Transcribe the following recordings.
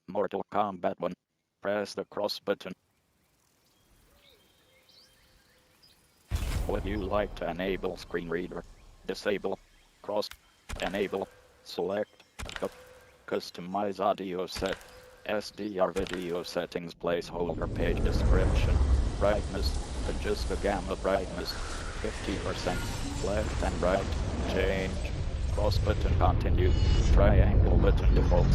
Mortal Kombat 1. Press the cross button. Would you like to enable screen reader? Disable. Cross. Enable. Select. Customize audio set. SDR video settings placeholder page description. Brightness. Adjust the gamma brightness. 50%. Left and right. Change. Cross button continue. Triangle button default.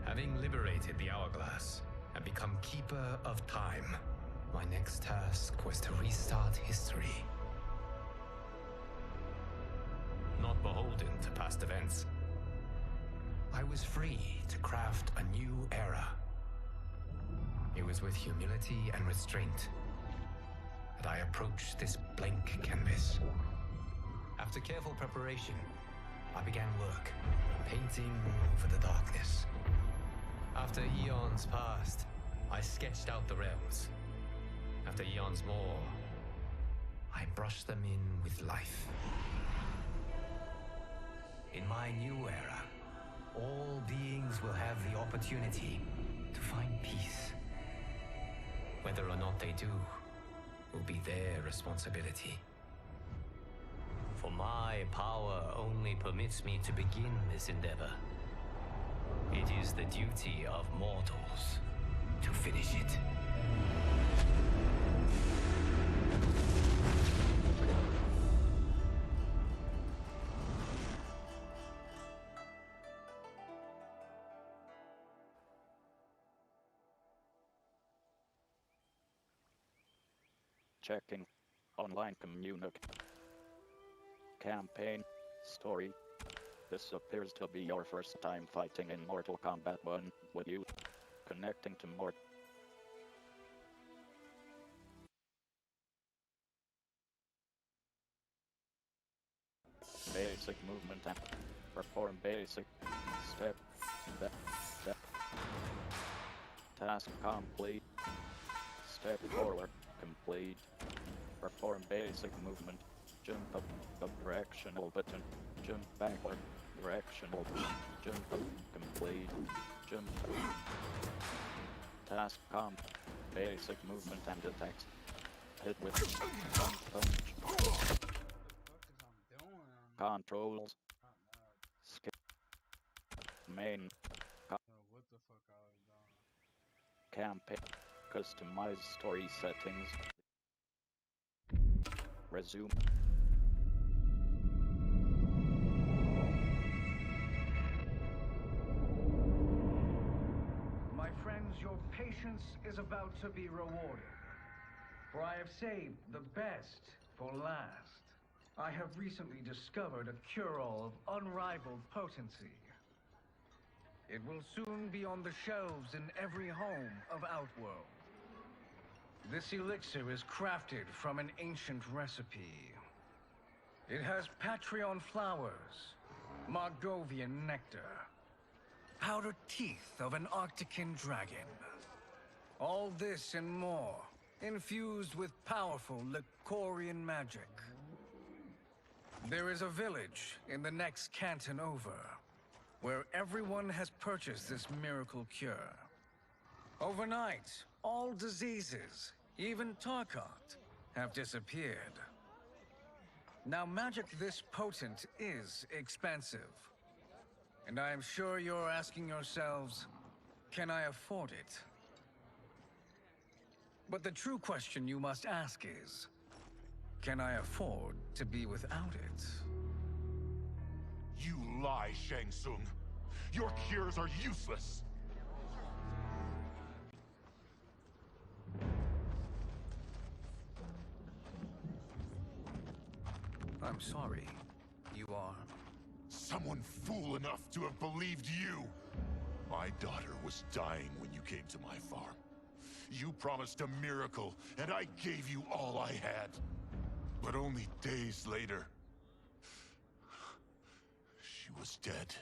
Having liberated the Hourglass and become Keeper of Time, my next task was to restart history. Not beholden to past events, I was free to craft a new era. It was with humility and restraint that I approached this blank canvas. After careful preparation, I began work, painting over the darkness. After eons passed, I sketched out the realms. After eons more, I brushed them in with life. In my new era, all beings will have the opportunity to find peace. Whether or not they do will be their responsibility. For my power only permits me to begin this endeavor. It is the duty of mortals to finish it. Checking. Online campaign. Story. This appears to be your first time fighting in Mortal Kombat 1, would you? Connecting to basic movement and perform basic step. Task complete. Step forward. Complete. Perform basic movement. Jump up. Directional button. Jump backward. Directional. Jump up. Complete. Jump up. Task basic movement and attacks. Hit with punch. Controls. Skip. Main. What the fuck I was doing? Campaign. Customize story settings. Resume. My friends, your patience is about to be rewarded. For I have saved the best for last. I have recently discovered a cure-all of unrivaled potency. It will soon be on the shelves in every home of Outworld. This elixir is crafted from an ancient recipe. It has Patreon flowers, Margovian nectar, powdered teeth of an Arctican dragon. All this and more, infused with powerful Licorian magic. There is a village in the next canton over, where everyone has purchased this miracle cure. Overnight, all diseases, even Tarkat, have disappeared. Now, magic this potent is expensive. And I am sure you're asking yourselves, can I afford it? But the true question you must ask is, can I afford to be without it? lie, Shang Tsung. Your cures are useless. I'm sorry. You are? Someone fool enough to have believed you. My daughter was dying when you came to my farm. You promised a miracle, and I gave you all I had. But only days later, she was dead.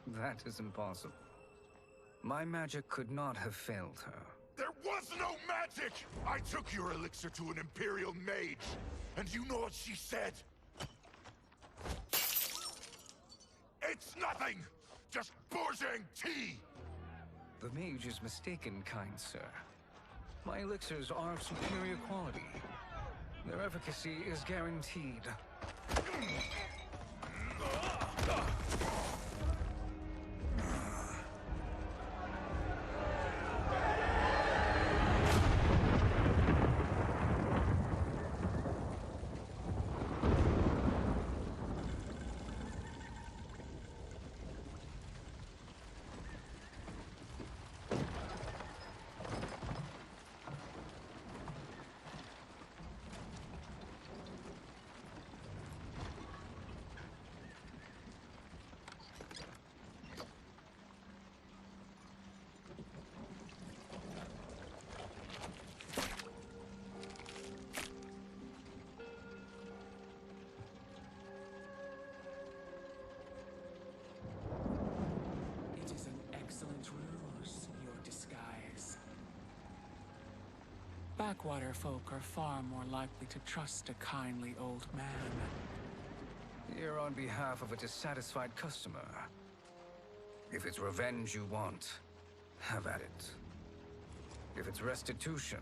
That is impossible. My magic could not have failed her. There was no magic! I took your elixir to an Imperial mage, and you know what she said? It's nothing! Just Bourjang tea! The mage is mistaken, kind sir. My elixirs are of superior quality. Their efficacy is guaranteed. It is an excellent ruse, your disguise. Backwater folk are far more likely to trust a kindly old man. Here on behalf of a dissatisfied customer. If it's revenge you want, have at it. If it's restitution,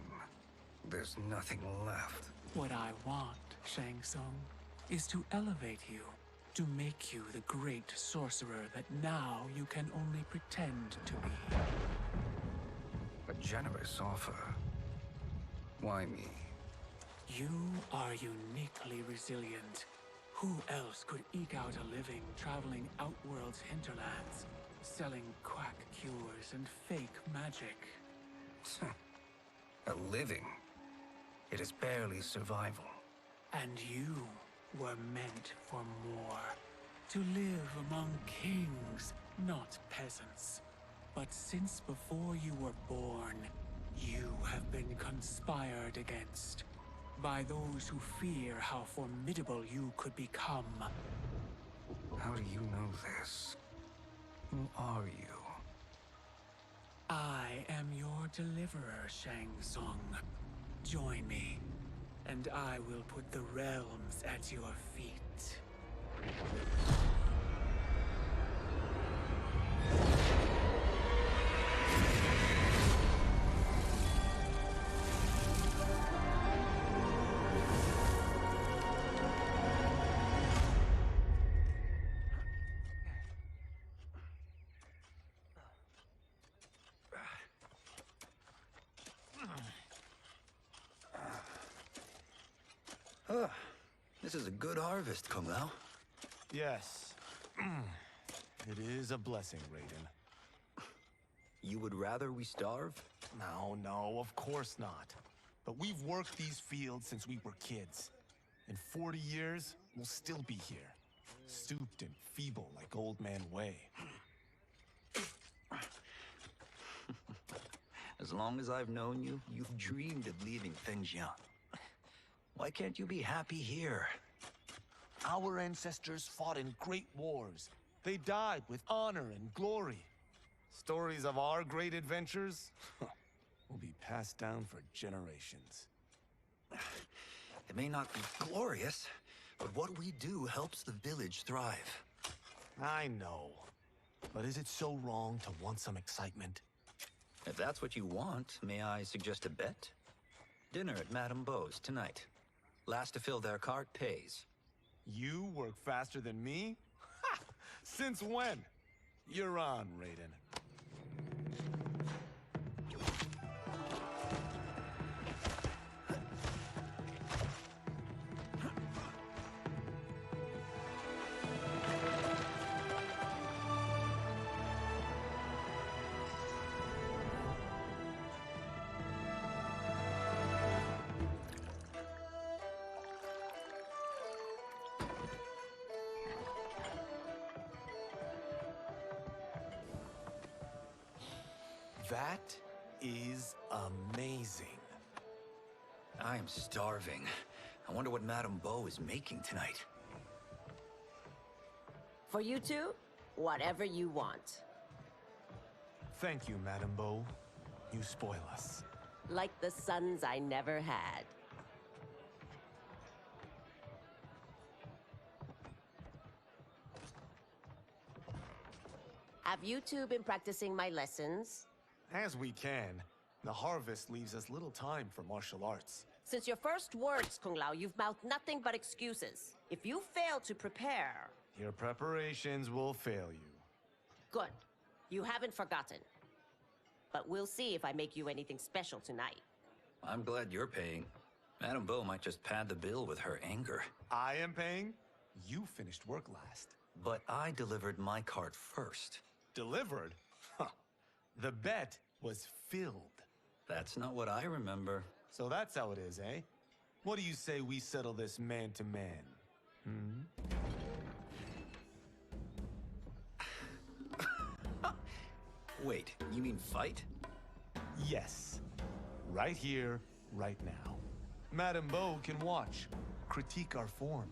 there's nothing left. What I want, Shang Tsung, is to elevate you, to make you the great sorcerer that now you can only pretend to be. A generous offer. Why me? You are uniquely resilient. Who else could eke out a living traveling Outworld's hinterlands, selling quack cures and fake magic? A living. It is barely survival. And you were meant for more. To live among kings, not peasants. But since before you were born, you have been conspired against by those who fear how formidable you could become. How do you know this? Who are you? I am your deliverer, Shang Tsung. Join me, and I will put the realms at your feet. This is a good harvest, Kung Lao. Yes. It is a blessing, Raiden. You would rather we starve? No, of course not. But we've worked these fields since we were kids. In 40 years, we'll still be here. Stooped and feeble like Old Man Wei. As long as I've known you, you've dreamed of leaving Fengjian. Why can't you be happy here? Our ancestors fought in great wars. They died with honor and glory. Stories of our great adventures will be passed down for generations. It may not be glorious, but what we do helps the village thrive. I know. But is it so wrong to want some excitement? If that's what you want, may I suggest a bet? Dinner at Madame Beau's tonight. Last to fill their cart pays. You work faster than me? Ha! Since when? You're on, Raiden. That is amazing. I am starving. I wonder what Madame Beau is making tonight. For you two, whatever you want. Thank you, Madame Beau. You spoil us. Like the sons I never had. Have you two been practicing my lessons? As we can. The harvest leaves us little time for martial arts. Since your first words, Kung Lao, you've mouthed nothing but excuses. If you fail to prepare... Your preparations will fail you. Good. You haven't forgotten. But we'll see if I make you anything special tonight. I'm glad you're paying. Madame Beau might just pad the bill with her anger. I am paying? You finished work last. But I delivered my cart first. Delivered? Huh. The bet was filled. That's not what I remember. So that's how it is, eh? What do you say we settle this man to man? Wait, you mean fight? Yes. Right here, right now. Madame Beau can watch, critique our form.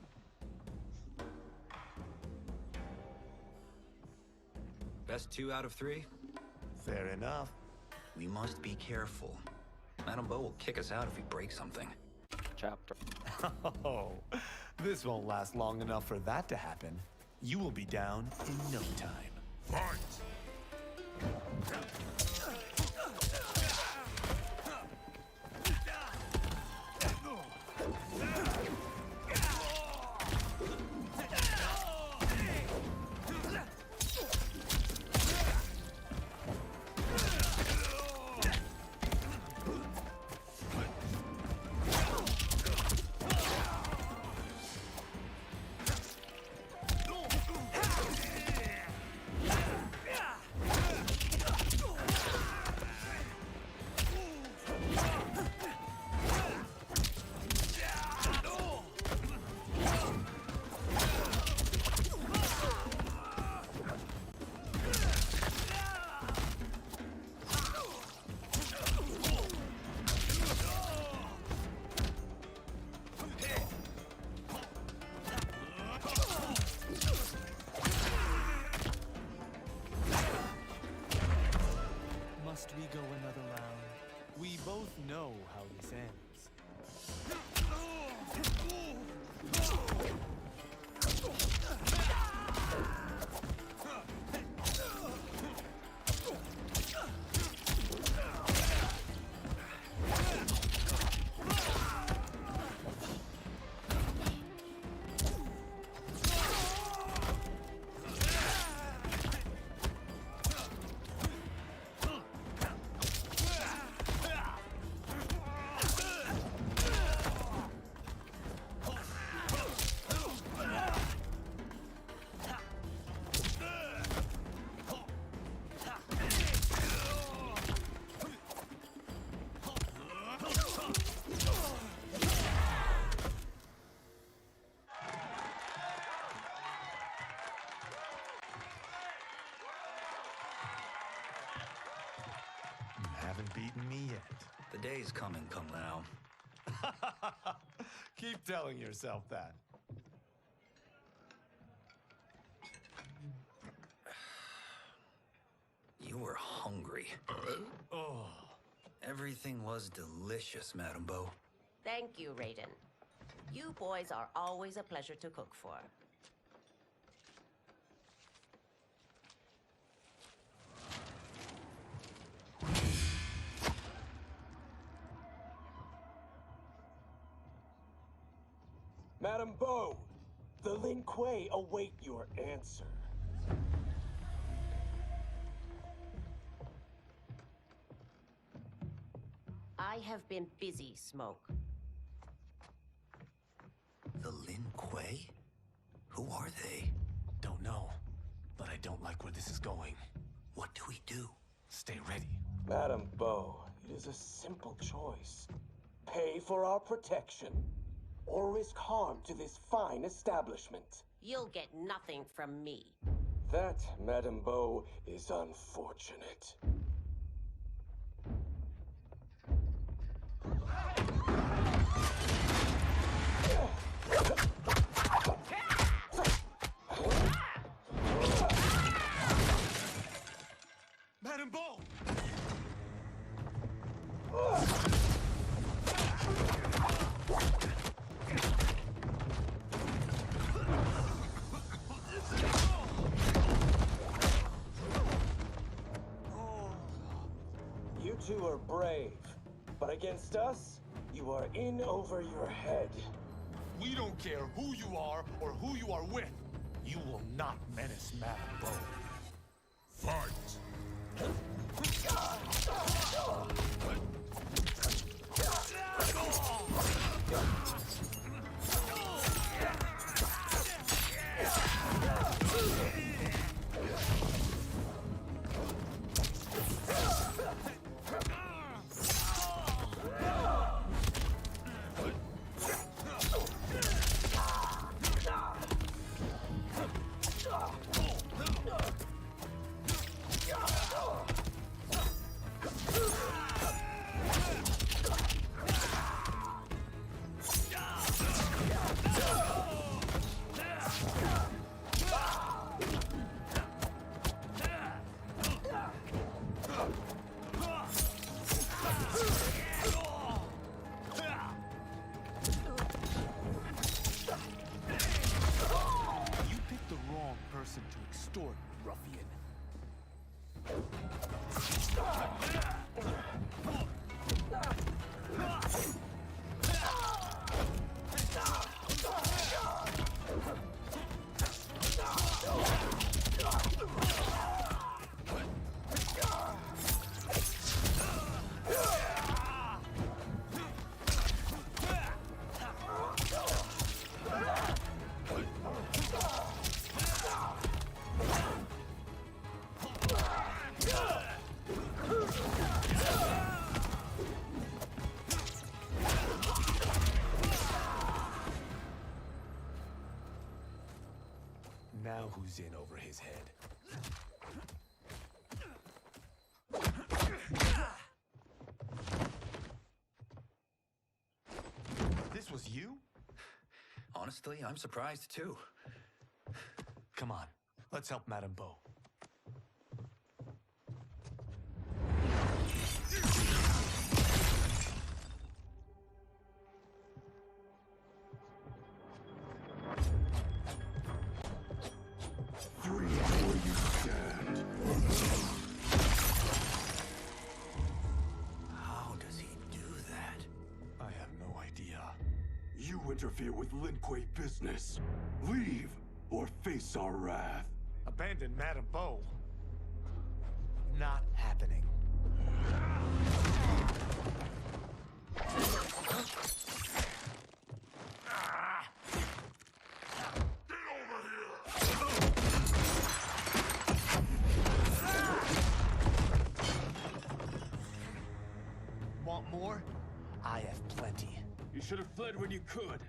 Best 2 out of 3? Fair enough. We must be careful. Madame Beau will kick us out if we break something. Chapter. Oh, this won't last long enough for that to happen. You will be down in no time. Fight! Must we go another round? We both know how this ends. You haven't beaten me yet. The day's coming, Kung Lao. Keep telling yourself that. You were hungry. Oh. Everything was delicious, Madame Beau. Thank you, Raiden. You boys are always a pleasure to cook for. Madame Beau, the Lin Kuei await your answer. I have been busy, Smoke. The Lin Kuei? Who are they? Don't know, but I don't like where this is going. What do we do? Stay ready. Madame Beau, it is a simple choice. Pay for our protection, or risk harm to this fine establishment. You'll get nothing from me. That, Madame Beau, is unfortunate. two are brave, but against us, you are in over your head. We don't care who you are or who you are with. You will not menace Madame Bo. Fight! Person to extort, ruffian. Now who's in over his head? This was you? Honestly, I'm surprised too. Come on, let's help Madame Bo. How does he do that? I have no idea. You interfere with Lin Kuei business. Leave or face our wrath. Abandon Madame Bo. Not happening. Want more? I have plenty. You should have fled when you could.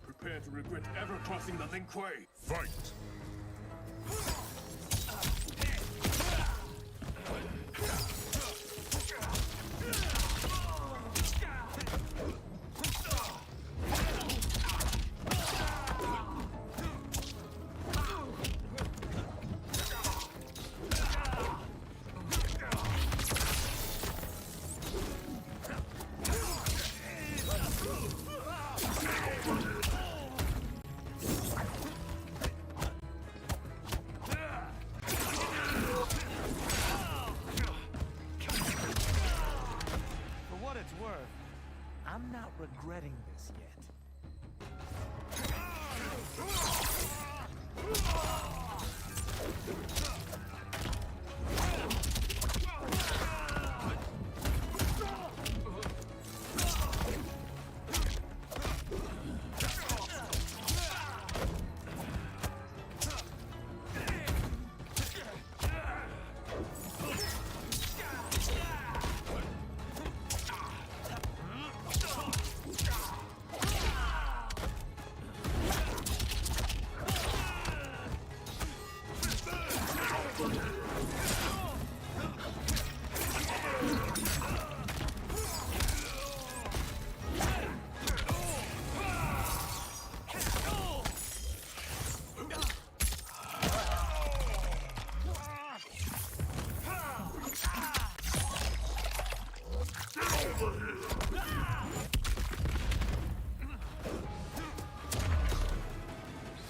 Prepare to regret ever crossing the Lin Kuei. Fight! I'm not regretting this yet.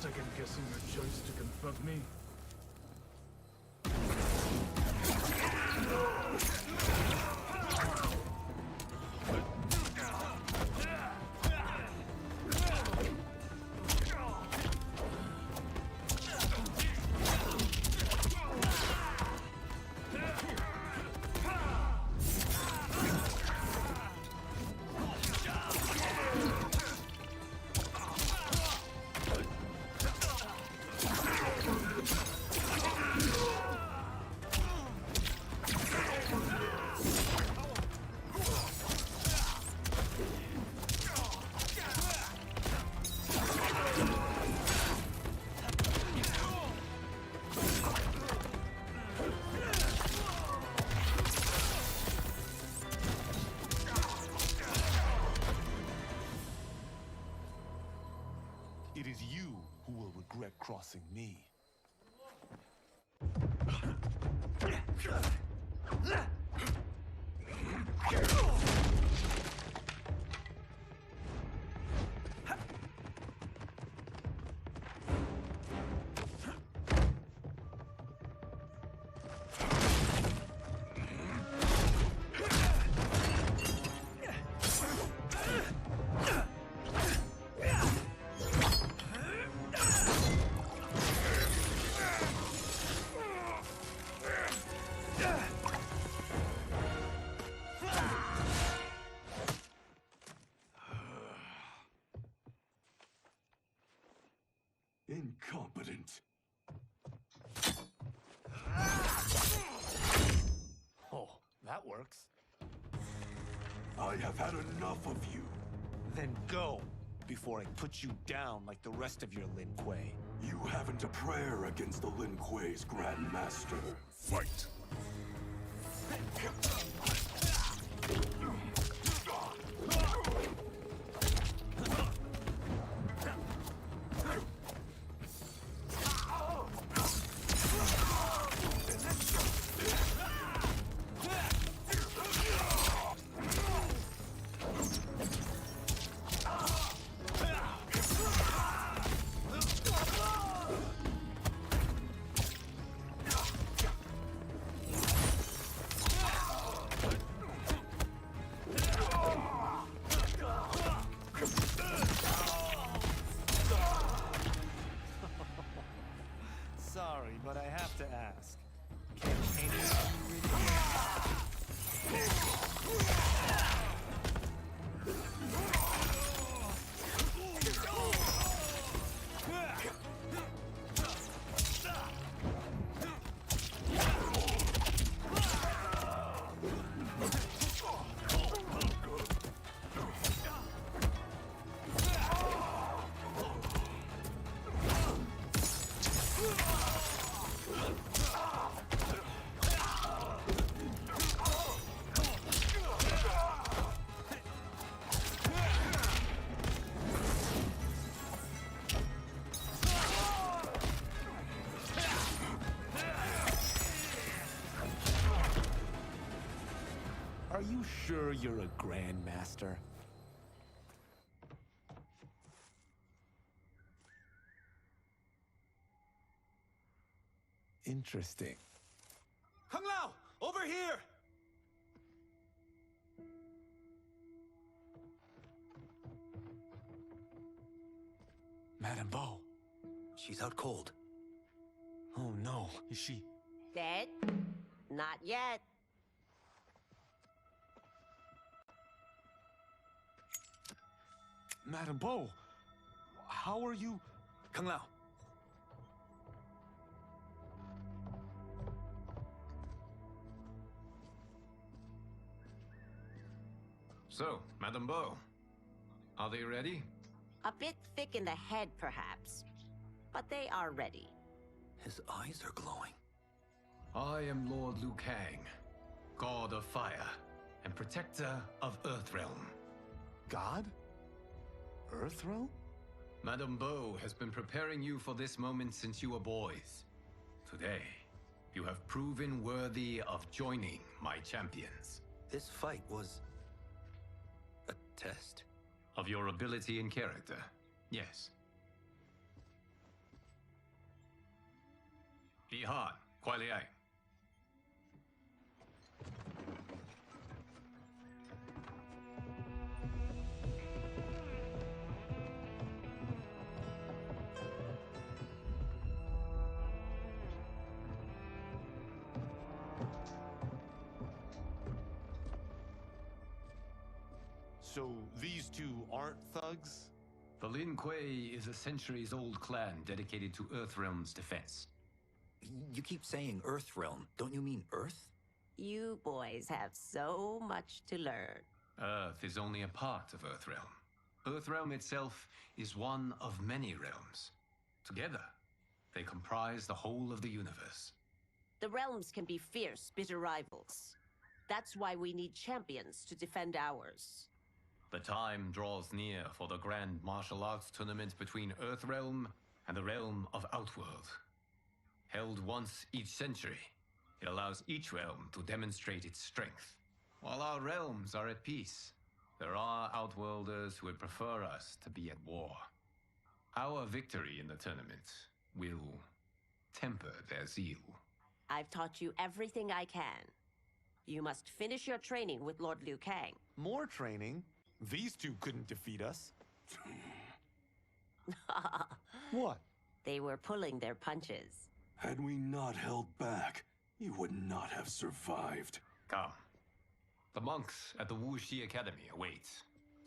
Second guessing your choice to confront me? crossing me. Incompetent. Oh, that works. I have had enough of you. Then go, before I put you down like the rest of your Lin Kuei. You haven't a prayer against the Lin Kuei's Grand Master. Fight! Sorry, but I have to ask. Can any of you really... Are you sure you're a Grandmaster? Interesting. Kung Lao! Over here! Madame Bo. She's out cold. Oh no, is she... Dead? Not yet. Madame Bo, how are you... Kung Lao. So, Madame Bo, are they ready? A bit thick in the head, perhaps. But they are ready. His eyes are glowing. I am Lord Liu Kang, God of Fire, and Protector of Earthrealm. God? Earthrealm? Madame Bo has been preparing you for this moment since you were boys. Today, you have proven worthy of joining my champions. This fight was... a test? Of your ability and character, yes. Ihan, Kuai Liang. So these two aren't thugs? The Lin Kuei is a centuries-old clan dedicated to Earthrealm's defense. You keep saying Earthrealm. Don't you mean Earth? You boys have so much to learn. Earth is only a part of Earthrealm. Earthrealm itself is one of many realms. Together, they comprise the whole of the universe. The realms can be fierce, bitter rivals. That's why we need champions to defend ours. The time draws near for the grand martial arts tournament between Earthrealm and the realm of Outworld. Held once each century, it allows each realm to demonstrate its strength. While our realms are at peace, there are Outworlders who would prefer us to be at war. Our victory in the tournament will temper their zeal. I've taught you everything I can. You must finish your training with Lord Liu Kang. More training? These two couldn't defeat us. What? They were pulling their punches. Had we not held back, you would not have survived. Come. The monks at the Wuxi Academy await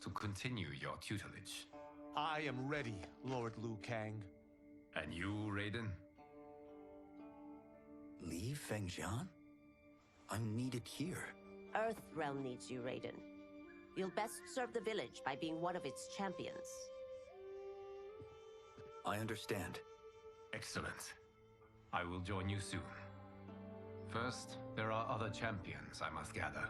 to continue your tutelage. I am ready, Lord Liu Kang. And you, Raiden? Li Fengjian? I'm needed here. Earth Realm needs you, Raiden. You'll best serve the village by being one of its champions. I understand. Excellent. I will join you soon. First, there are other champions I must gather.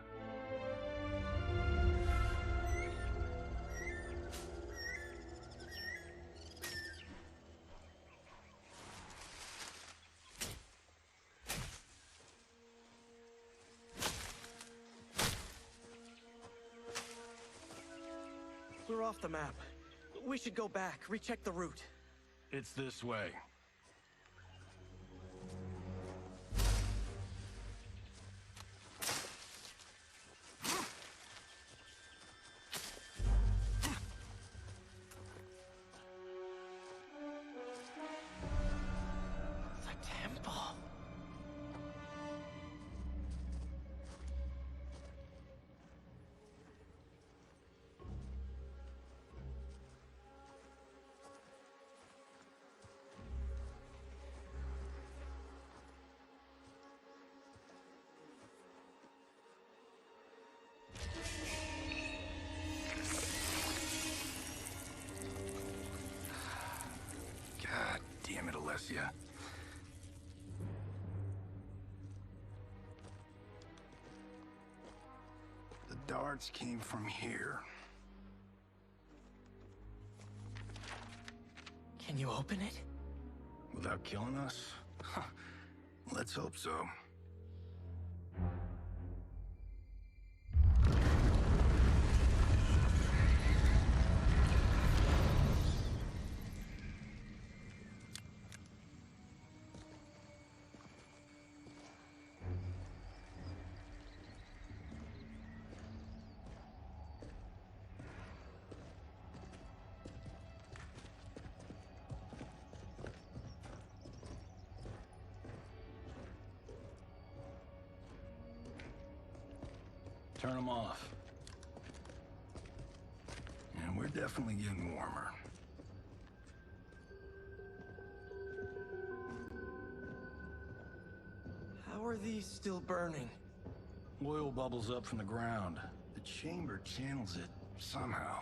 We're off the map. We should go back, recheck the route. It's this way. God damn it, Alessia. The darts came from here. Can you open it? Without killing us? Let's hope so. Turn them off. And we're definitely getting warmer. How are these still burning? Oil bubbles up from the ground. The chamber channels it somehow.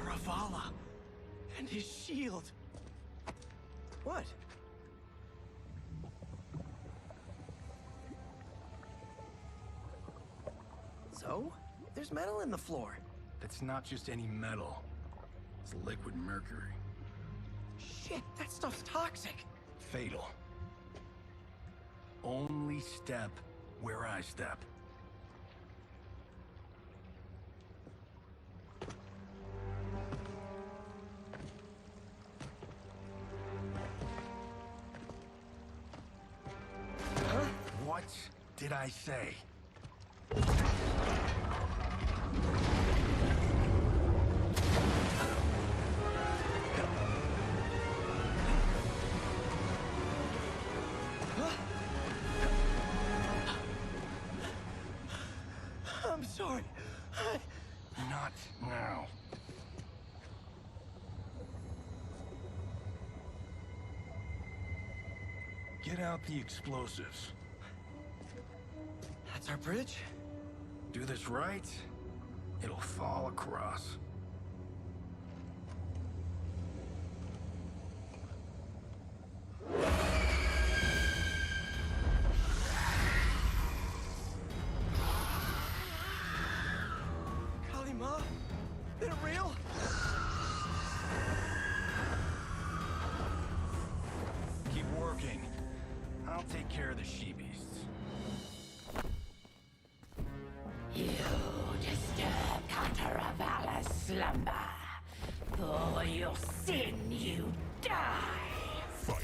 Ravala! And his shield! What? So? There's metal in the floor. That's not just any metal. It's liquid mercury. Shit, that stuff's toxic! Fatal. Only step where I step. What did I say? I'm sorry. Not now. Get out the explosives. That's our bridge? Do this right, it'll fall across. Kalima? Is it real? Keep working. I'll take care of the she-beasts. You disturb Cantaravalla's slumber. For your sin, you die. Fight.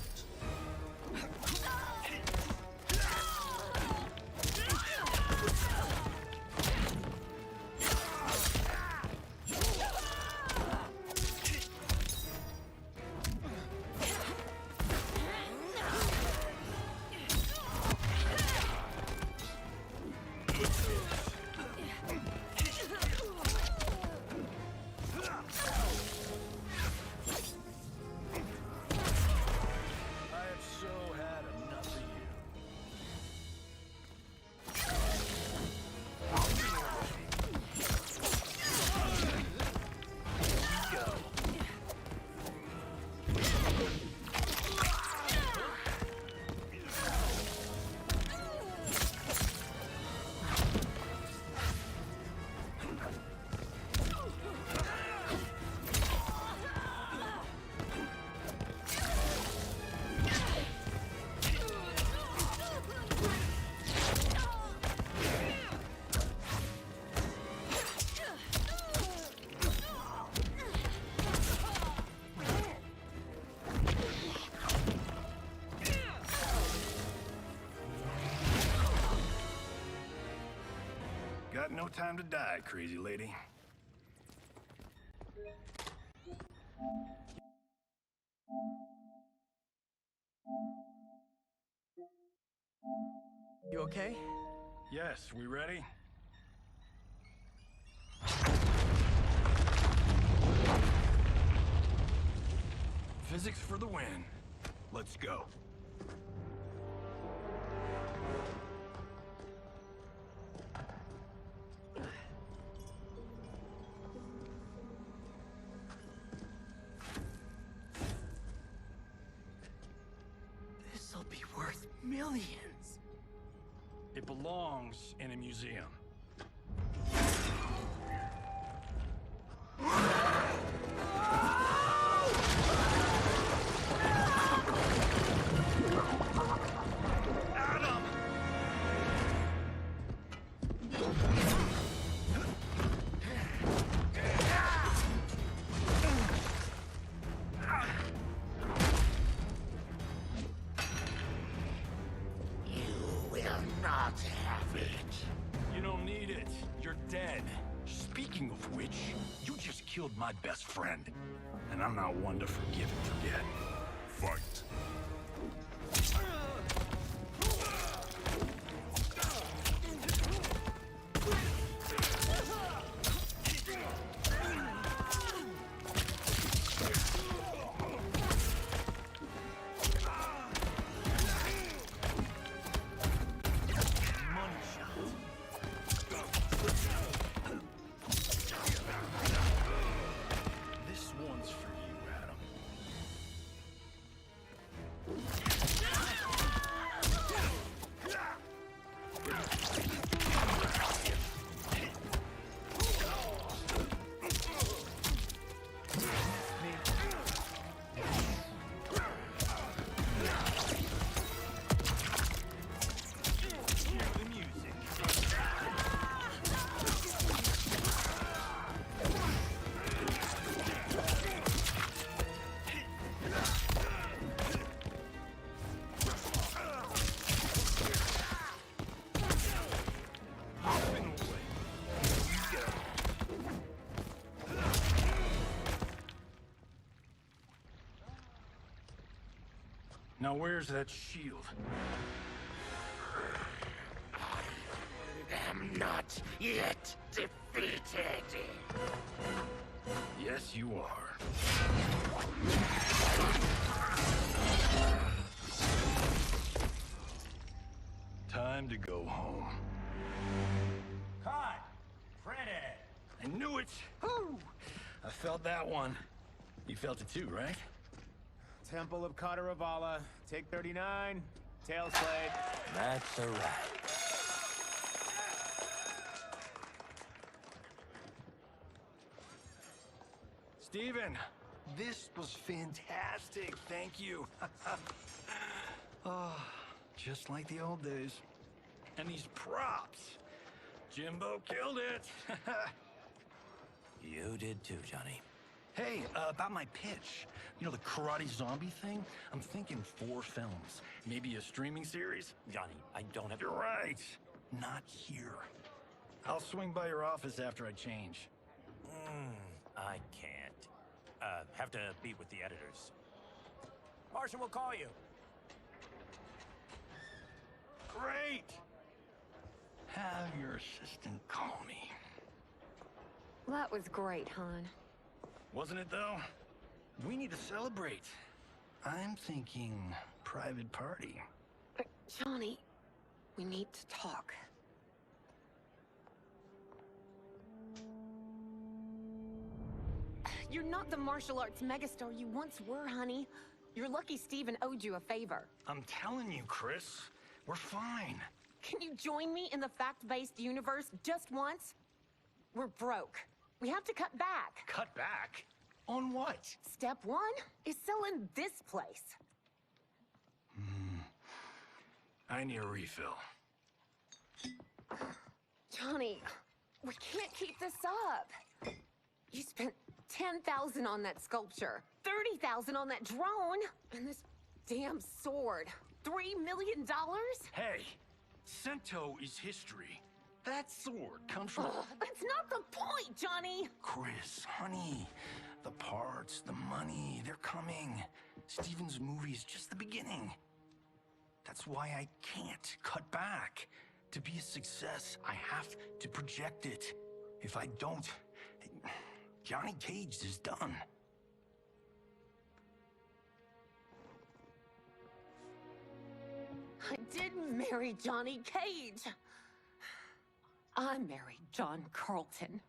Got no time to die, crazy lady. You okay? Yes, we ready? Physics for the win. Let's go. This'll be worth millions. It belongs in a museum. Not have it. You don't need it. You're dead. Speaking of which, you just killed my best friend. And I'm not one to forgive and forget. Fight. This one's for you, Adam. Now where's that shield? I am not yet defeated. Yes, you are. it! Whew. I felt that one. You felt it too, right? Temple of Kataravala, take 39, tail slade. That's a wrap. Steven, this was fantastic. Thank you. Oh, just like the old days. And these props. Jimbo killed it. You did too, Johnny. Hey, about my pitch. You know, the karate zombie thing? I'm thinking 4 films. Maybe a streaming series? Johnny, I don't have... You're right. Not here. I'll swing by your office after I change. I can't. Have to meet with the editors. Martian will call you. Great! Have your assistant call me. That was great, hon. Wasn't it, though? We need to celebrate. I'm thinking private party. Johnny, we need to talk. You're not the martial arts megastar you once were, honey. You're lucky Steven owed you a favor. I'm telling you, Chris. We're fine. Can you join me in the fact-based universe just once? We're broke. We have to cut back. Cut back? On what? Step 1 is selling this place. I need a refill. Johnny, we can't keep this up. You spent $10,000 on that sculpture, $30,000 on that drone, and this damn sword. $3 million? Hey, Sento is history. That sword comes from... That's not the point, Johnny! Chris, honey, the parts, the money, they're coming. Steven's movie is just the beginning. That's why I can't cut back. To be a success, I have to project it. If I don't, Johnny Cage is done. I didn't marry Johnny Cage. I married John Carlton.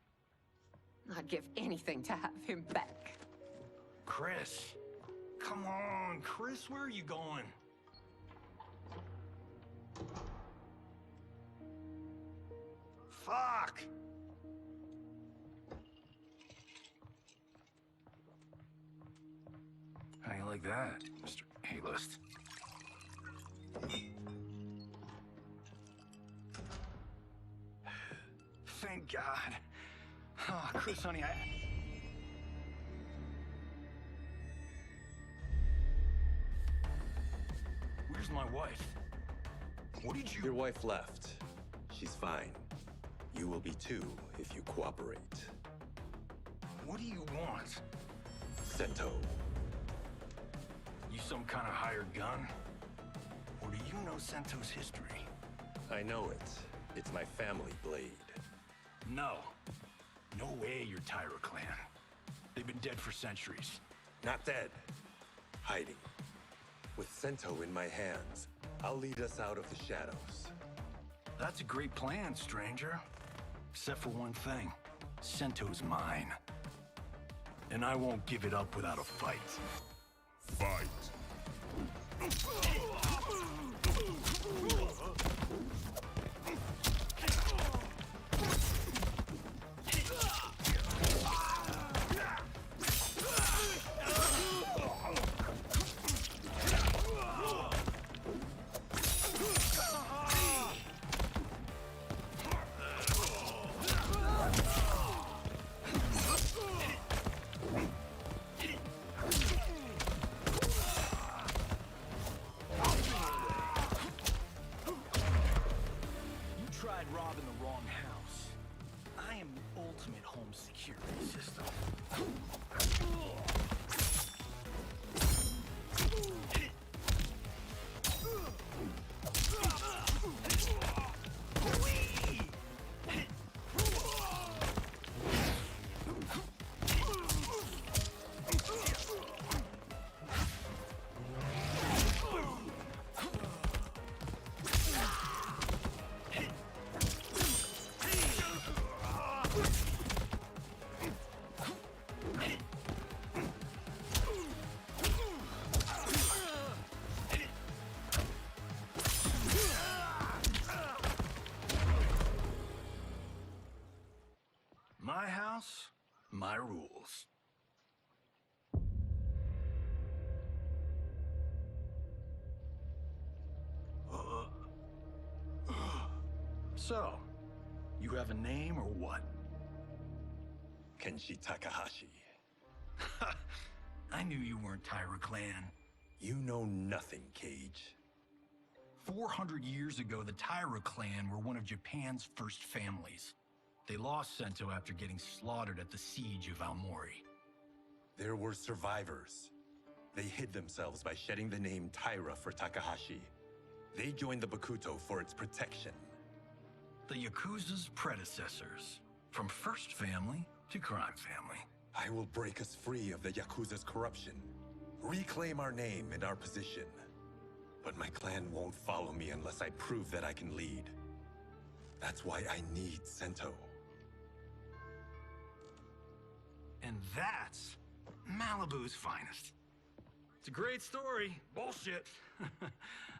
I'd give anything to have him back. Chris, come on, Chris, where are you going? Fuck! How you like that, Mr. A-list? Thank God. Oh, Chris, honey, Where's my wife? What did you... Your wife left. She's fine. You will be too if you cooperate. What do you want? Sento. You some kind of hired gun? Or do you know Sento's history? I know it. It's my family blade. No. No way you're Tyra clan. They've been dead for centuries. Not dead. Hiding. With Sento in my hands, I'll lead us out of the shadows. That's a great plan, stranger. Except for one thing. Sento's mine. And I won't give it up without a fight. Fight. So, you have a name or what? Kenshi Takahashi. I knew you weren't Taira clan. You know nothing, Cage. 400 years ago, the Taira clan were one of Japan's first families. They lost Sento after getting slaughtered at the siege of Aomori. There were survivors. They hid themselves by shedding the name Taira for Takahashi. They joined the Bakuto for its protection. The Yakuza's predecessors. From First Family to Crime Family. I will break us free of the Yakuza's corruption. Reclaim our name and our position. But my clan won't follow me unless I prove that I can lead. That's why I need Sento. And that's Malibu's finest. It's a great story. Bullshit.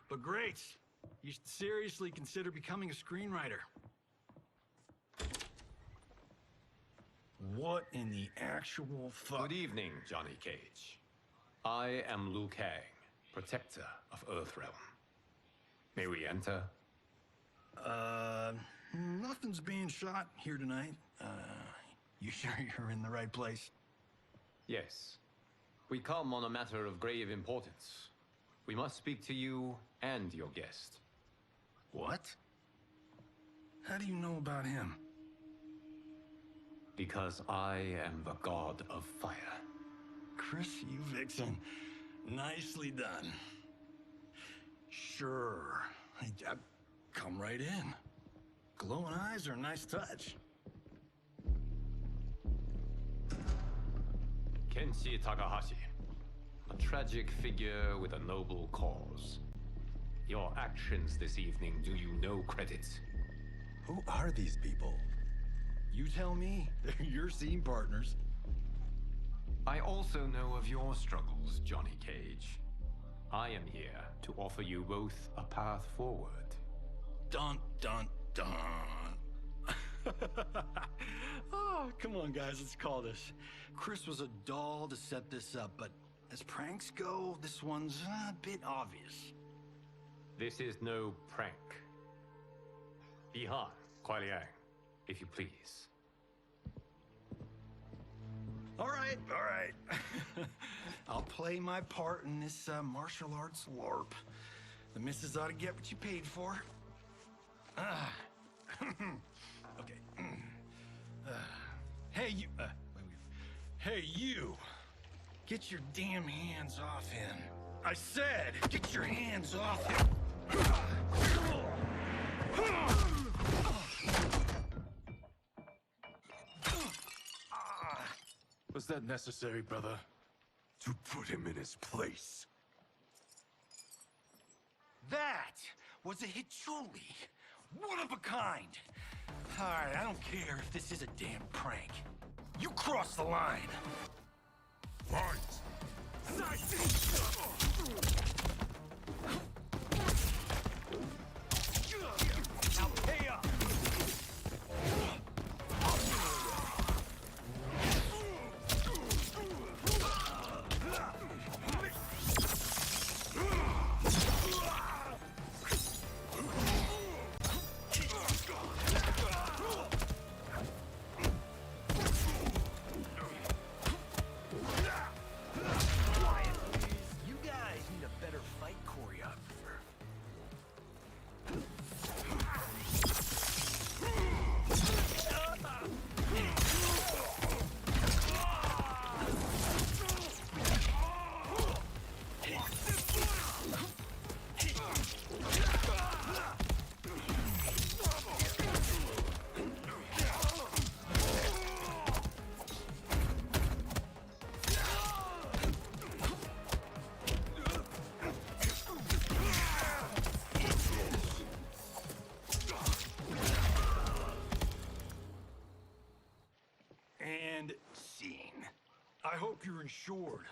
But great. You should seriously consider becoming a screenwriter. What in the actual fuck? Good evening, Johnny Cage. I am Liu Kang, protector of Earthrealm. May we enter? Nothing's being shot here tonight. You sure you're in the right place? Yes. We come on a matter of grave importance. We must speak to you and your guest. What? How do you know about him? Because I am the god of fire. Chris, you vixen. Nicely done. Sure. Come right in. Glowing eyes are a nice touch. Kenshi Takahashi. A tragic figure with a noble cause. Your actions this evening do you no credit. Who are these people? You tell me. They're your scene partners. I also know of your struggles, Johnny Cage. I am here to offer you both a path forward. Dun, dun, dun. Oh, come on, guys, let's call this. Chris was a doll to set this up, but as pranks go, this one's a bit obvious. This is no prank. Bihan, Kuai Liang, if you please. All right. I'll play my part in this martial arts LARP. The missus ought to get what you paid for. Okay. Hey, you. Hey, you. Get your damn hands off him. I said, get your hands off him. Was that necessary, brother? To put him in his place. That was a Hichuli. One of a kind. All right, I don't care if this is a damn prank. You crossed the line. Fight! Now pay up. You guys need a better fight choreographer. And scene. I hope you're insured,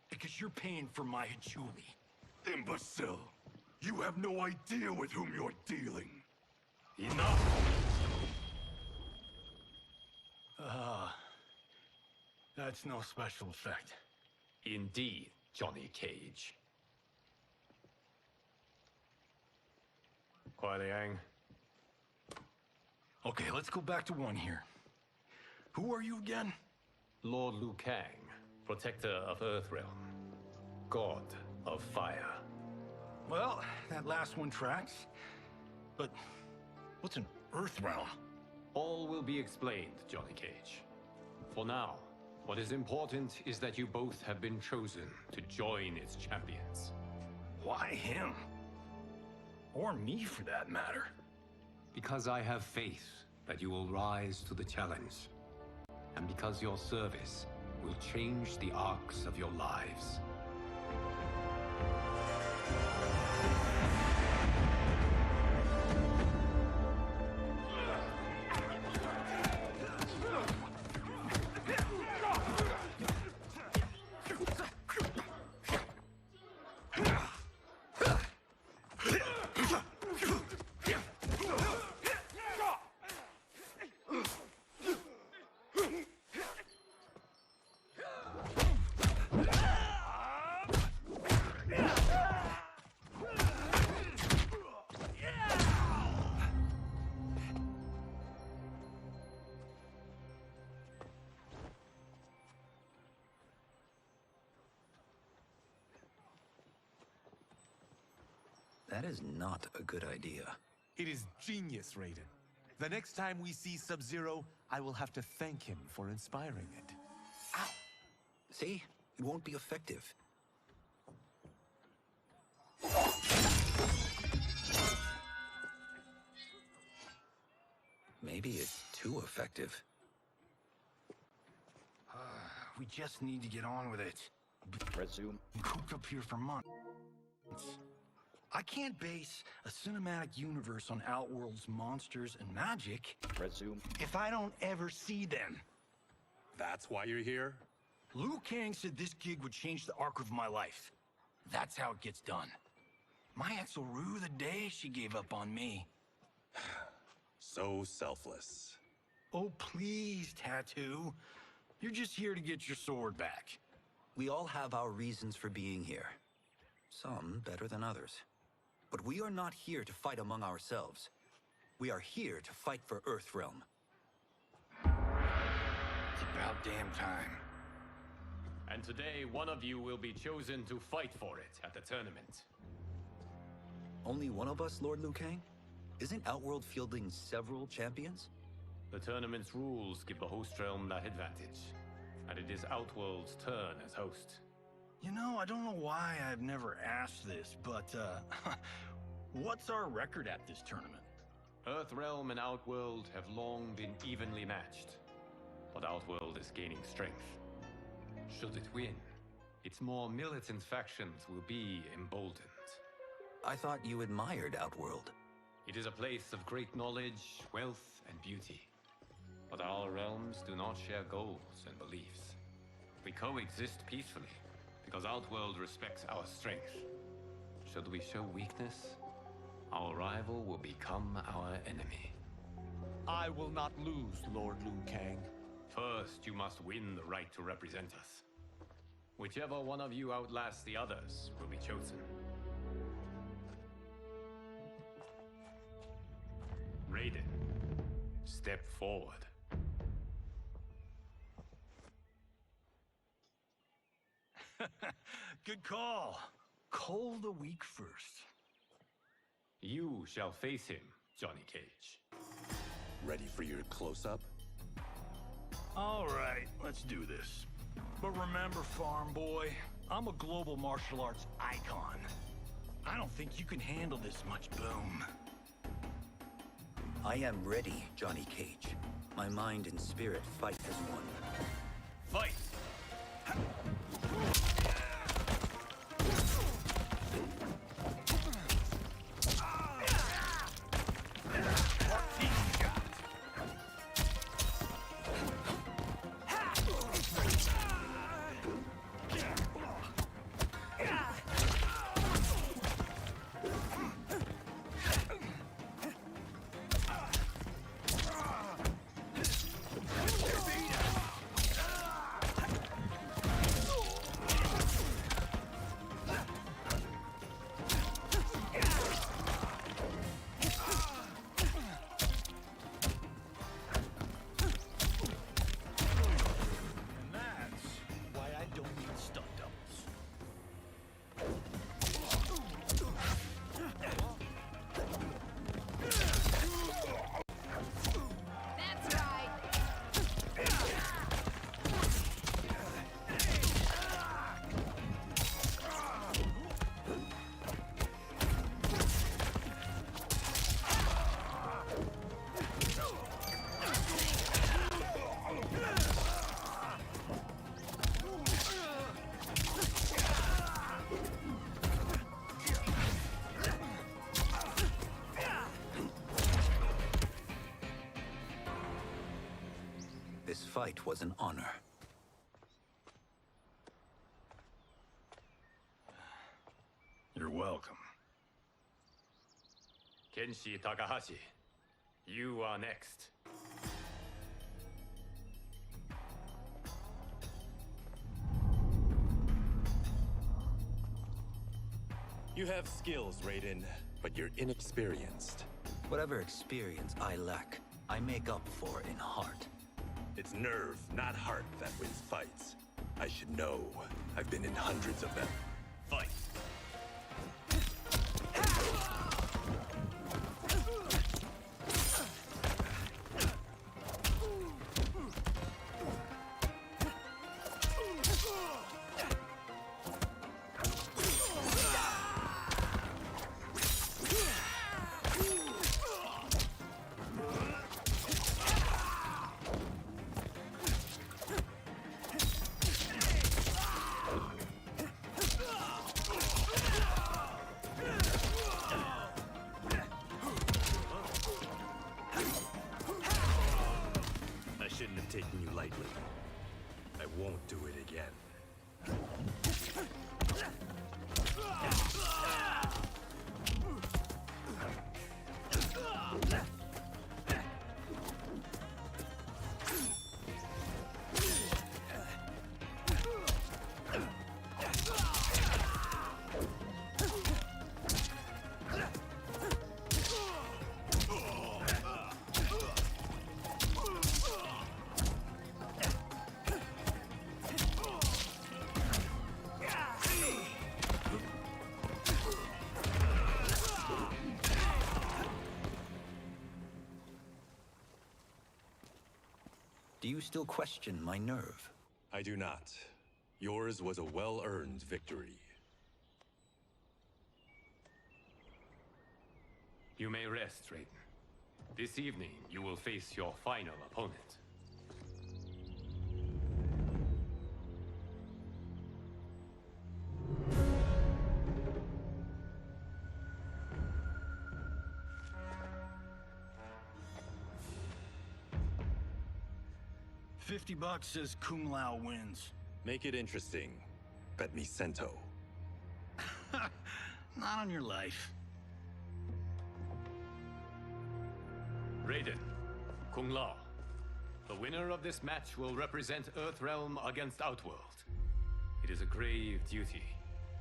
because you're paying for my Hichuli. Imbecile! You have no idea with whom you're dealing. Enough! That's no special effect. Indeed, Johnny Cage. Kuai Liang, Okay, let's go back to one here. Who are you again? Lord Liu Kang, protector of Earthrealm, god of fire. Well, that last one tracks. But what's an Earthrealm? All will be explained, Johnny Cage. For now, what is important is that you both have been chosen to join its champions. Why him? Or me, for that matter. Because I have faith that you will rise to the challenge. And because your service will change the arcs of your lives. That is not a good idea. It is genius, Raiden. The next time we see Sub-Zero, I will have to thank him for inspiring it. Ow! See? It won't be effective. Maybe it's too effective. We just need to get on with it. Resume. Cooped up here for months. I can't base a cinematic universe on Outworld's monsters and magic. Resume. If I don't ever see them. That's why you're here? Liu Kang said this gig would change the arc of my life. That's how it gets done. My ex will rue the day she gave up on me. So selfless. Oh, please, Tattoo. You're just here to get your sword back. We all have our reasons for being here. Some better than others. But we are not here to fight among ourselves. We are here to fight for Earthrealm. It's about damn time. And today, one of you will be chosen to fight for it at the tournament. Only one of us, Lord Liu Kang? Isn't Outworld fielding several champions? The tournament's rules give the host realm that advantage. And it is Outworld's turn as host. You know, I don't know why I've never asked this, but, what's our record at this tournament? Earthrealm and Outworld have long been evenly matched. But Outworld is gaining strength. Should it win, its more militant factions will be emboldened. I thought you admired Outworld. It is a place of great knowledge, wealth, and beauty. But our realms do not share goals and beliefs. We coexist peacefully, because Outworld respects our strength. Should we show weakness, our rival will become our enemy. I will not lose, Lord Liu Kang. First, you must win the right to represent us. Whichever one of you outlasts the others will be chosen. Raiden, step forward. Good call. Cole the weak first. You shall face him, Johnny Cage. Ready for your close-up? All right, let's do this. But remember, farm boy, I'm a global martial arts icon. I don't think you can handle this much boom. I am ready, Johnny Cage. My mind and spirit fight as one. Fight! fight was an honor. You're welcome. Kenshi Takahashi, you are next. You have skills, Raiden, but you're inexperienced. Whatever experience I lack, I make up for in heart. It's nerve, not heart, that wins fights. I should know. I've been in hundreds of them. Fight! Taking you lightly. I won't do it again. Do you still question my nerve? I do not. Yours was a well-earned victory. You may rest, Raiden. This evening, you will face your final opponent. $50 says Kung Lao wins. Make it interesting. Bet me Sento. Not on your life. Raiden, Kung Lao. The winner of this match will represent Earthrealm against Outworld. It is a grave duty,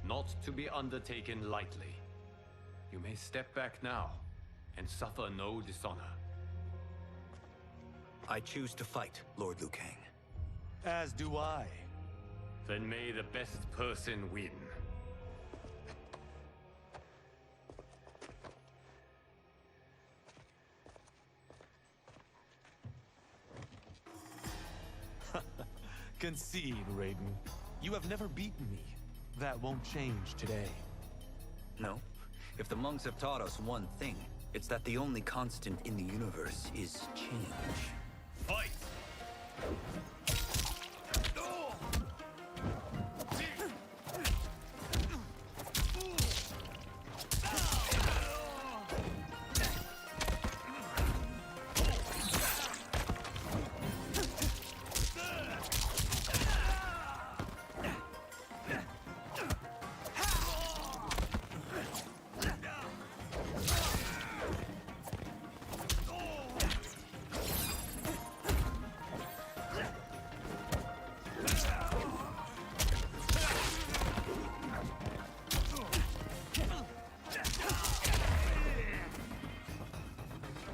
not to be undertaken lightly. You may step back now and suffer no dishonor. I choose to fight, Lord Liu Kang. As do I. Then may the best person win. Concede, Raiden. You have never beaten me. That won't change today. No. If the monks have taught us one thing, it's that the only constant in the universe is change. Fight!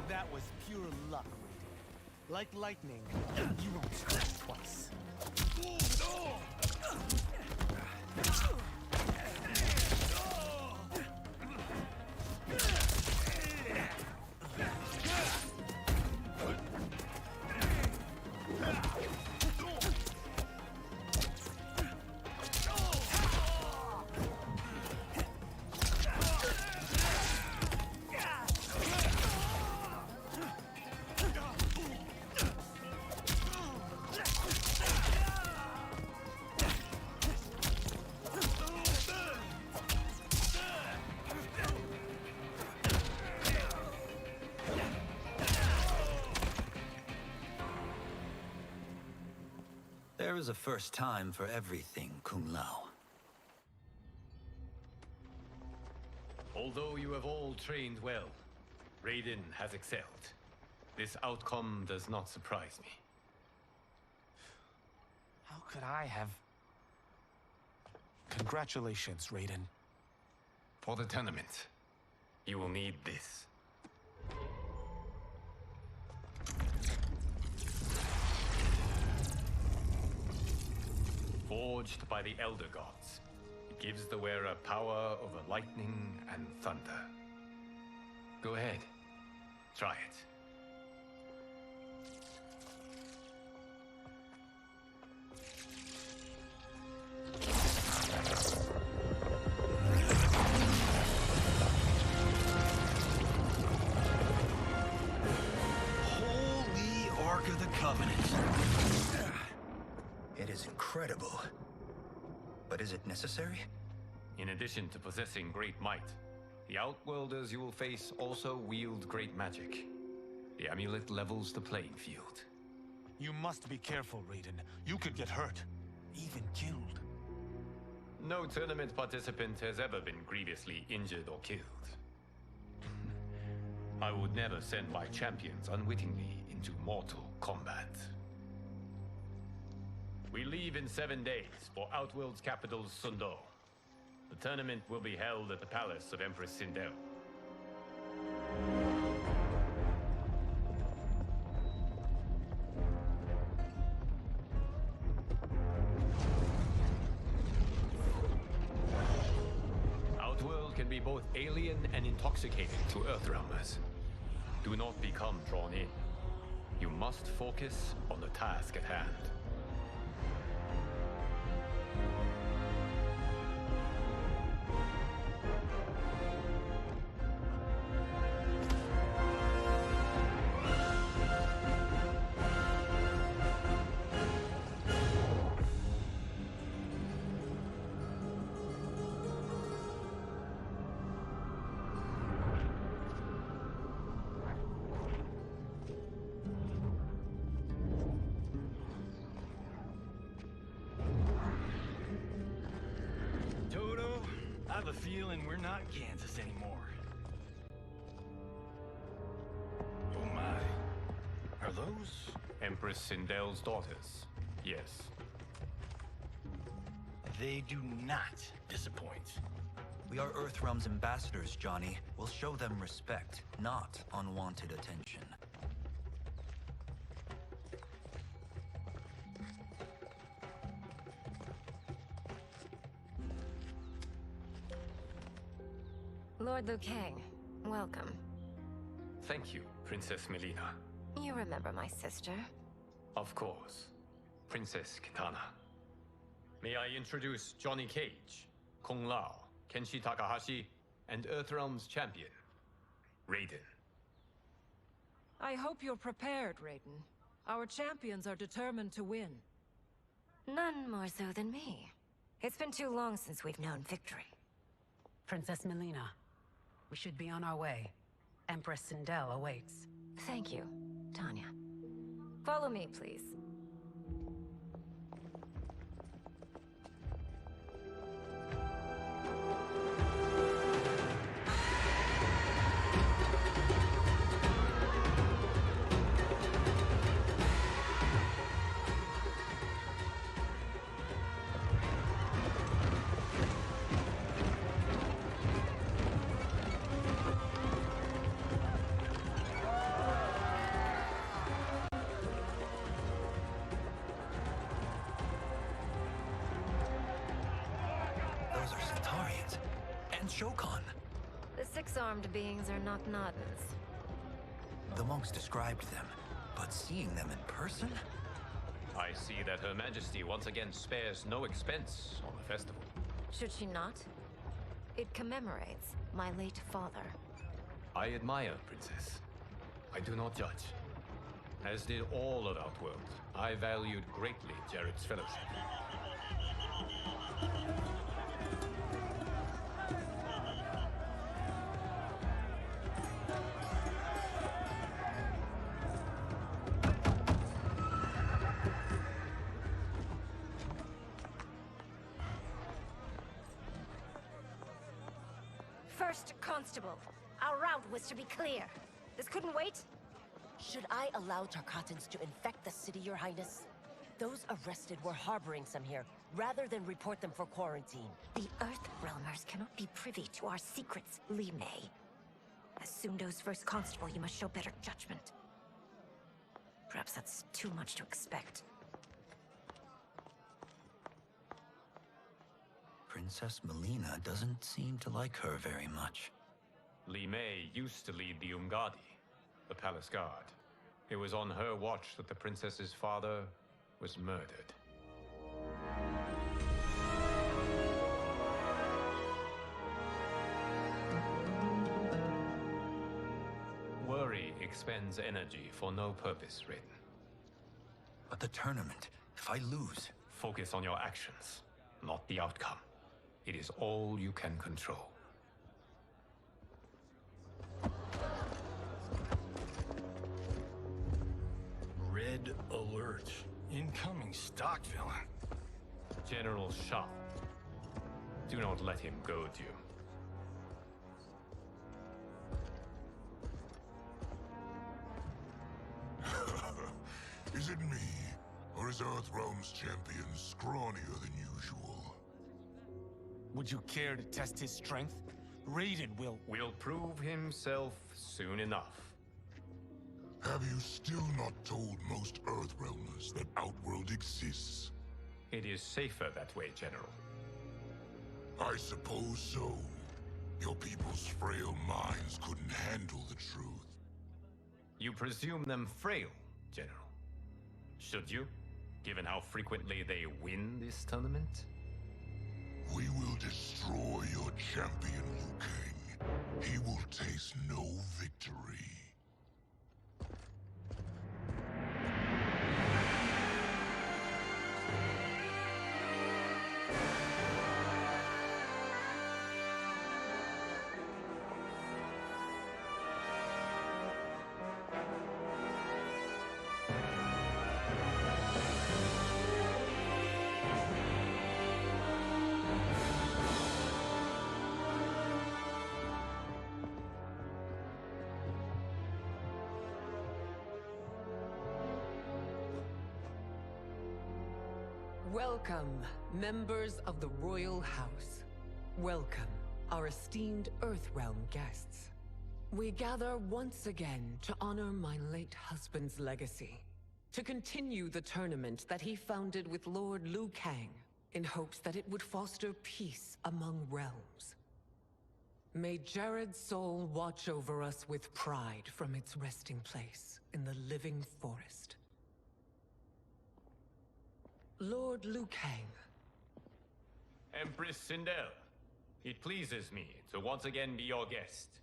That was pure luck, Raiden. Like lightning, you won't strike twice. is a first time for everything, Kung Lao. Although you have all trained well, Raiden has excelled. This outcome does not surprise me. How could I have... Congratulations, Raiden. For the tournament, you will need this. Forged by the Elder Gods, it gives the wearer power over lightning and thunder. Go ahead, try it. Holy Ark of the Covenant. It is incredible. But is it necessary? In addition to possessing great might, the Outworlders you will face also wield great magic. The amulet levels the playing field. You must be careful, Raiden. You could get hurt. Even killed. No tournament participant has ever been grievously injured or killed. I would never send my champions unwittingly into mortal combat. We leave in 7 days for Outworld's capital, Sundou. The tournament will be held at the palace of Empress Sindel. Outworld can be both alien and intoxicating to Earthrealmers. Do not become drawn in. You must focus on the task at hand. Toto, I have a feeling we're not Kansas anymore. Oh my. Are those? Empress Sindel's daughters, yes. They do not disappoint. We are Earthrealm's ambassadors, Johnny. We'll show them respect, not unwanted attention. Lord Liu Kang, welcome. Thank you, Princess Melina. You remember my sister? Of course, Princess Kitana. May I introduce Johnny Cage, Kung Lao, Kenshi Takahashi, and Earthrealm's champion, Raiden. I hope you're prepared, Raiden. Our champions are determined to win. None more so than me. It's been too long since we've known victory. Princess Melina, we should be on our way. Empress Sindel awaits. Thank you, Tanya. Follow me, please. Those are Centaurians. And Shokan. The six-armed beings are not Nodens. The monks described them, but seeing them in person? I see that Her Majesty once again spares no expense on the festival. Should she not? It commemorates my late father. I admire, Princess. I do not judge. As did all of Outworld, I valued greatly Jarrett's fellowship. First Constable. Our route was to be clear. This couldn't wait? Should I allow Tarkatans to infect the city, Your Highness? Those arrested were harboring some here, rather than report them for quarantine. The Earthrealmers cannot be privy to our secrets, Li Mei. As Sundo's first constable, you must show better judgment. Perhaps that's too much to expect. Princess Melina doesn't seem to like her very much. Li Mei used to lead the Umgadi, the palace guard. It was on her watch that the princess's father was murdered. Worry expends energy for no purpose, Raiden. But the tournament, if I lose... Focus on your actions, not the outcome. It is all you can control. Red alert. Incoming stock villain. General Shah. Do not let him goad you. Is it me? Or is Earthrealm's champion scrawnier than usual? Would you care to test his strength? Raiden will prove himself soon enough. Have you still not told most Earthrealmers that Outworld exists? It is safer that way, General. I suppose so. Your people's frail minds couldn't handle the truth. You presume them frail, General. Should you, given how frequently they win this tournament? We will destroy your champion, Liu Kang. He will taste no victory. Welcome, members of the Royal House. Welcome, our esteemed Earthrealm guests. We gather once again to honor my late husband's legacy, to continue the tournament that he founded with Lord Liu Kang, in hopes that it would foster peace among realms. May Jared's soul watch over us with pride from its resting place in the living forest. Lord Liu Kang. Empress Sindel, it pleases me to once again be your guest.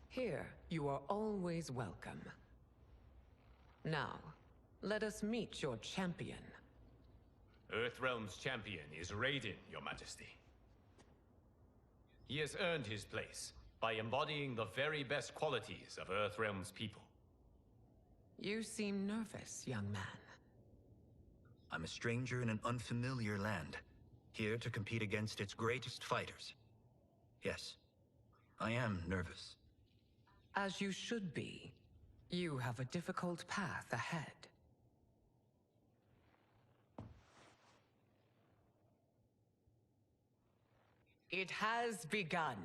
Here, you are always welcome. Now, let us meet your champion. Earthrealm's champion is Raiden, Your Majesty. He has earned his place by embodying the very best qualities of Earthrealm's people. You seem nervous, young man. I'm a stranger in an unfamiliar land, here to compete against its greatest fighters. Yes, I am nervous. As you should be. You have a difficult path ahead. It has begun.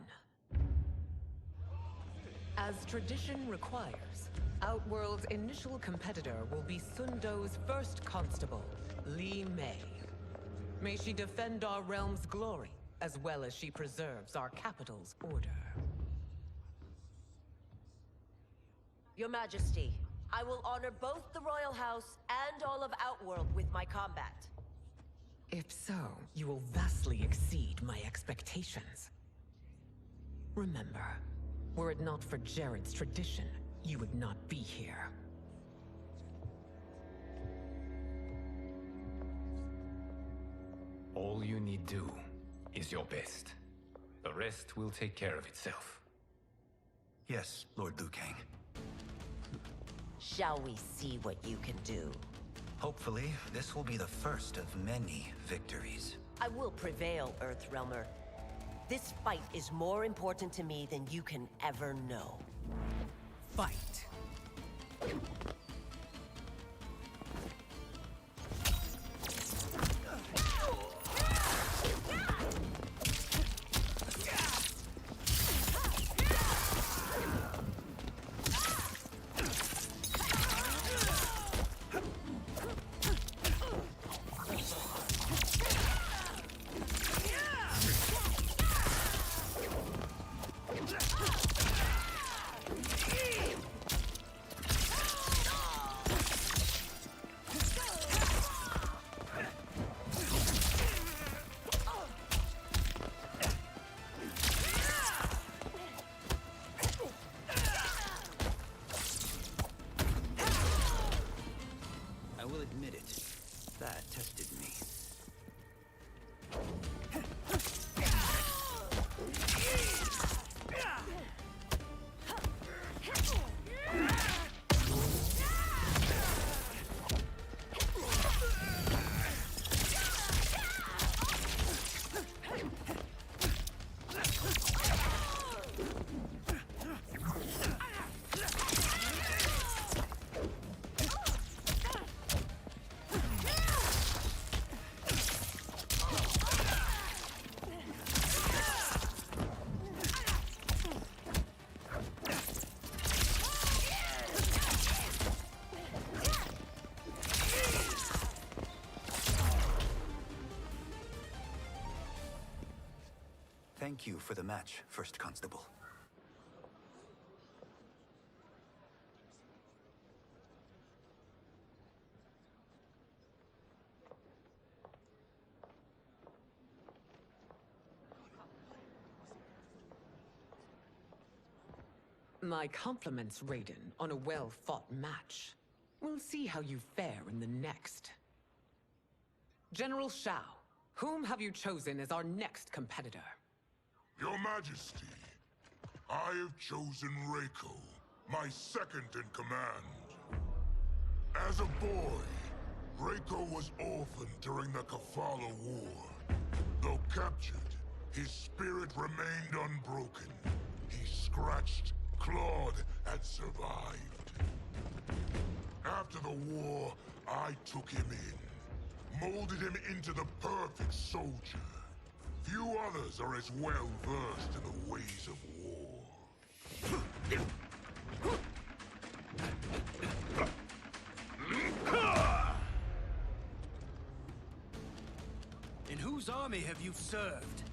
As tradition requires, Outworld's initial competitor will be Sundo's first constable, Li Mei. May she defend our realm's glory, as well as she preserves our capital's order. Your Majesty, I will honor both the Royal House and all of Outworld with my combat. If so, you will vastly exceed my expectations. Remember, were it not for Jared's tradition, you would not be here. All you need do is your best. The rest will take care of itself. Yes, Lord Liu Kang. Shall we see what you can do? Hopefully, this will be the first of many victories. I will prevail, Earthrealmer. This fight is more important to me than you can ever know. Fight. I will admit it. That tested me. Thank you for the match, First Constable. My compliments, Raiden, on a well-fought match. We'll see how you fare in the next. General Shao, whom have you chosen as our next competitor? Your Majesty, I have chosen Reiko, my second in command. As a boy, Reiko was orphaned during the Kafala War. Though captured, his spirit remained unbroken. He scratched, clawed, and survived. After the war, I took him in, molded him into the perfect soldier. Few others are as well versed in the ways of war. In whose army have you served?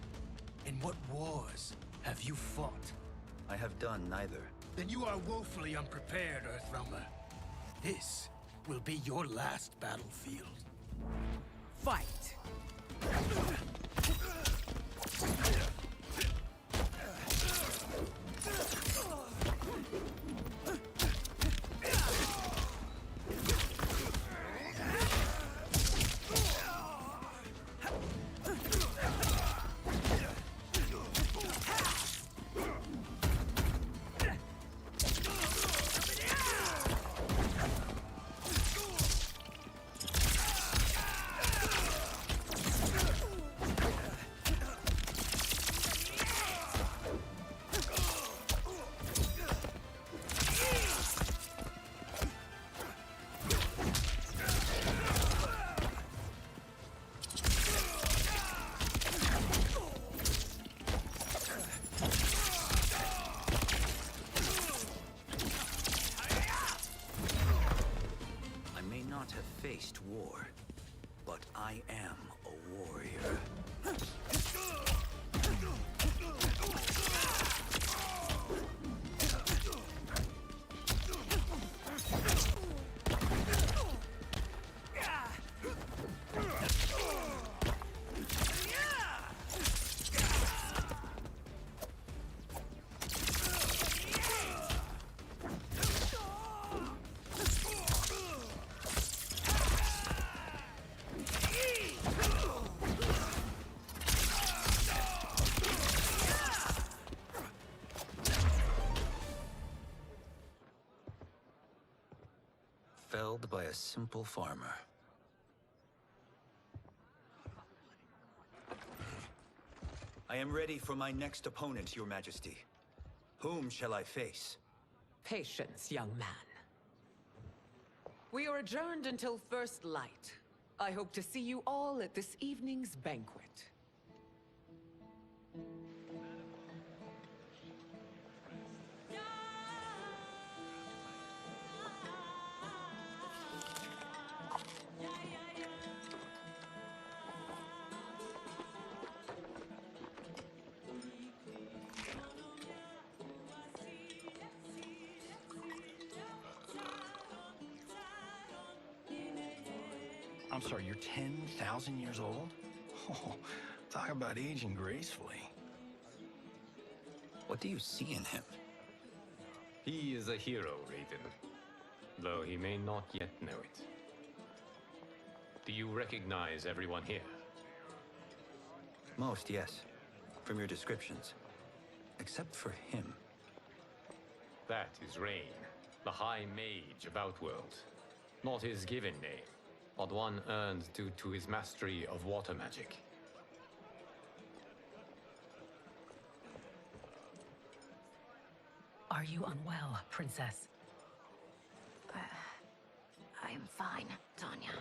In what wars have you fought? I have done neither. Then you are woefully unprepared, Earthrealmer. This will be your last battlefield. Fight! Faced war, but I am a warrior. Felled by a simple farmer. I am ready for my next opponent, Your Majesty. Whom shall I face? Patience, young man. We are adjourned until first light. I hope to see you all at this evening's banquet. I'm sorry, you're 10,000 years old? Oh, talk about aging gracefully. What do you see in him? He is a hero, Raiden, though he may not yet know it. Do you recognize everyone here? Most, yes. From your descriptions. Except for him. That is Rain, the High Mage of Outworld. Not his given name, but one earned due to his mastery of water magic. Are you unwell, Princess? I am fine, Tanya.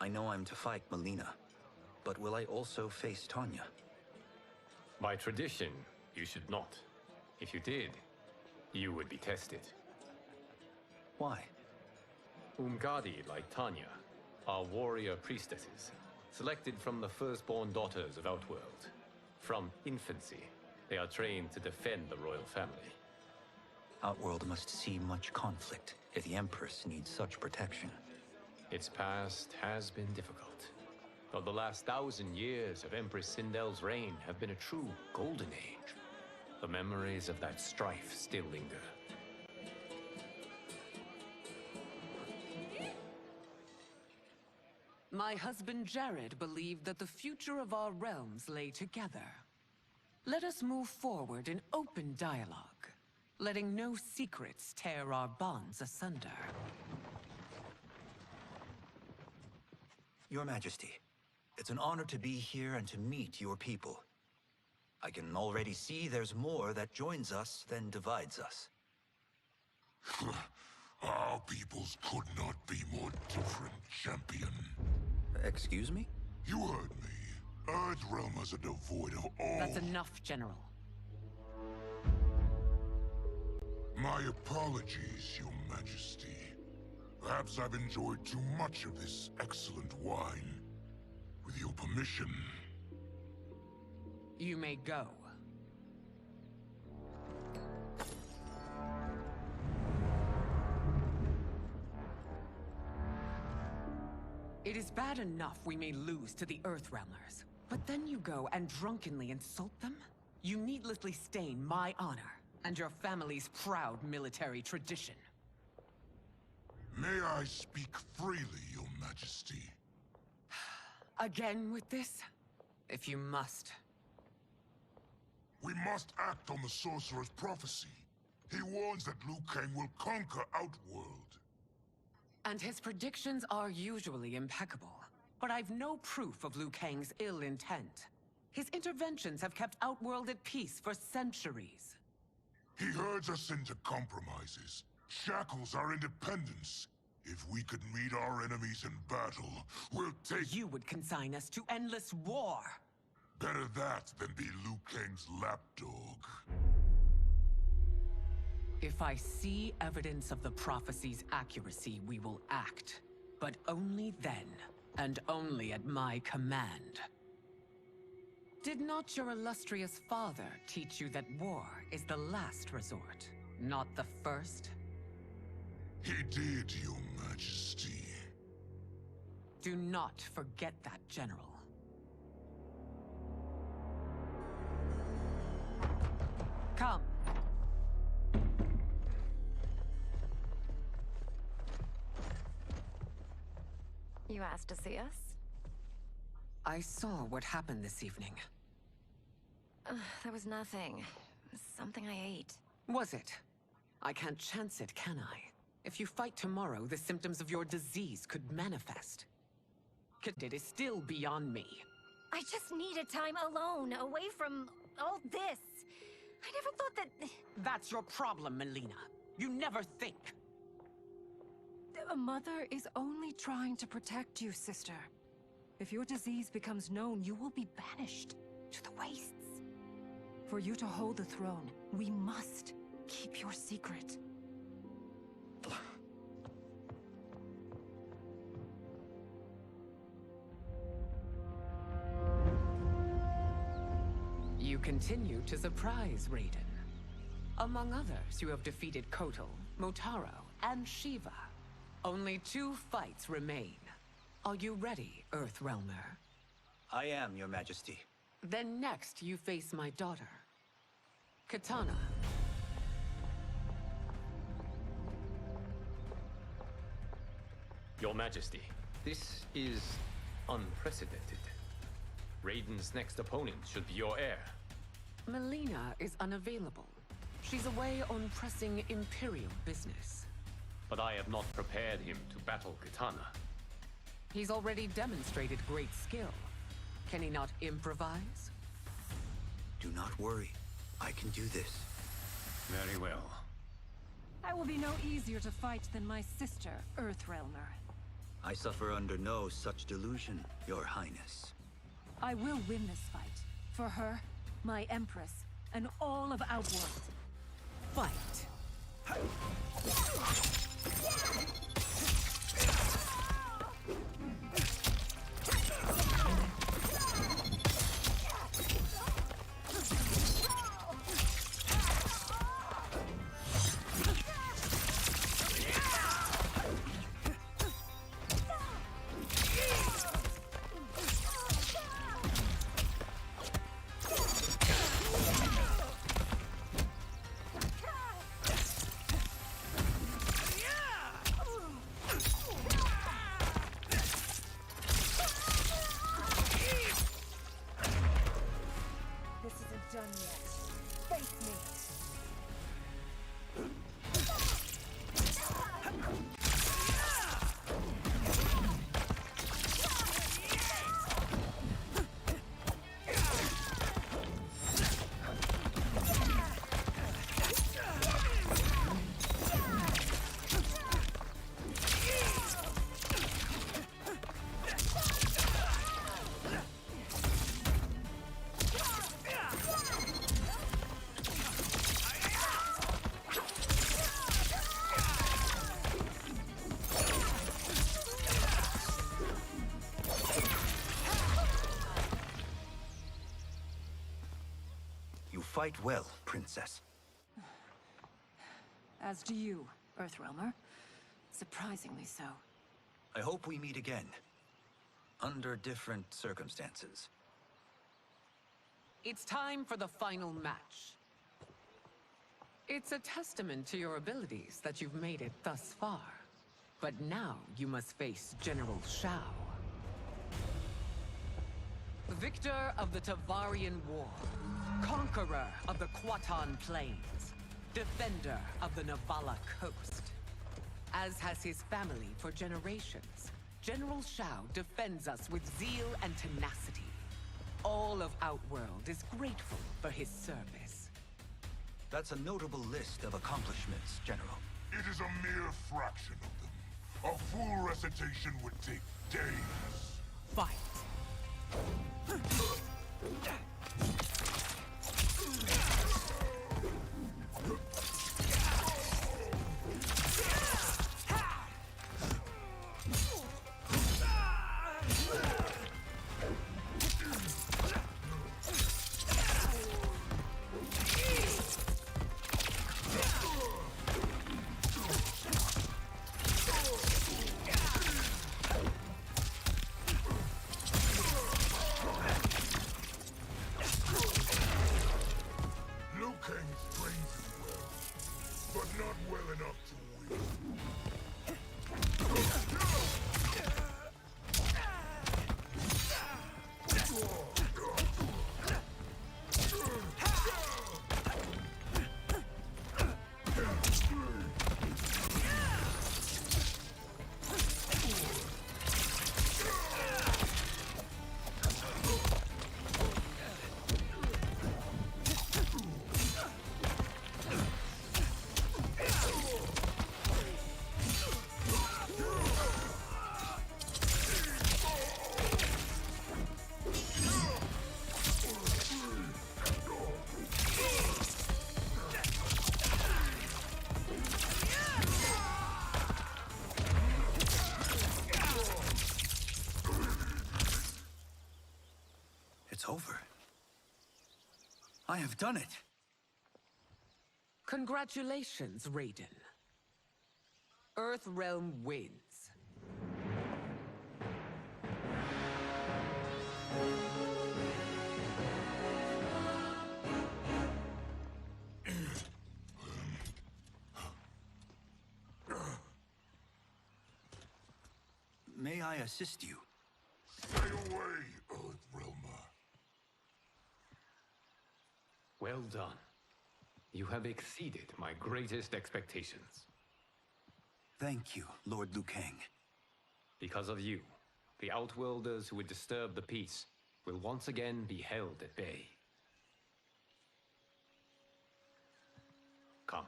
I know I'm to fight Mileena, but will I also face Tanya? By tradition, you should not. If you did, you would be tested. Why? Umgadi, like Tanya, are warrior priestesses, selected from the firstborn daughters of Outworld. From infancy, they are trained to defend the royal family. Outworld must see much conflict if the Empress needs such protection. Its past has been difficult, but the last 1,000 years of Empress Sindel's reign have been a true golden age. The memories of that strife still linger. My husband Jared believed that the future of our realms lay together. Let us move forward in open dialogue, letting no secrets tear our bonds asunder. Your Majesty, it's an honor to be here and to meet your people. I can already see there's more that joins us than divides us. Our peoples could not be more different, champion. Excuse me? You heard me. Earthrealmers are devoid of all... That's enough, General. My apologies, Your Majesty. Perhaps I've enjoyed too much of this excellent wine. With your permission... You may go. It is bad enough we may lose to the Earthrealmers, but then you go and drunkenly insult them? You needlessly stain my honor and your family's proud military tradition. May I speak freely, Your Majesty? Again with this? If you must. We must act on the Sorcerer's prophecy. He warns that Liu Kang will conquer Outworld. And his predictions are usually impeccable. But I've no proof of Liu Kang's ill intent. His interventions have kept Outworld at peace for centuries. He herds us into compromises, shackles our independence. If we could meet our enemies in battle, we'll take... You would consign us to endless war! Better that than be Liu Kang's lapdog. If I see evidence of the prophecy's accuracy, we will act. But only then, and only at my command. Did not your illustrious father teach you that war is the last resort, not the first? He did, Your Majesty. Do not forget that, General. Come. You asked to see us? I saw what happened this evening. There was nothing. Something I ate. Was it? I can't chance it, can I? If you fight tomorrow, the symptoms of your disease could manifest. It is still beyond me. I just needed time alone, away from all this. I never thought that... That's your problem, Melina. You never think. A mother is only trying to protect you, sister. If your disease becomes known, you will be banished to the wastes. For you to hold the throne, we must keep your secret. You continue to surprise Raiden. Among others, you have defeated Kotal, Motaro, and Shiva. Only 2 fights remain. Are you ready, Earthrealmer? I am, Your Majesty. Then next, you face my daughter, Kitana. Your Majesty, this is unprecedented. Raiden's next opponent should be your heir. Melina is unavailable. She's away on pressing Imperial business. But I have not prepared him to battle Kitana. He's already demonstrated great skill. Can he not improvise? Do not worry. I can do this. Very well. I will be no easier to fight than my sister, Earthrealmer. I suffer under no such delusion, Your Highness. I will win this fight. For her, my Empress, and all of Outworld. Fight! Fight well, Princess. As do you, Earthrealmer. Surprisingly so. I hope we meet again. Under different circumstances. It's time for the final match. It's a testament to your abilities that you've made it thus far. But now you must face General Shao. Victor of the Tavarian War. Conqueror of the Quatan Plains. Defender of the Navala Coast. As has his family for generations, General Shao defends us with zeal and tenacity. All of Outworld is grateful for his service. That's a notable list of accomplishments, General. It is a mere fraction of them. A full recitation would take days. Fight! I have done it! Congratulations, Raiden. Earthrealm wins. May I assist you? Stay away, Earthrealmer. Well done. You have exceeded my greatest expectations. Thank you, Lord Liu Kang. Because of you, the Outworlders who would disturb the peace will once again be held at bay. Come,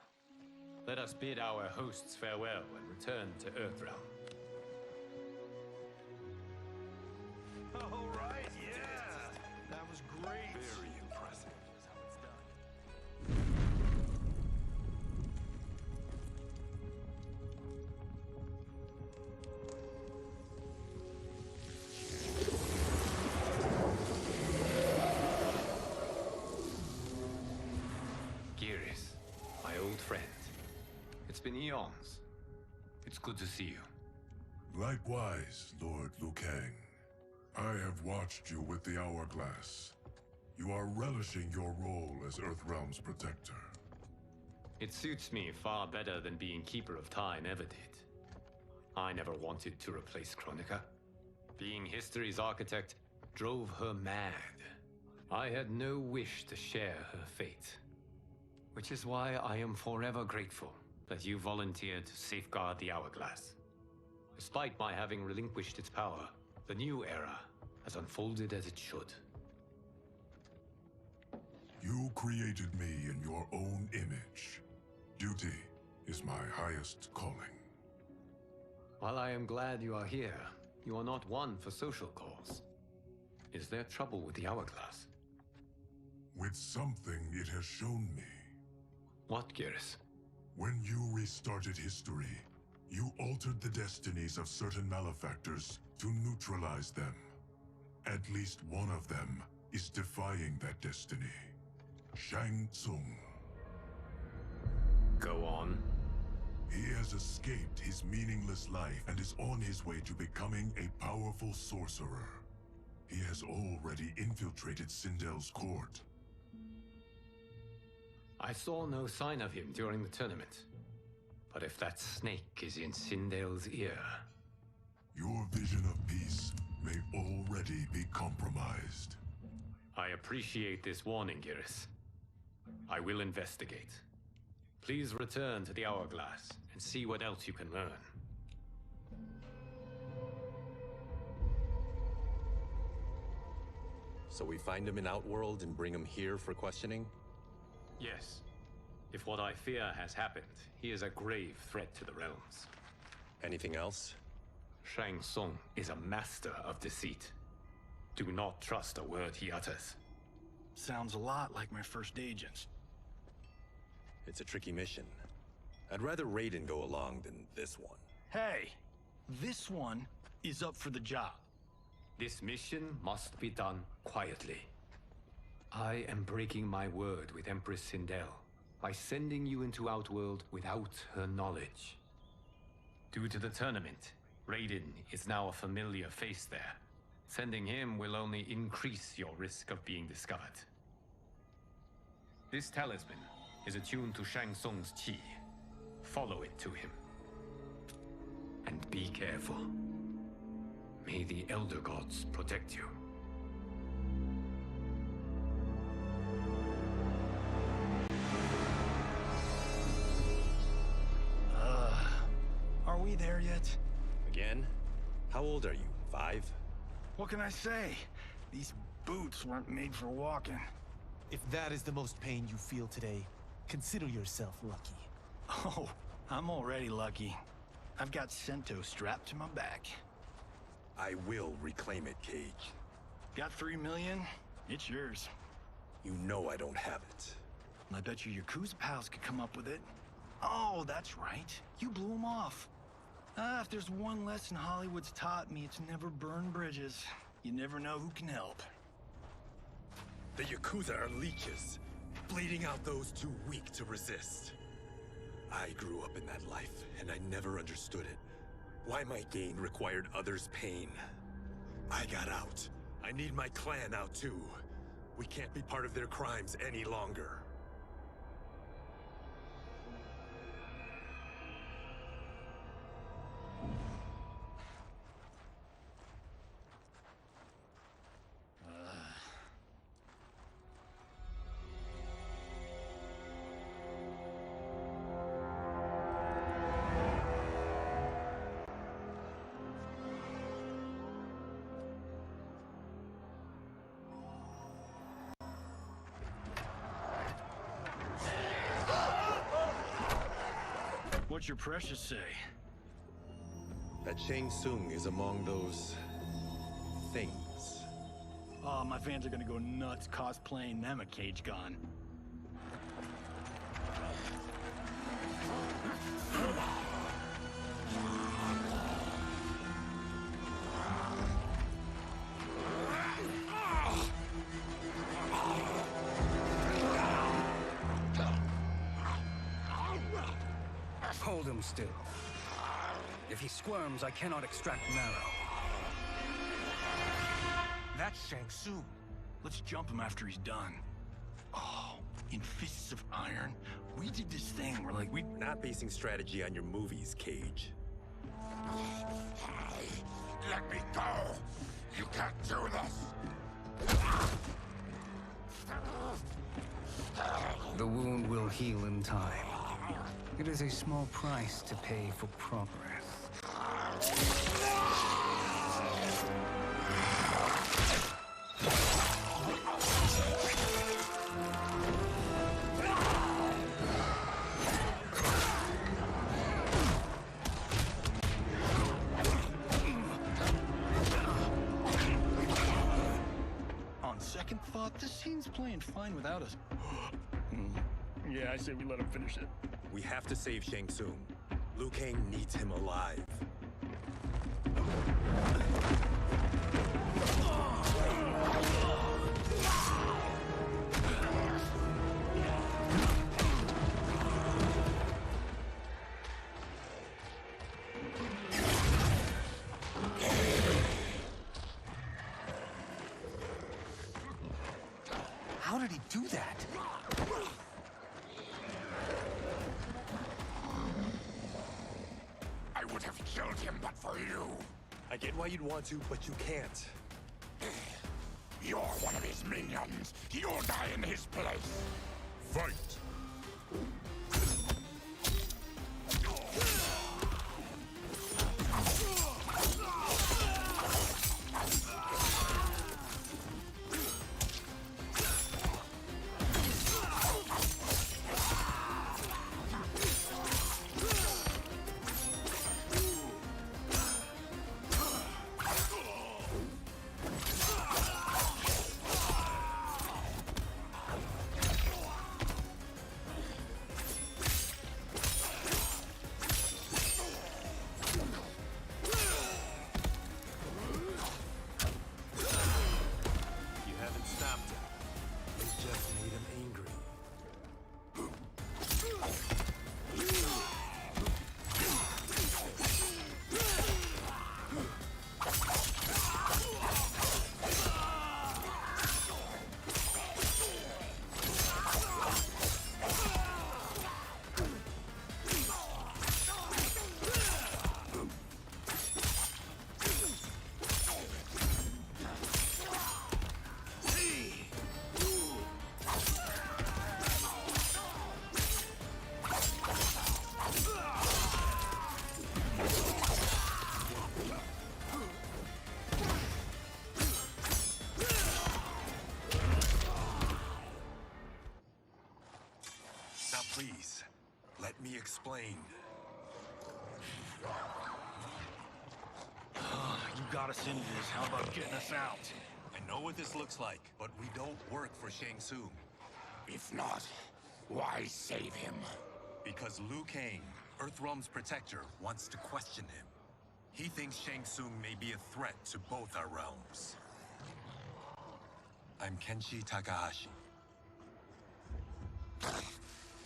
let us bid our hosts farewell and return to Earthrealm. All right, yeah! That was great! Very impressive. Geras, my old friend. It's been eons. It's good to see you. Likewise, Lord Liu Kang. I have watched you with the Hourglass. You are relishing your role as Earthrealm's protector. It suits me far better than being Keeper of Time ever did. I never wanted to replace Kronika. Being history's architect drove her mad. I had no wish to share her fate. Which is why I am forever grateful that you volunteered to safeguard the Hourglass. Despite my having relinquished its power, the new era has unfolded as it should. You created me in your own image. Duty is my highest calling. While I am glad you are here, you are not one for social calls. Is there trouble with the Hourglass? With something it has shown me. What, Geras? When you restarted history, you altered the destinies of certain malefactors to neutralize them. At least one of them is defying that destiny. Shang Tsung. Go on. He has escaped his meaningless life and is on his way to becoming a powerful sorcerer. He has already infiltrated Sindel's court. I saw no sign of him during the tournament. But if that snake is in Sindel's ear... Your vision of peace may already be compromised. I appreciate this warning, Geras. I will investigate. Please return to the Hourglass and see what else you can learn. So we find him in Outworld and bring him here for questioning? Yes. If what I fear has happened, he is a grave threat to the realms. Anything else? Shang Tsung is a master of deceit. Do not trust a word he utters. Sounds a lot like my first agents. It's a tricky mission. I'd rather Raiden go along than this one. Hey! This one is up for the job. This mission must be done quietly. I am breaking my word with Empress Sindel by sending you into Outworld without her knowledge. Due to the tournament, Raiden is now a familiar face there. Sending him will only increase your risk of being discovered. This talisman is attuned to Shang Tsung's chi. Follow it to him. And be careful. May the Elder Gods protect you. Are we there yet? Again? How old are you? 5? What can I say? These boots weren't made for walking. If that is the most pain you feel today, consider yourself lucky. Oh, I'm already lucky. I've got Sento strapped to my back. I will reclaim it, Cage. Got 3 million? It's yours. You know I don't have it. I bet your Yakuza pals could come up with it. Oh, that's right. You blew them off. If there's one lesson Hollywood's taught me, it's never burn bridges. You never know who can help. The Yakuza are leeches, bleeding out those too weak to resist. I grew up in that life, and I never understood it. Why my gain required others' pain. I got out. I need my clan out too. We can't be part of their crimes any longer. What's your precious say? That Shang Tsung is among those... things. Oh, my fans are gonna go nuts cosplaying them a Cage Gun. Hold him still. If he squirms, I cannot extract marrow. That's Shang Tsung. Let's jump him after he's done. Oh, in Fists of Iron, we did this thing where we're not basing strategy on your movies, Cage. Let me go! You can't do this! The wound will heal in time. It is a small price to pay for progress. On second thought, this scene's playing fine without us. Yeah, I say we let him finish it. We have to save Shang Tsung. Liu Kang needs him alive. How did he do that? I would have killed him but for you. I get why you'd want to, but you can't. You're one of his minions. You'll die in his place. Fight! Please, let me explain. You got us into this. How about getting us out? I know what this looks like, but we don't work for Shang Tsung. If not, why save him? Because Liu Kang, Earthrealm's protector, wants to question him. He thinks Shang Tsung may be a threat to both our realms. I'm Kenshi Takahashi.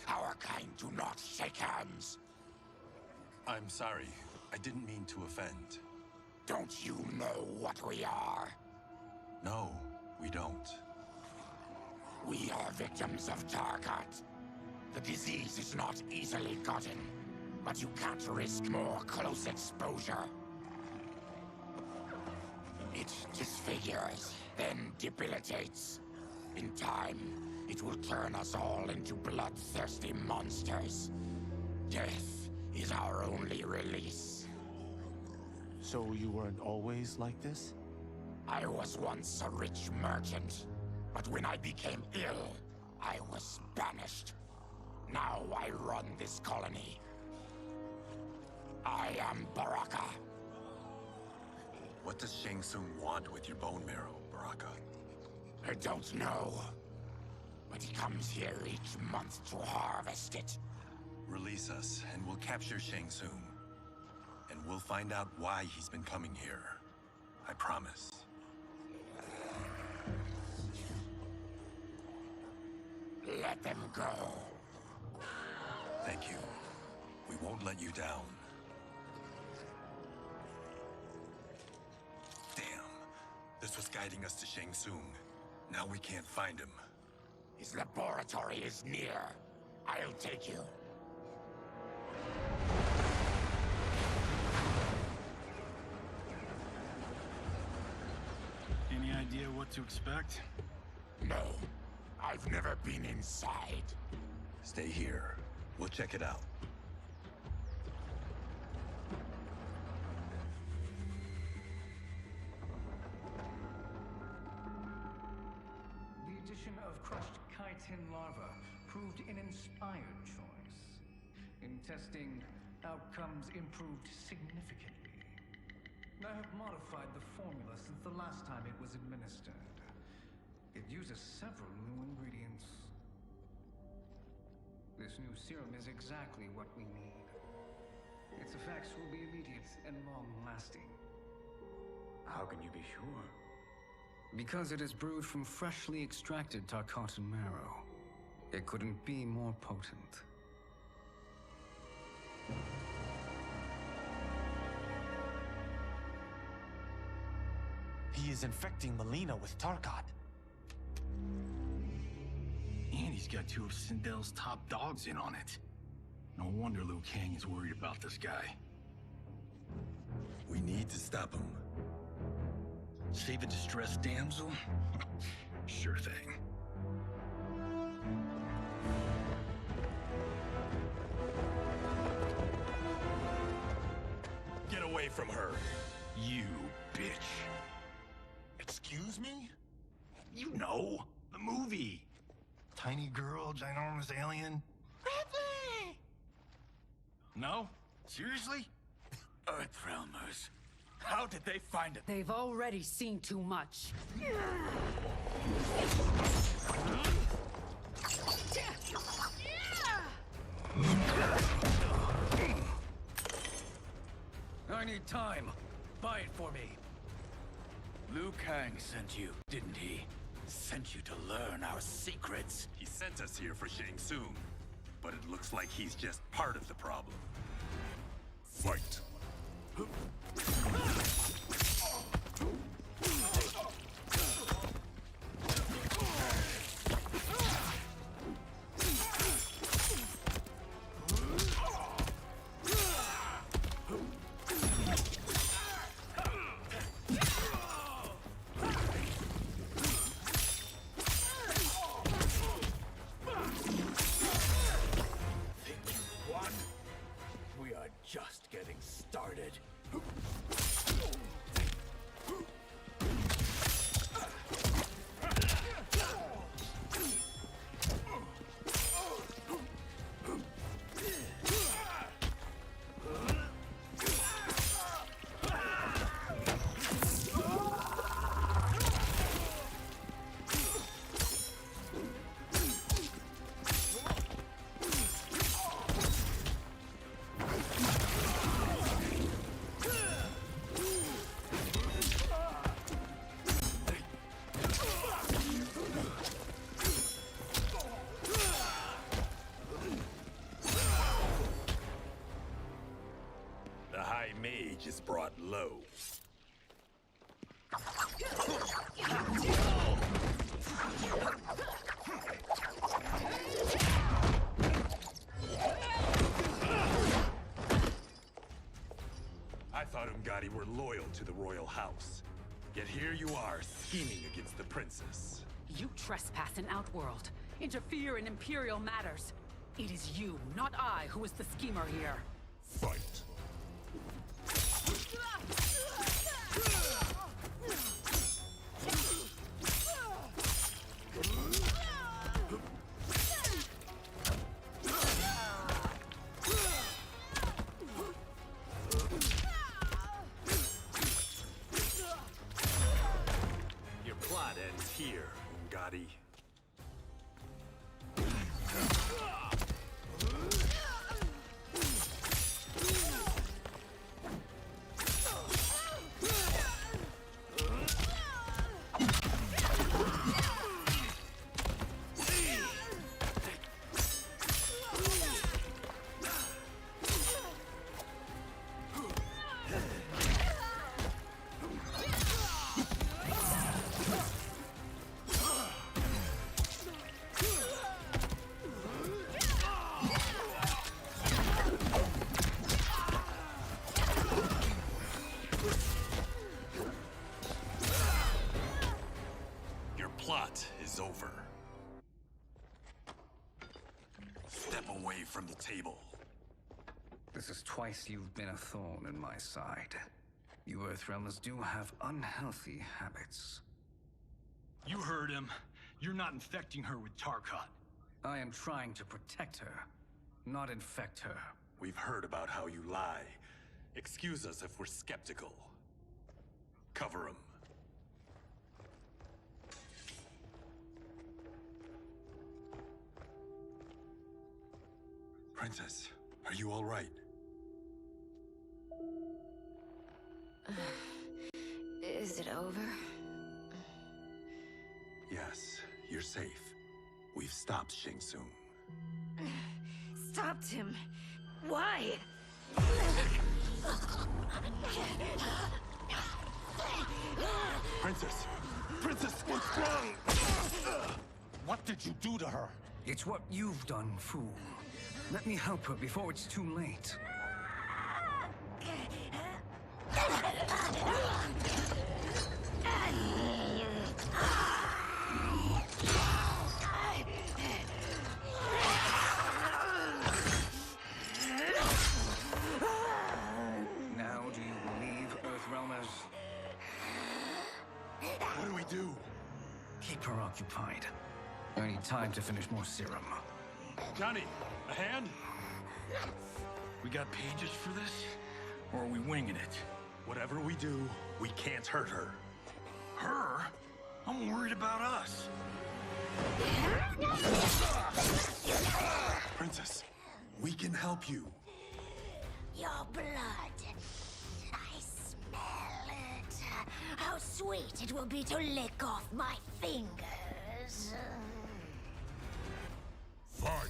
Our kind do not shake hands. I'm sorry. I didn't mean to offend. Don't you know what we are? No, we don't. We are victims of Tarkat. The disease is not easily gotten, but you can't risk more close exposure. It disfigures, then debilitates. In time, it will turn us all into bloodthirsty monsters. Death is our only release. So you weren't always like this? I was once a rich merchant, but when I became ill, I was banished. Now I run this colony. I am Baraka. What does Shang Tsung want with your bone marrow, Baraka? I don't know. But he comes here each month to harvest it. Release us, and we'll capture Shang Tsung. And we'll find out why he's been coming here. I promise. Let them go. Thank you. We won't let you down. Damn. This was guiding us to Shang Tsung. Now we can't find him. His laboratory is near. I'll take you. Any idea what to expect? No. I've never been inside. Stay here. We'll check it out. The addition of crushed chitin larva proved an inspired choice. In testing, outcomes improved significantly. I have modified the formula since the last time it was administered. It uses several new ingredients. This new serum is exactly what we need. Its effects will be immediate and long-lasting. How can you be sure? Because it is brewed from freshly extracted Tarkatan marrow. It couldn't be more potent. He is infecting Mileena with Tarkat. And he's got two of Sindel's top dogs in on it. No wonder Liu Kang is worried about this guy. We need to stop him. Save a distressed damsel? Sure thing. Get away from her! You bitch. Excuse me? You know, the movie. Tiny girl, ginormous alien. Ripley! No? Seriously? Earthrealmers. How did they find it? They've already seen too much. I need time. Buy it for me. Liu Kang sent you, didn't he? Sent you to learn our secrets. He sent us here for Shang Tsung, but it looks like he's just part of the problem. Fight. We are just getting started. Ungadi were loyal to the royal house. Yet here you are, scheming against the princess. You trespass in Outworld, interfere in Imperial matters. It is you, not I, who is the schemer here. Fight. Your plot ends here, Ungadi. Plot is over. Step away from the table. This is twice you've been a thorn in my side. You Earthrealmers do have unhealthy habits. You heard him. You're not infecting her with Tarkat. I am trying to protect her, not infect her. We've heard about how you lie. Excuse us if we're skeptical. Cover him. Princess, are you all right? Is it over? Yes, you're safe. We've stopped Shang Tsung. Stopped him? Why? Princess! Princess, what's wrong? What did you do to her? It's what you've done, fool. Let me help her before it's too late. Now do you believe, Earthrealmers? What do we do? Keep her occupied. I need time to finish more serum. Johnny, a hand? We got pages for this? Or are we winging it? Whatever we do, we can't hurt her. Her? I'm worried about us. Princess, we can help you. Your blood. I smell it. How sweet it will be to lick off my fingers. Fight!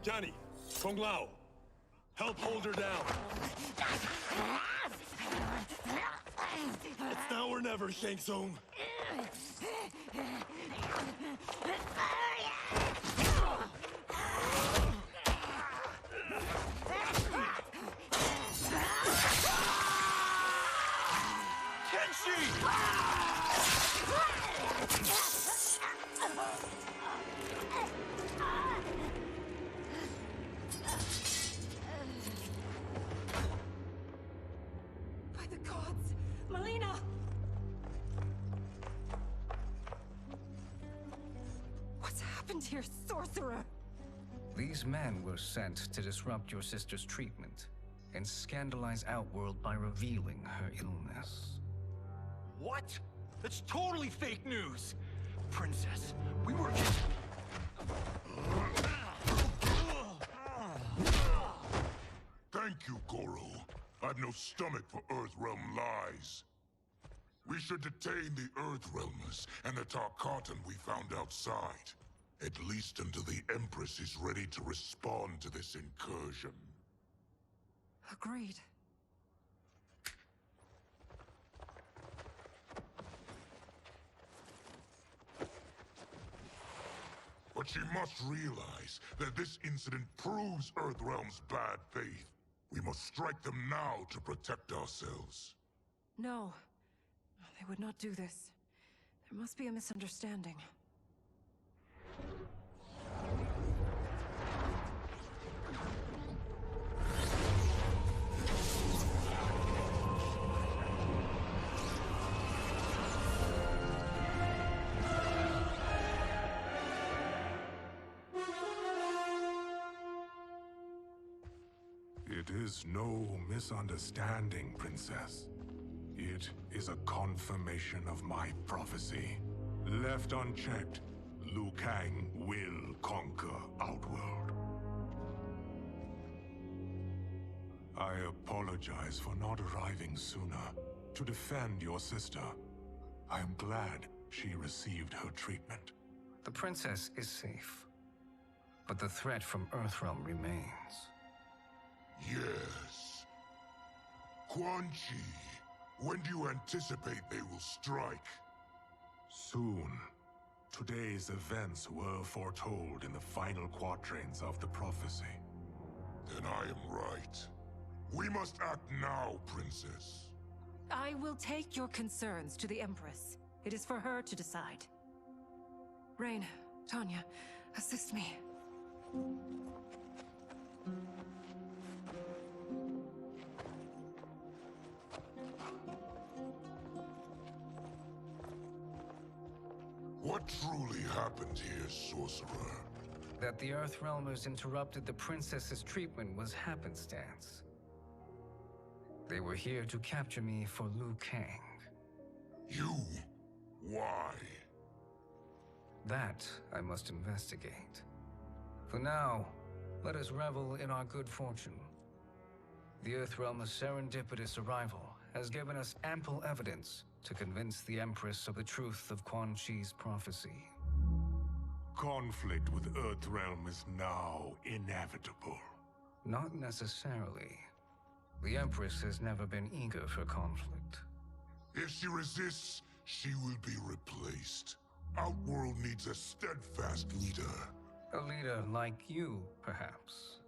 Johnny, Kung Lao, help hold her down. It's now or never, Shang Tsung. happened here, sorcerer? These men were sent to disrupt your sister's treatment and scandalize Outworld by revealing her illness. What? That's totally fake news! Princess, we were... Thank you, Goro. I've no stomach for Earthrealm lies. We should detain the Earthrealmers and the Tarkatan we found outside. At least until the Empress is ready to respond to this incursion. Agreed. But she must realize that this incident proves Earthrealm's bad faith. We must strike them now to protect ourselves. No. They would not do this. There must be a misunderstanding. It is no misunderstanding, Princess. It is a confirmation of my prophecy. Left unchecked, Liu Kang will conquer Outworld. I apologize for not arriving sooner to defend your sister. I am glad she received her treatment. The princess is safe, but the threat from Earthrealm remains. Yes. Quan Chi, when do you anticipate they will strike? Soon. Today's events were foretold in the final quatrains of the prophecy. Then I am right. We must act now, Princess. I will take your concerns to the Empress. It is for her to decide. Rain, Tanya, assist me. What truly happened here, Sorcerer? That the Earthrealmers interrupted the princess's treatment was happenstance. They were here to capture me for Liu Kang. You? Why? That I must investigate. For now, let us revel in our good fortune. The Earthrealm's serendipitous arrival has given us ample evidence to convince the Empress of the truth of Quan Chi's prophecy. Conflict with Earthrealm is now inevitable. Not necessarily. The Empress has never been eager for conflict. If she resists, she will be replaced. Outworld needs a steadfast leader. A leader like you, perhaps.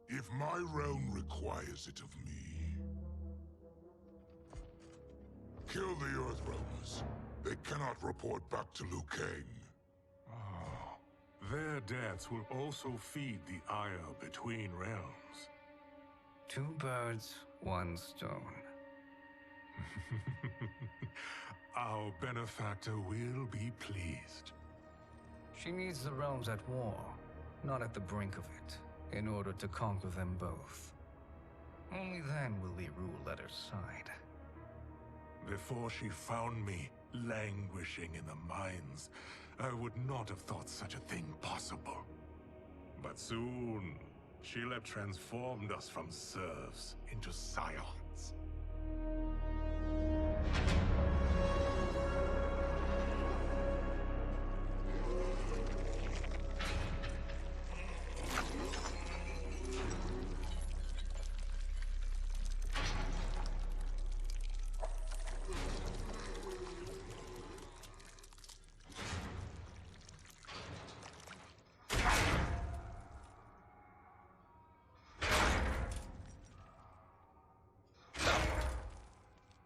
If my realm requires it of me. Kill the Earthrealmers. They cannot report back to Liu Kang. Their deaths will also feed the ire between realms. Two birds, one stone. Our benefactor will be pleased. She needs the realms at war, not at the brink of it, in order to conquer them both. Only then will we rule at her side. Before she found me languishing in the mines, I would not have thought such a thing possible. But soon, she'll have transformed us from serfs into scions.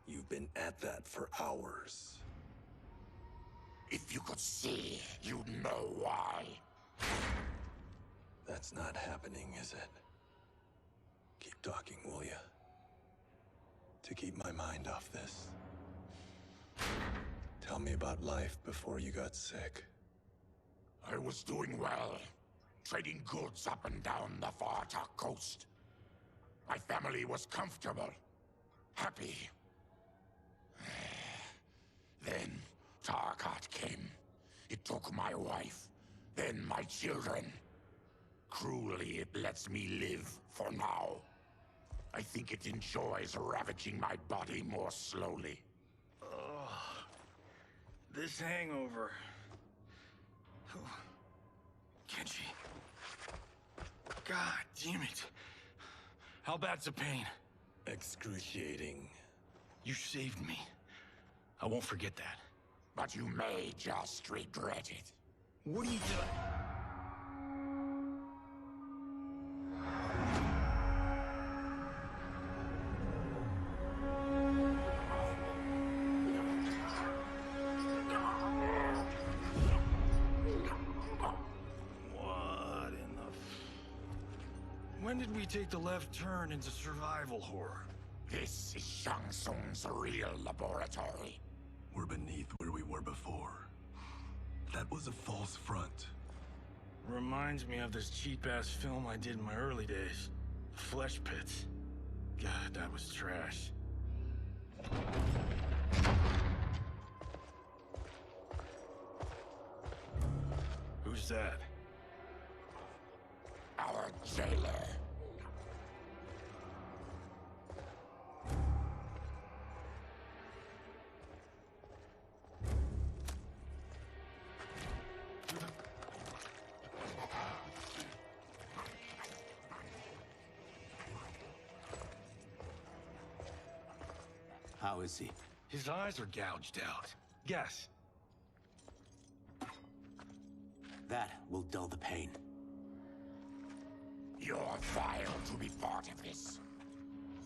You've been at that for hours. If you could see, you'd know why. That's not happening, is it? Keep talking, will ya? To keep my mind off this. Tell me about life before you got sick. I was doing well, trading goods up and down the Varta coast. My family was comfortable, happy. Then Tarkat came. It took my wife, then my children. Cruelly, it lets me live for now. I think it enjoys ravaging my body more slowly. This hangover. Kenji. God damn it. How bad's the pain? Excruciating. You saved me. I won't forget that. But you may just regret it. What are you doing? When did we take the left turn into survival horror? This is Shang Tsung's real laboratory. We're beneath where we were before. That was a false front. Reminds me of this cheap-ass film I did in my early days. Flesh Pits. God, that was trash. Who's that? Our jailer. How is he? His eyes are gouged out. Guess. That will dull the pain. You're vile to be part of this.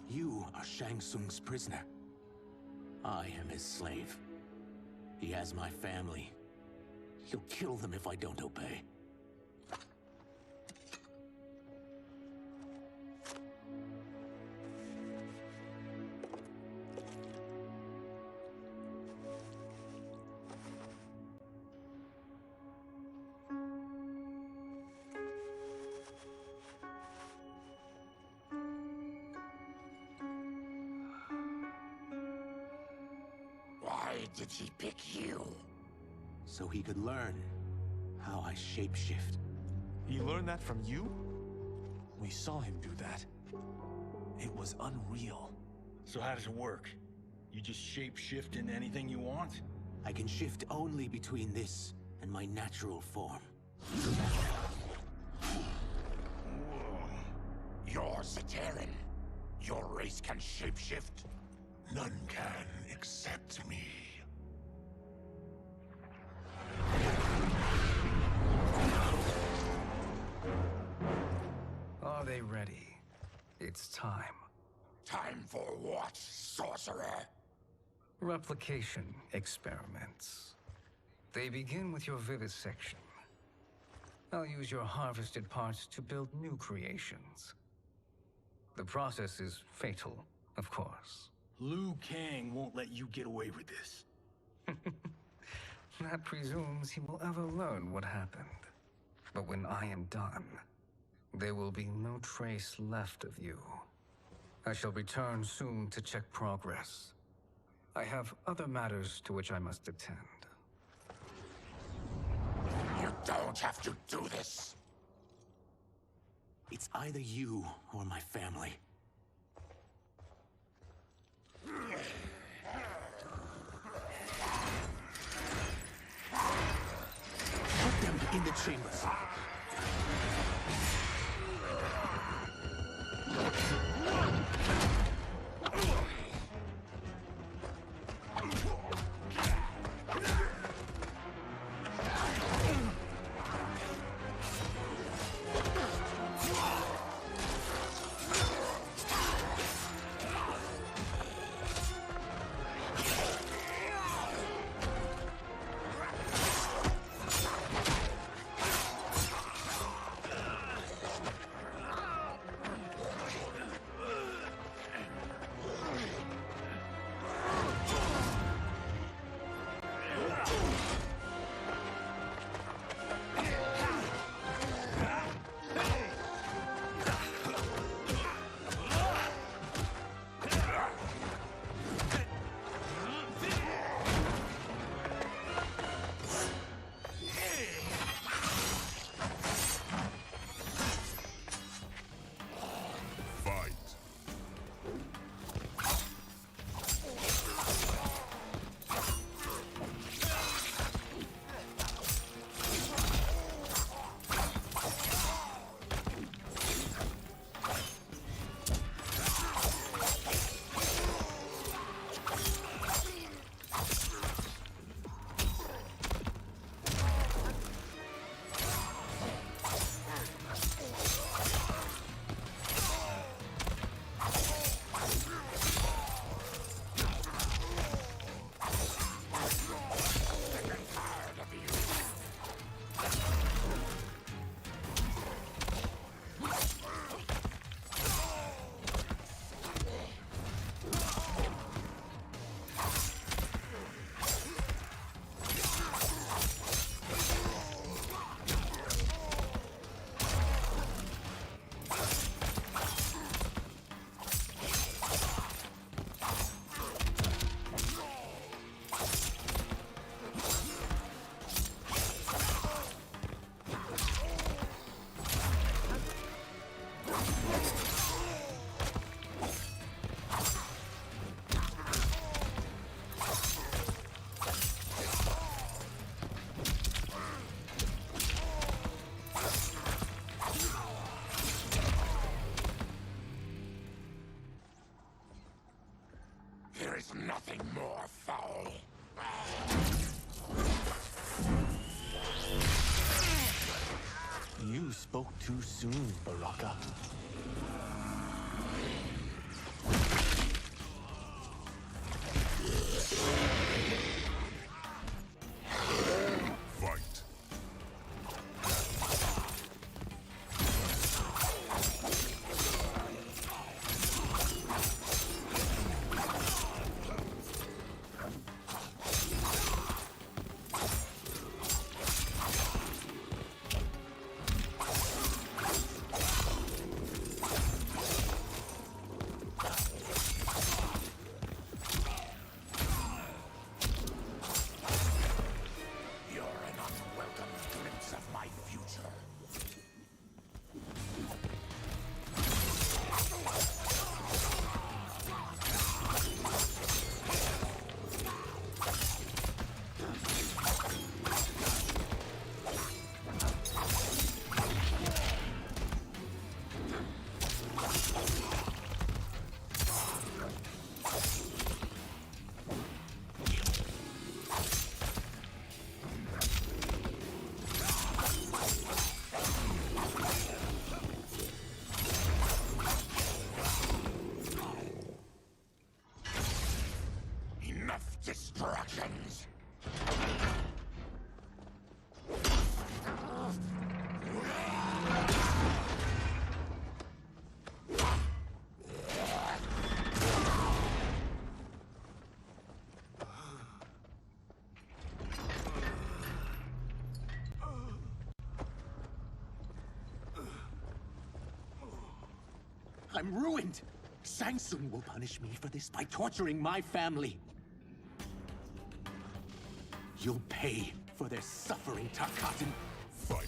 You are Shang Tsung's prisoner. I am his slave. He has my family. He'll kill them if I don't obey. Why did he pick you? So he could learn how I shapeshift. He learned that from you? We saw him do that. It was unreal. So how does it work? You just shape-shift into anything you want? I can shift only between this and my natural form. You're Zaterran. Your race can shapeshift. None can except me. Are they ready? It's time. Time for what, sorcerer? Replication experiments. They begin with your vivisection. I'll use your harvested parts to build new creations. The process is fatal, of course. Liu Kang won't let you get away with this. That presumes he will ever learn what happened. But when I am done, there will be no trace left of you. I shall return soon to check progress. I have other matters to which I must attend. You don't have to do this. It's either you or my family. Put them in the chambers. You spoke too soon, Baraka. Fight. You're an unwelcome glimpse of my future. Enough distractions. I'm ruined! Shang Tsung will punish me for this by torturing my family. You'll pay for their suffering, Tarkatan. Fight.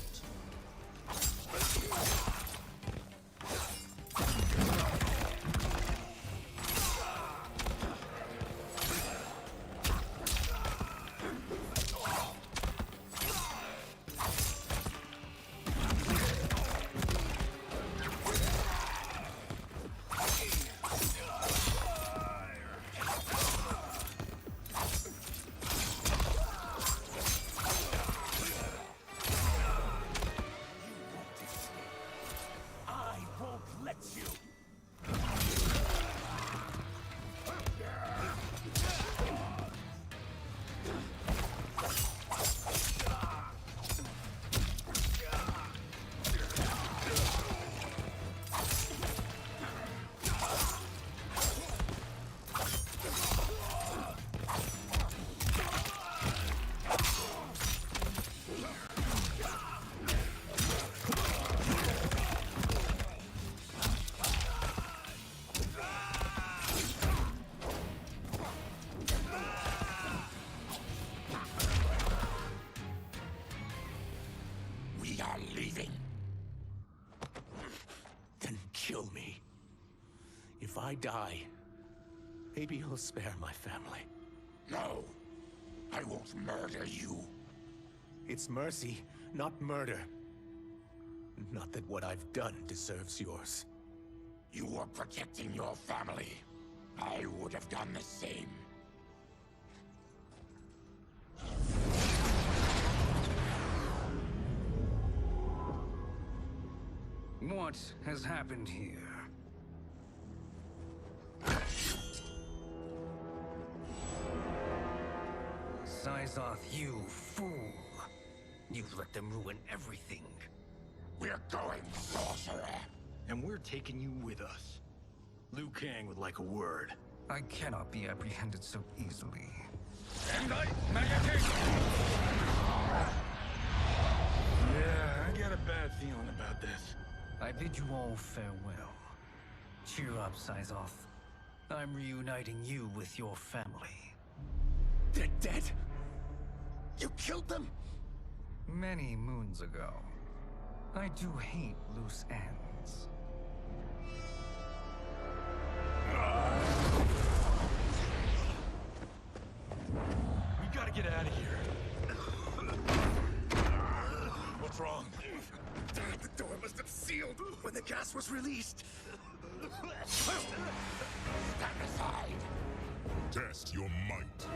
I won't let you! We are leaving. Then kill me. If I die, maybe you'll spare my family. No. I won't murder you. It's mercy, not murder. Not that what I've done deserves yours. You were protecting your family. I would have done the same. What has happened here? Syzoth, you fool! You let them ruin everything. We're going, sorcerer. And we're taking you with us. Liu Kang would like a word. I cannot be apprehended so easily. Yeah, I got a bad feeling about this. I bid you all farewell. Cheer up, Syzoth. I'm reuniting you with your family. They're dead? You killed them? Many moons ago. I do hate loose ends. We gotta get out of here. What's wrong? The door must have sealed when the gas was released. Stand aside. Test your might.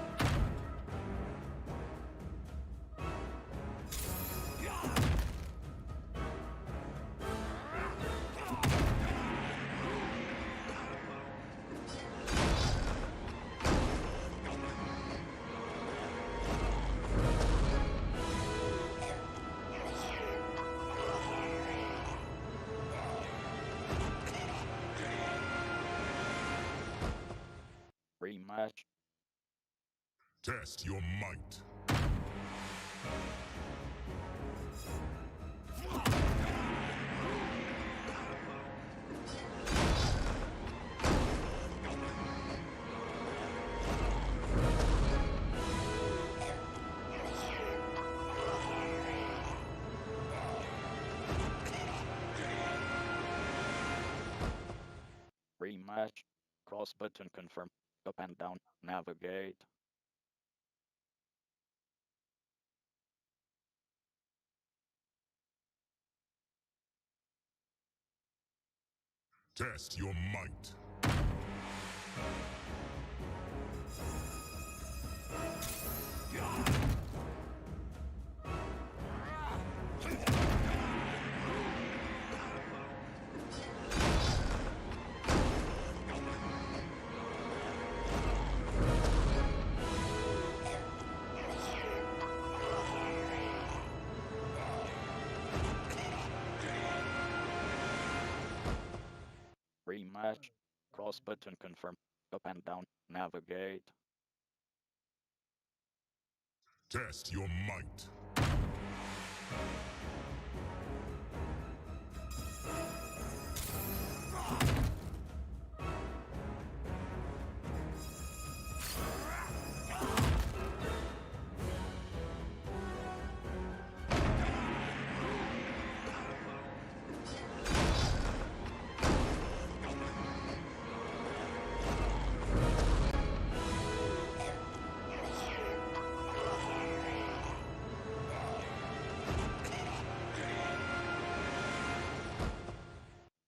Test your might. Rematch. Cross button confirm. Up and down. Navigate. Test your might. Rematch. Cross button confirm. Up and down. Navigate. Test your might.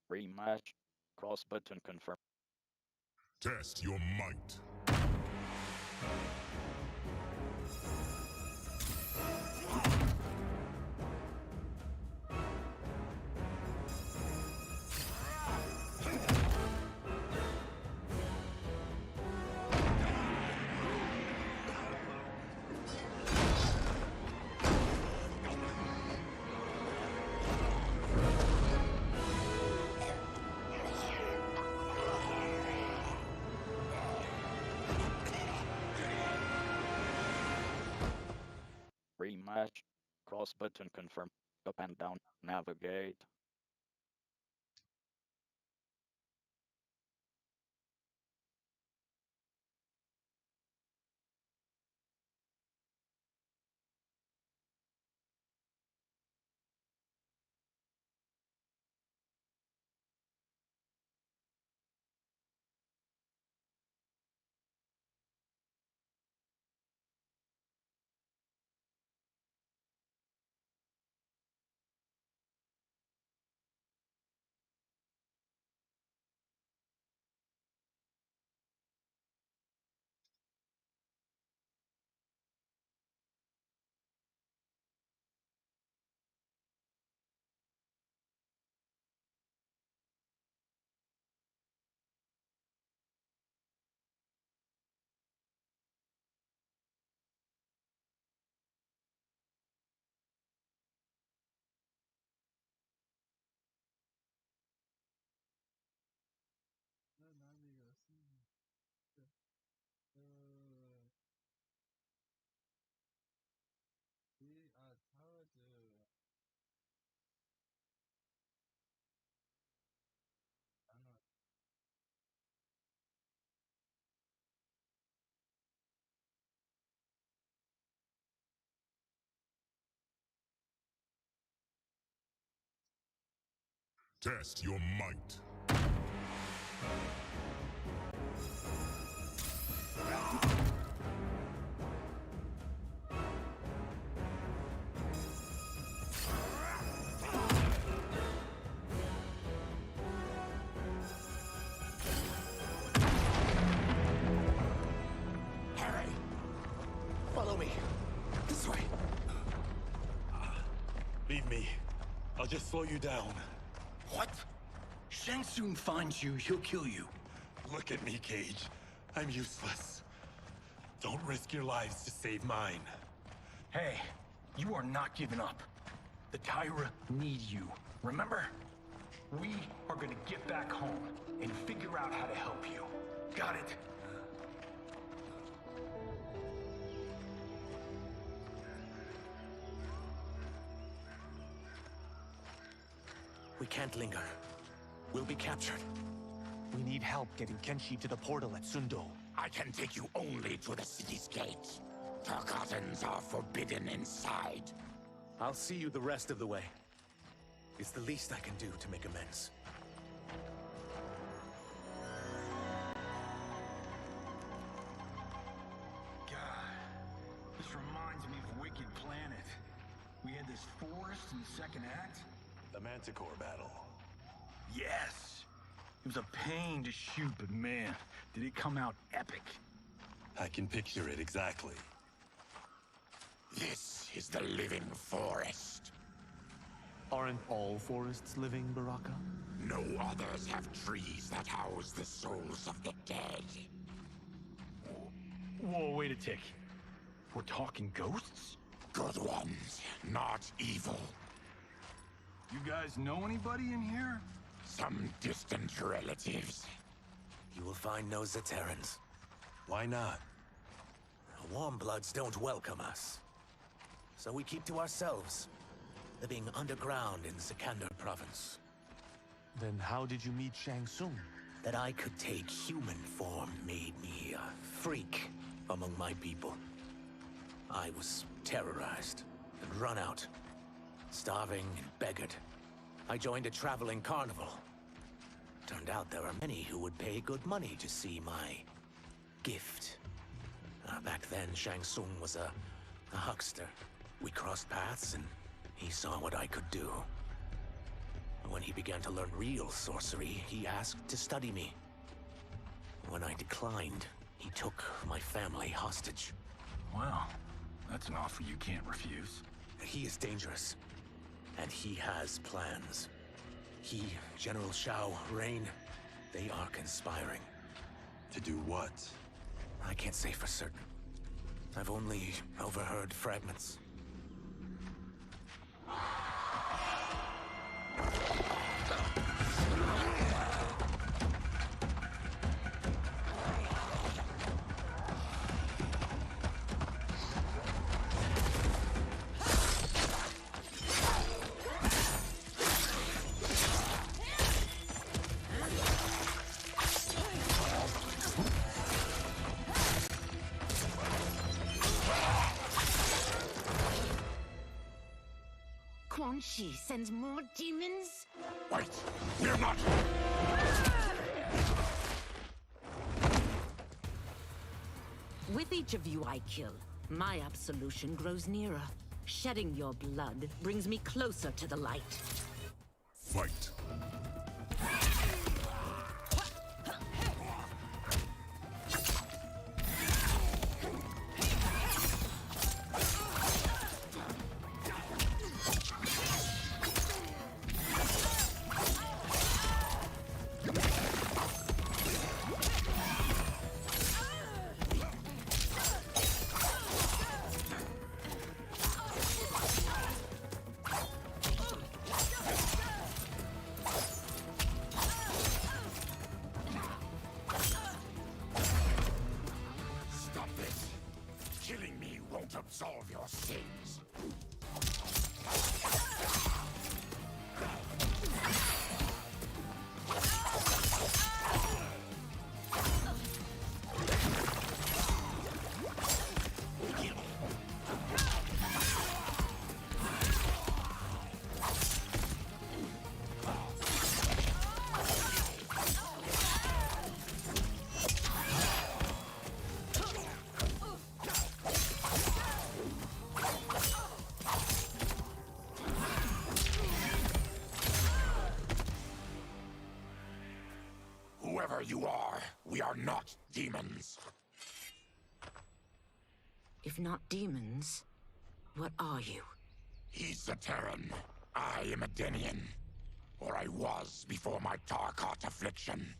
Rematch. Cross button confirm. Test your might. Rematch. Cross button confirm. Up and down. Navigate. Test your might. Harry! Follow me. This way. Leave me. I'll just slow you down. What? Shang Tsung finds you, he'll kill you. Look at me, Cage. I'm useless. Don't risk your lives to save mine. Hey, you are not giving up. The Tyra need you, remember? We are gonna get back home and figure out how to help you. Got it? We can't linger. We'll be captured. We need help getting Kenshi to the portal at Sundo. I can take you only to the city's gate. Tarkatans are forbidden inside. I'll see you the rest of the way. It's the least I can do to make amends. God, this reminds me of Wicked Planet. We had this forest in the second act. The Manticore battle. Yes! It was a pain to shoot, but man, did it come out epic. I can picture it exactly. This is the living forest. Aren't all forests living, Baraka? No others have trees that house the souls of the dead. Whoa, wait a tick. We're talking ghosts? Good ones, not evil. You guys know anybody in here? Some distant relatives. You will find no Zaterrans. Why not? Warmbloods don't welcome us. So we keep to ourselves, living underground in Sikander province. Then how did you meet Shang Tsung? That I could take human form made me a freak among my people. I was terrorized and run out, starving and beggared. I joined a traveling carnival. Turned out there are many who would pay good money to see my gift. Back then, Shang Tsung was a huckster. We crossed paths and he saw what I could do. When he began to learn real sorcery, he asked to study me. When I declined, he took my family hostage. Well, that's an offer you can't refuse. He is dangerous, and he has plans. He, General Shao, Rain, they are conspiring. To do what? I can't say for certain. I've only overheard fragments. Quan Chi sends more demons? Wait, we're not... With each of you I kill, my absolution grows nearer. Shedding your blood brings me closer to the light. Fight. Absolve your sins. Whoever you are, we are not demons. If not demons, what are you? He's a Terran. I am a Denian. Or I was before my Tarkat affliction.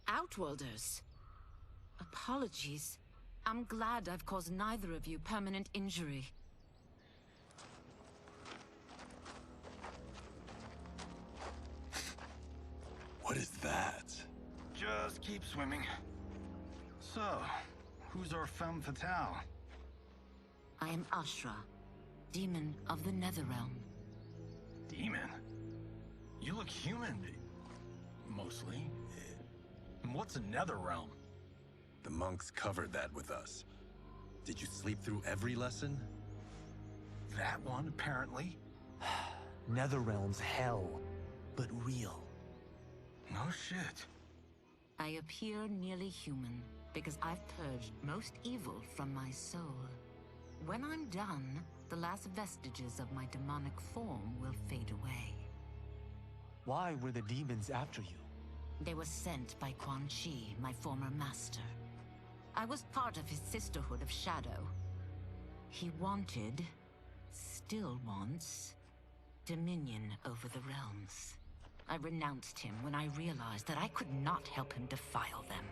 Outworlders. Apologies. I'm glad I've caused neither of you permanent injury. What is that? Just keep swimming. So, who's our femme fatale? I am Ashra, demon of the Netherrealm. Demon? You look look human. Mostly. And what's a nether realm? The monks covered that with us. Did you sleep through every lesson? That one, apparently. Netherrealm's hell, but real. No shit. I appear nearly human because I've purged most evil from my soul. When I'm done, the last vestiges of my demonic form will fade away. Why were the demons after you? They were sent by Quan Chi, my former master. I was part of his Sisterhood of Shadow. He wanted, still wants, dominion over the realms. I renounced him when I realized that I could not help him defile them.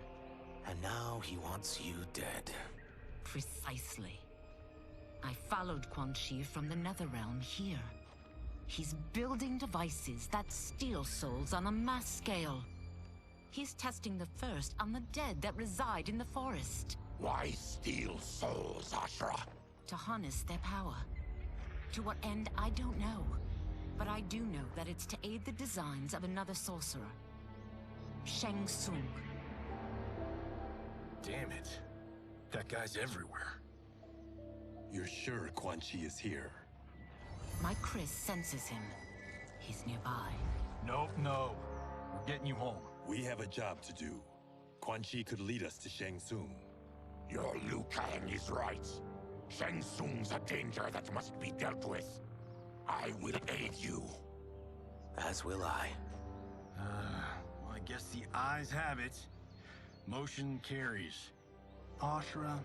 And now he wants you dead. Precisely. I followed Quan Chi from the Netherrealm here. He's building devices that steal souls on a mass scale. He's testing the first on the dead that reside in the forest. Why steal souls, Ashura? To harness their power. To what end, I don't know. But I do know that it's to aid the designs of another sorcerer. Shang Tsung. Damn it. That guy's everywhere. You're sure Quan Chi is here? My Chris senses him. He's nearby. Nope, no. We're getting you home. We have a job to do. Quan Chi could lead us to Shang Tsung. Your Liu Kang is right. Shang Tsung's a danger that must be dealt with. I will aid you. As will I. Well, I guess the eyes have it. Motion carries. Ashura,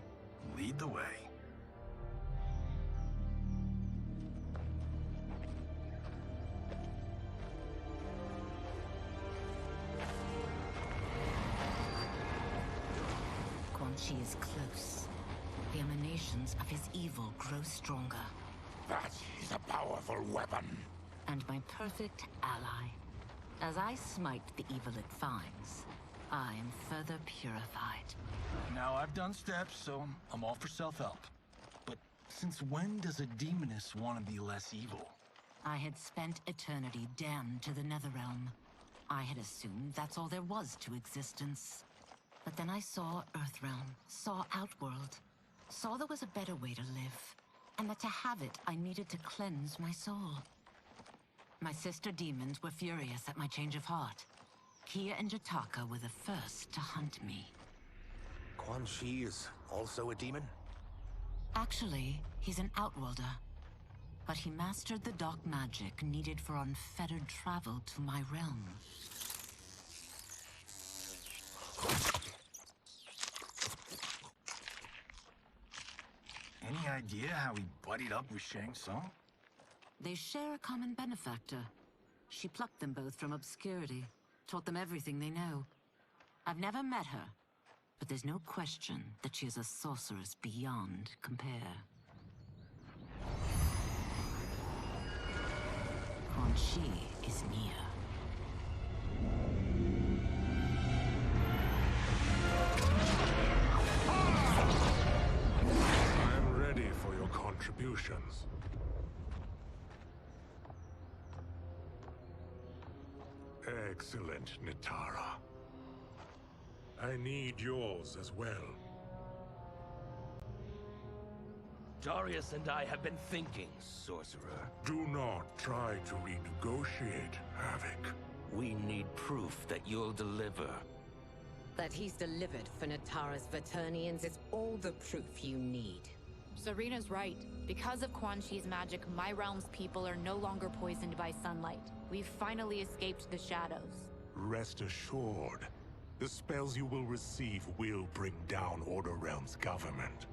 lead the way. Quan Chi is close. The emanations of his evil grow stronger. That is a powerful weapon. And my perfect ally. As I smite the evil it finds, I am further purified. Now, I've done steps, so I'm all for self-help. But since when does a demoness want to be less evil? I had spent eternity damned to the Netherrealm. I had assumed that's all there was to existence. But then I saw Earthrealm, saw Outworld, saw there was a better way to live, and that to have it, I needed to cleanse my soul. My sister demons were furious at my change of heart. Kia and Jataka were the first to hunt me. Quan Chi is also a demon? Actually, he's an Outworlder. But he mastered the dark magic needed for unfettered travel to my realm. Any idea how he buddied up with Shang Tsung? They share a common benefactor. She plucked them both from obscurity, taught them everything they know. I've never met her, but there's no question that she is a sorceress beyond compare. Quan Chi is near. I'm ready for your contributions. Excellent, Nitara. I need yours as well. Darius and I have been thinking, Sorcerer. Do not try to renegotiate, Havoc. We need proof that you'll deliver. That he's delivered for Natara's Vaternians is all the proof you need. Serena's right. Because of Quan Chi's magic, my realm's people are no longer poisoned by sunlight. We've finally escaped the shadows. Rest assured, the spells you will receive will bring down Order Realm's government.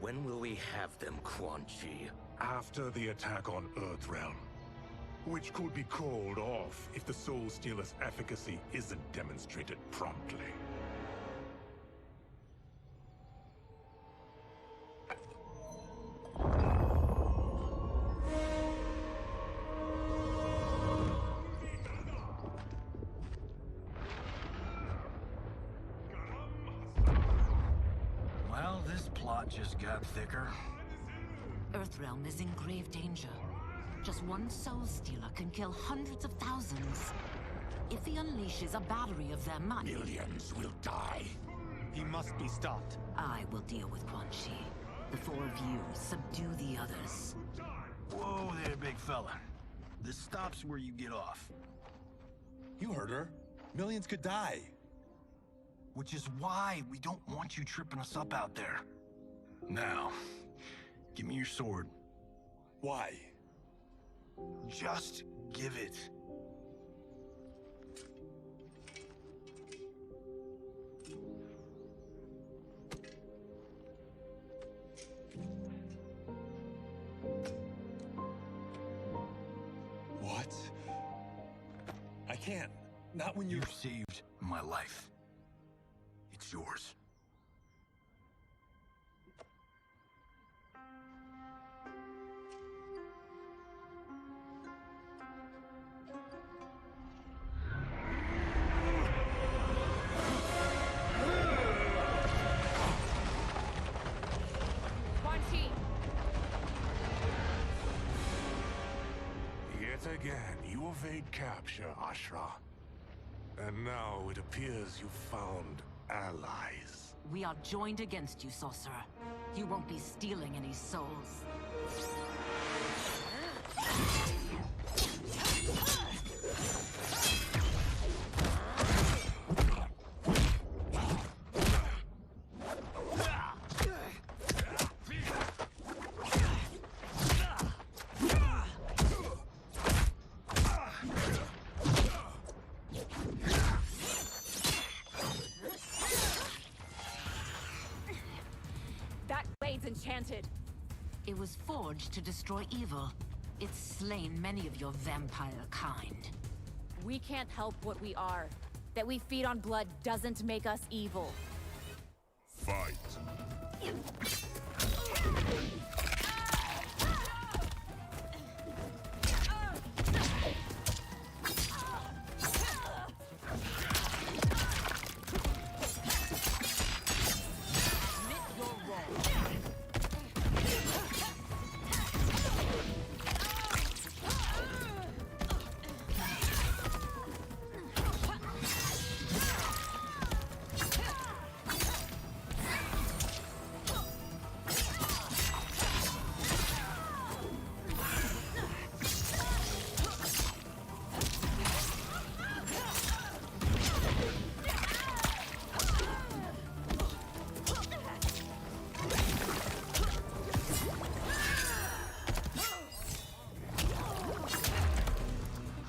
When will we have them, Quan Chi? After the attack on Earthrealm, which could be called off if the Soul Stealer's efficacy isn't demonstrated promptly. Well, this plot just got thicker. Earthrealm is in grave danger. Just one Soul Stealer can kill hundreds of thousands. unleashes a battery of them, Millions will die. He must be stopped. I will deal with Quan Chi. The four of you subdue the others. Whoa there, big fella. This stops where you get off. You heard her. Millions could die. Which is why we don't want you tripping us up out there. Now, give me your sword. Why? Just give it. What? I can't. Not when You've saved my life. It's yours. Quan Chi! Yet again, you evade capture, Ashra. And now it appears you've found allies. We are joined against you, sorcerer. You won't be stealing any souls. That blade's enchanted. It was forged to destroy evil. It's slain many of your vampire kind. We can't help what we are. That we feed on blood doesn't make us evil. Fight.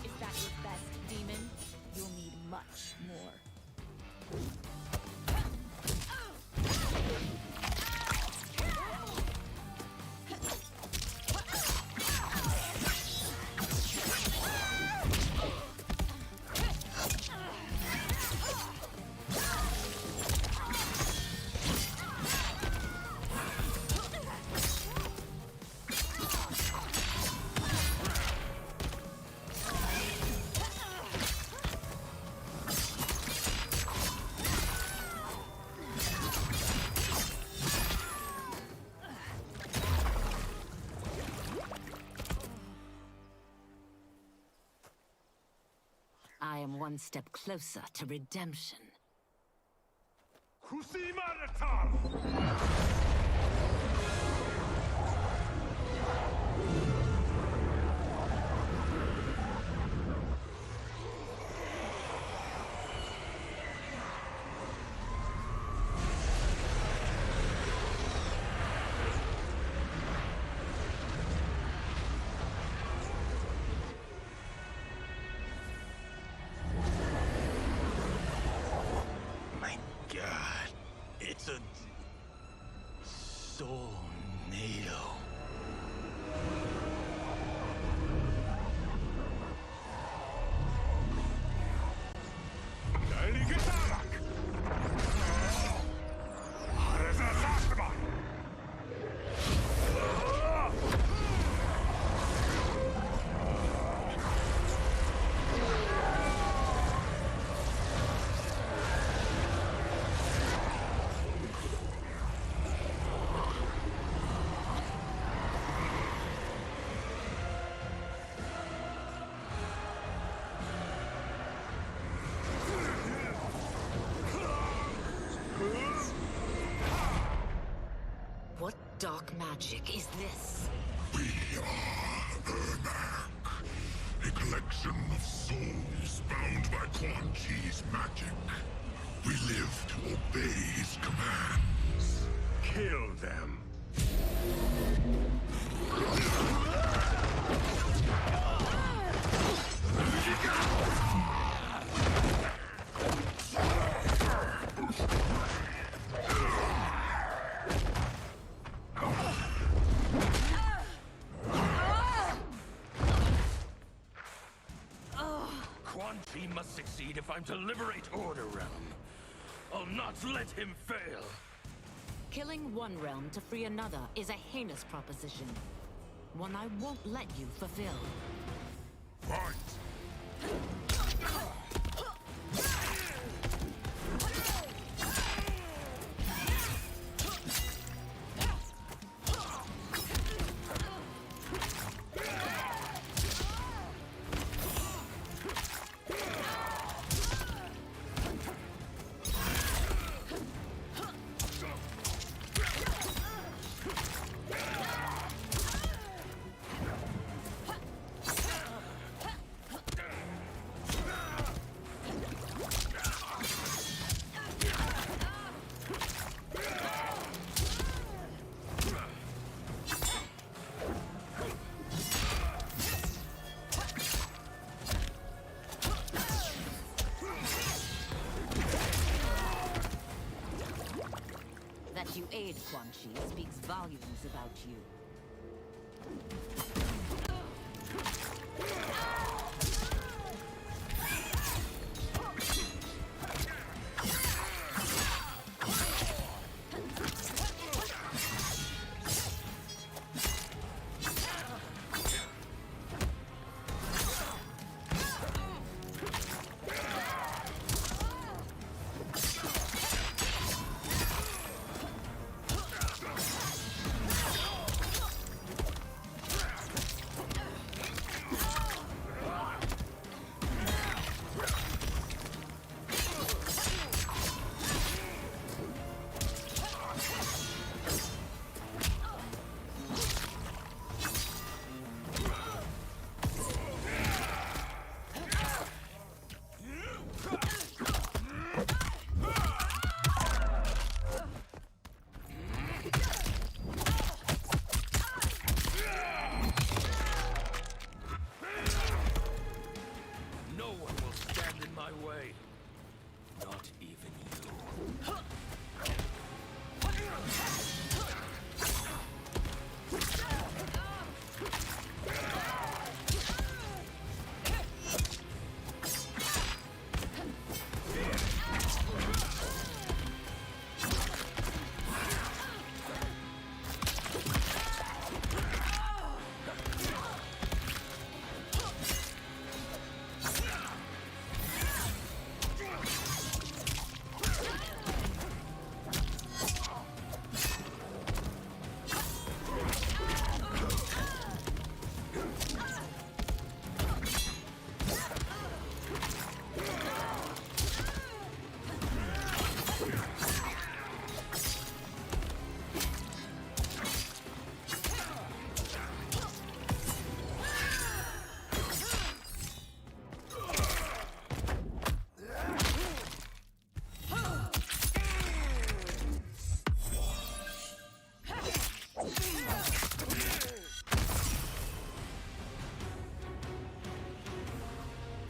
Is that your best, demon? You'll need much more. I am one step closer to redemption. My God, it's a soulnado. dark magic is this? We are Ermac, a collection of souls bound by Quan Chi's magic. We live to obey his commands. Kill them. Quan Chi must succeed if I'm to liberate Order Realm. I'll not let him fail. Killing one realm to free another is a heinous proposition. One I won't let you fulfill. Fight! That you aid Quan Chi speaks volumes about you.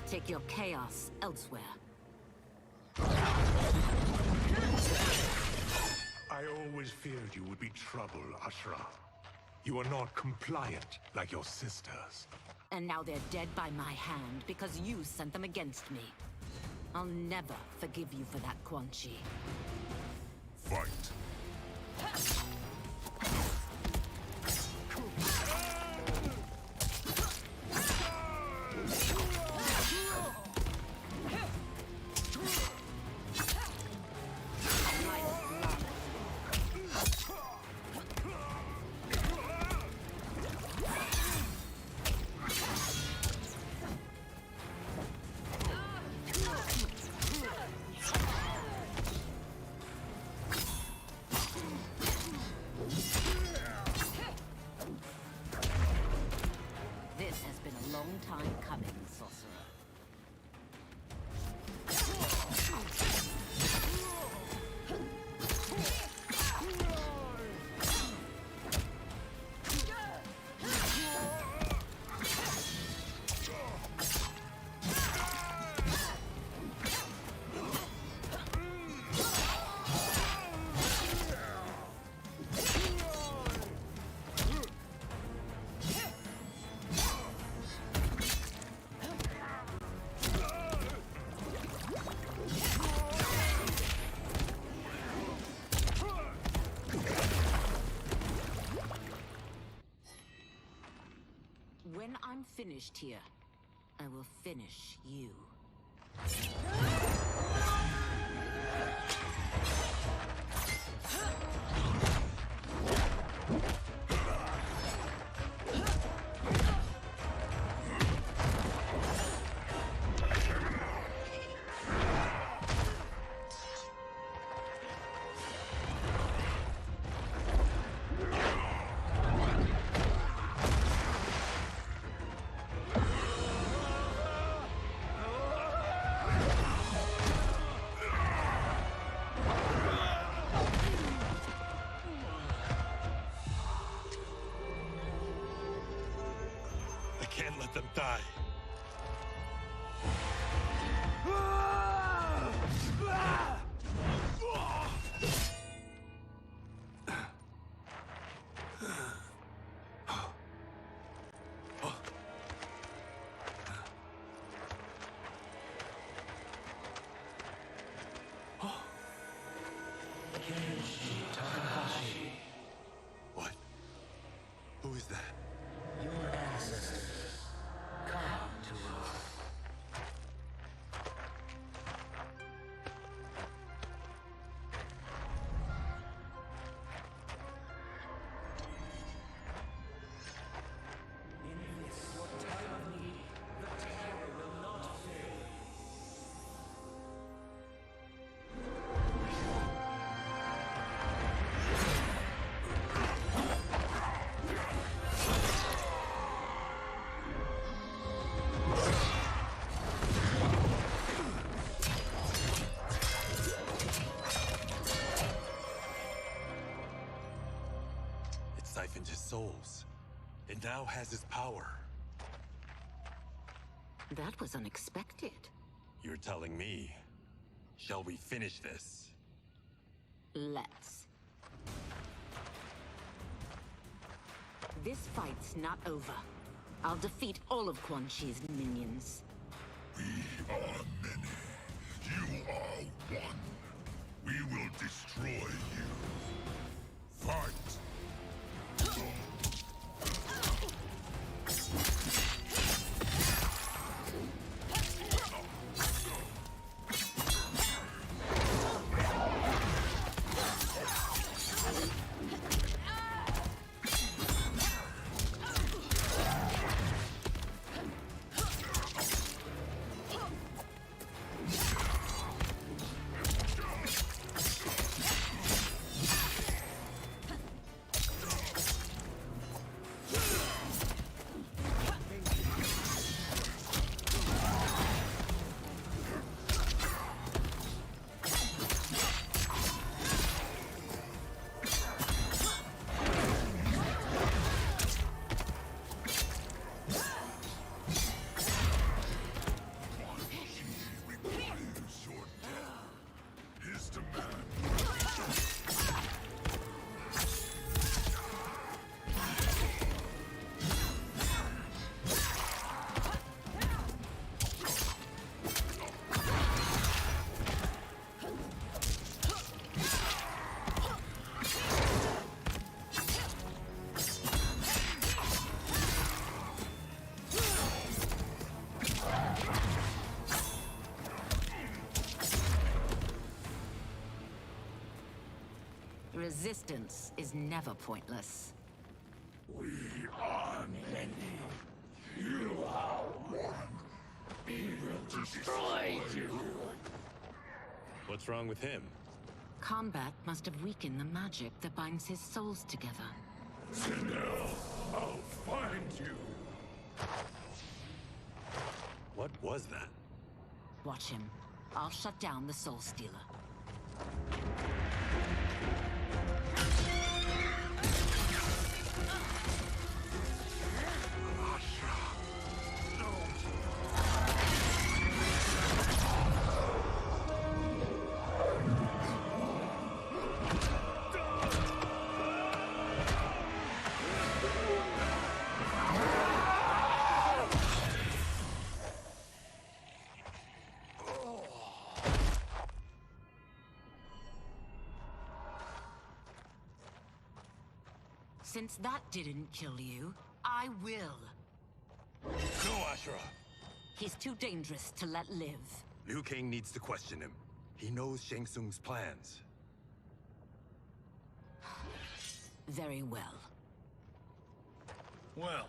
Take your chaos elsewhere. I always feared you would be trouble, Ashra. You are not compliant like your sisters. And now they're dead by my hand because you sent them against me. I'll never forgive you for that, Quan Chi. Fight. finished here. I will finish you. I can't let them die. What? Who is that? Your ancestors. Come to us. In this, your time of need, the terror will not fail. It siphoned his souls. It now has his power. That was unexpected. You're telling me. Shall we finish this? Let's. This fight's not over. I'll defeat all of Quan Chi's minions. We are many. You are one. We will destroy you. Fight! Resistance is never pointless. We are many. You are one. We will destroy you. What's wrong with him? Combat must have weakened the magic that binds his souls together. Sindel, I'll find you. What was that? Watch him. I'll shut down the Soul Stealer. Since that didn't kill you, I will. Ashura! He's too dangerous to let live. Liu Kang needs to question him. He knows Shang Tsung's plans. Very well. Well,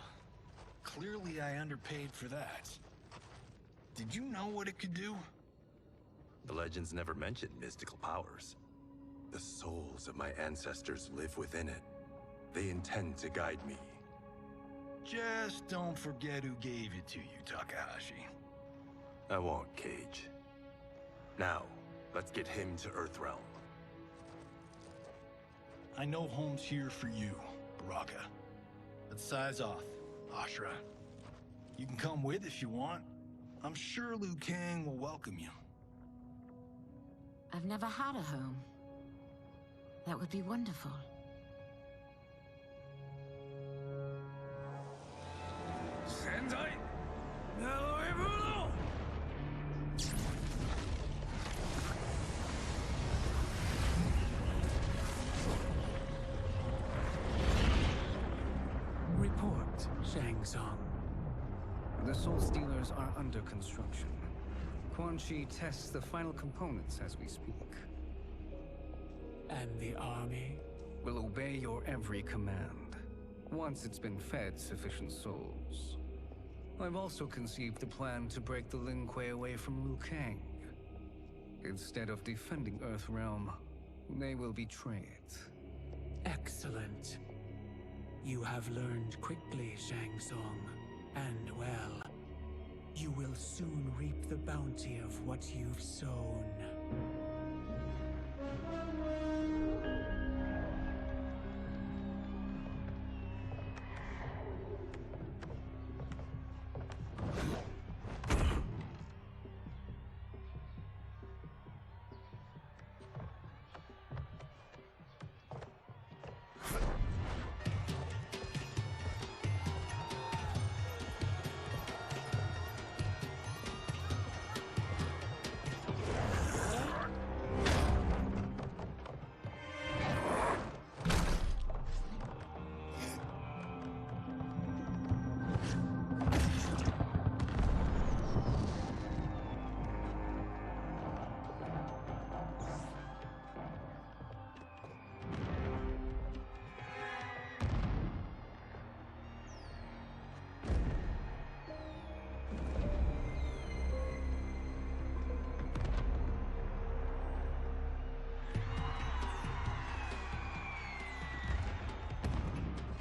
clearly I underpaid for that. Did you know what it could do? The legends never mentioned mystical powers. The souls of my ancestors live within it. They intend to guide me. Just don't forget who gave it to you, Takahashi. I won't, Cage. Now, let's get him to Earthrealm. I know home's here for you, Baraka. Let's size off, Ashura. You can come with if you want. I'm sure Liu Kang will welcome you. I've never had a home. That would be wonderful. Sendai! Naruibuno! Report, Shang Tsung. The Soul Stealers are under construction. Quan Chi tests the final components as we speak. And the army? Will obey your every command, once it's been fed sufficient souls. I've also conceived a plan to break the Lin Kuei away from Liu Kang. Instead of defending Earthrealm, they will betray it. Excellent. You have learned quickly, Shang Tsung, and well. You will soon reap the bounty of what you've sown.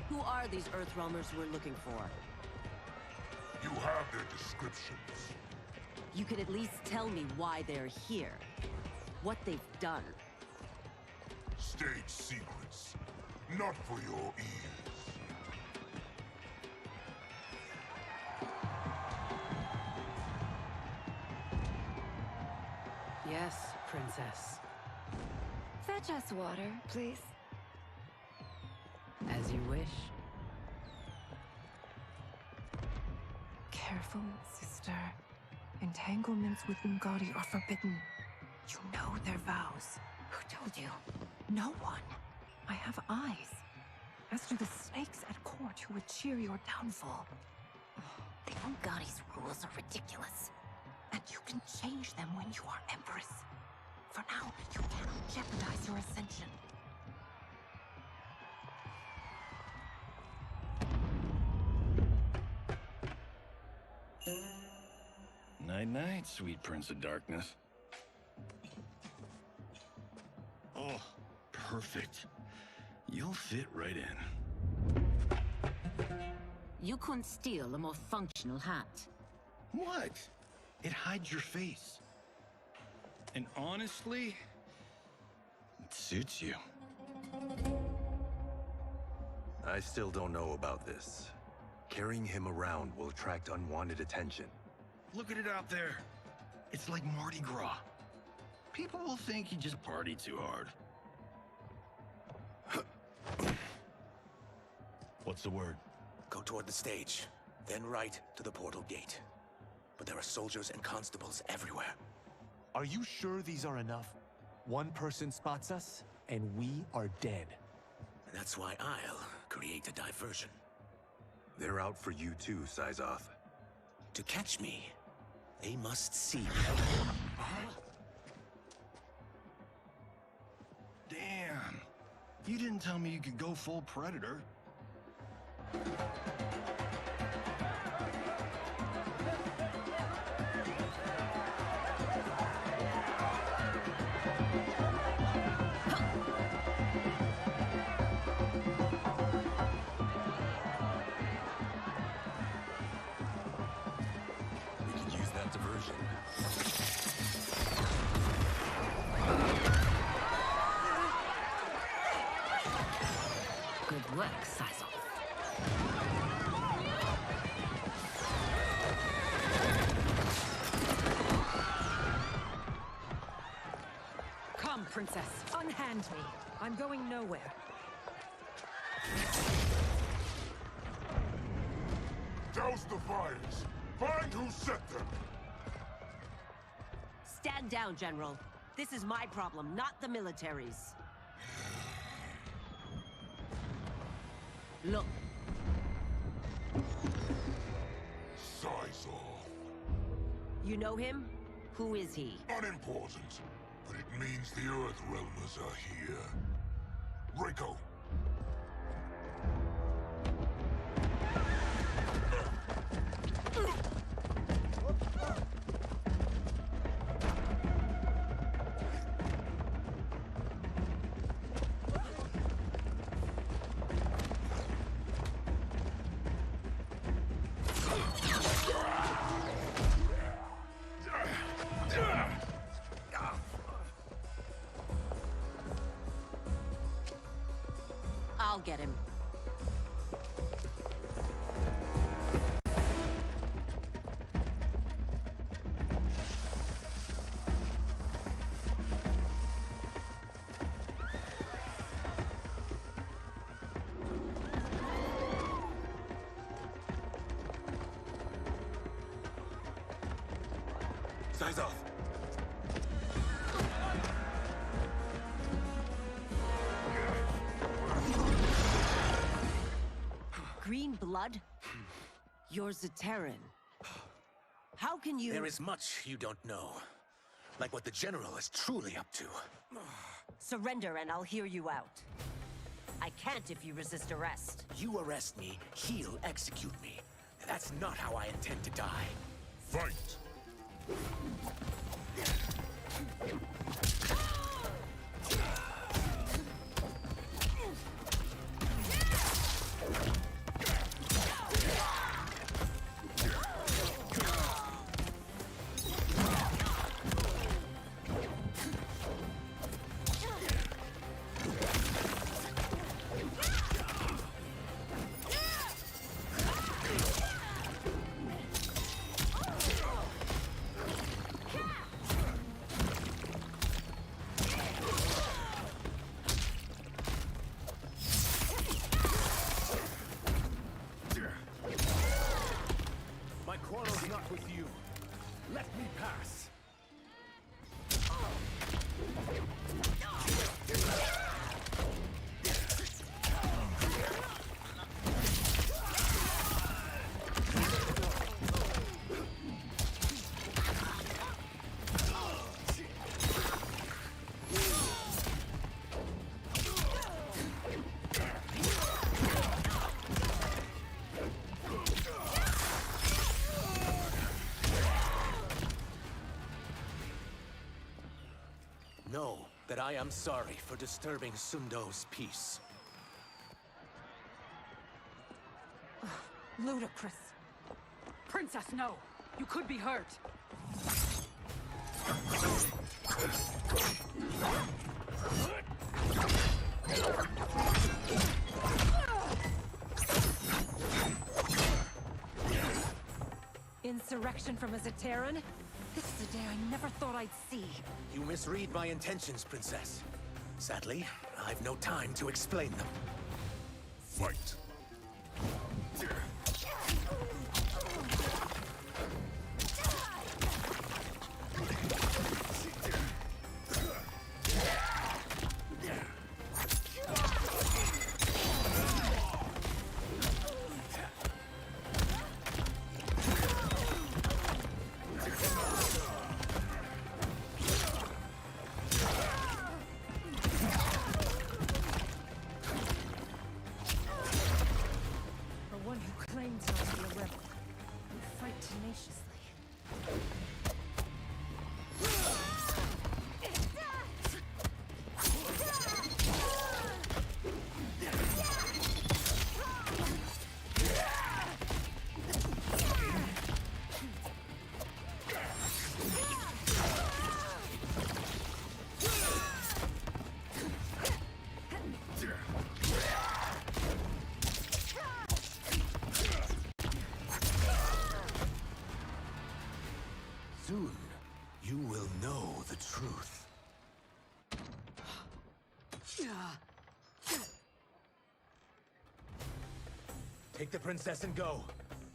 Who are these Earthrealmers we're looking for? You have their descriptions. You can at least tell me why they're here. What they've done. State secrets. Not for your ears. Yes, Princess. Fetch us water, please. As you wish. Careful, sister. Entanglements with Ungadi are forbidden. You know their vows. Who told you? No one. I have eyes. As do the snakes at court who would cheer your downfall. The Ungadi's rules are ridiculous. And you can change them when you are Empress. For now, you cannot jeopardize your ascension. Night-night, sweet Prince of Darkness. Oh, perfect. You'll fit right in. You couldn't steal a more functional hat. What? It hides your face. And honestly, it suits you. I still don't know about this. Carrying him around will attract unwanted attention. Look at it out there. It's like Mardi Gras. People will think you just party too hard. What's the word? Go toward the stage, then right to the portal gate. But there are soldiers and constables everywhere. Are you sure these are enough? One person spots us, and we are dead. And that's why I'll create a diversion. They're out for you too, Syzoth. To catch me, they must see me. Damn. You didn't tell me you could go full Predator. We can use that diversion. Good work, Sizov. Come, Princess. Unhand me. I'm going nowhere. Douse the fires! Find who set them! Stand down, General. This is my problem, not the military's. Look. Sizov. You know him? Who is he? Unimportant, but it means the Earthrealmers are here. Rico. I'll get him. Sizov! Green blood? You're Zaterran. How can you— There is much you don't know. Like what the General is truly up to. Surrender and I'll hear you out. I can't if you resist arrest. You arrest me, he'll execute me. That's not how I intend to die. Fight! My quarrel's not with you. Let me pass. Know that I am sorry for disturbing Sundo's peace. Ludicrous. Princess, no! You could be hurt. Insurrection from a Zaterran? This is a day I never thought I'd see. You misread my intentions, Princess. Sadly, I've no time to explain them. Fight! will know the truth. Take the princess and go.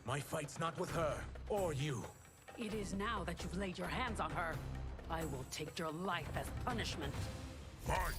My fight's not with her, or you. It is now that you've laid your hands on her. I will take your life as punishment. Fight!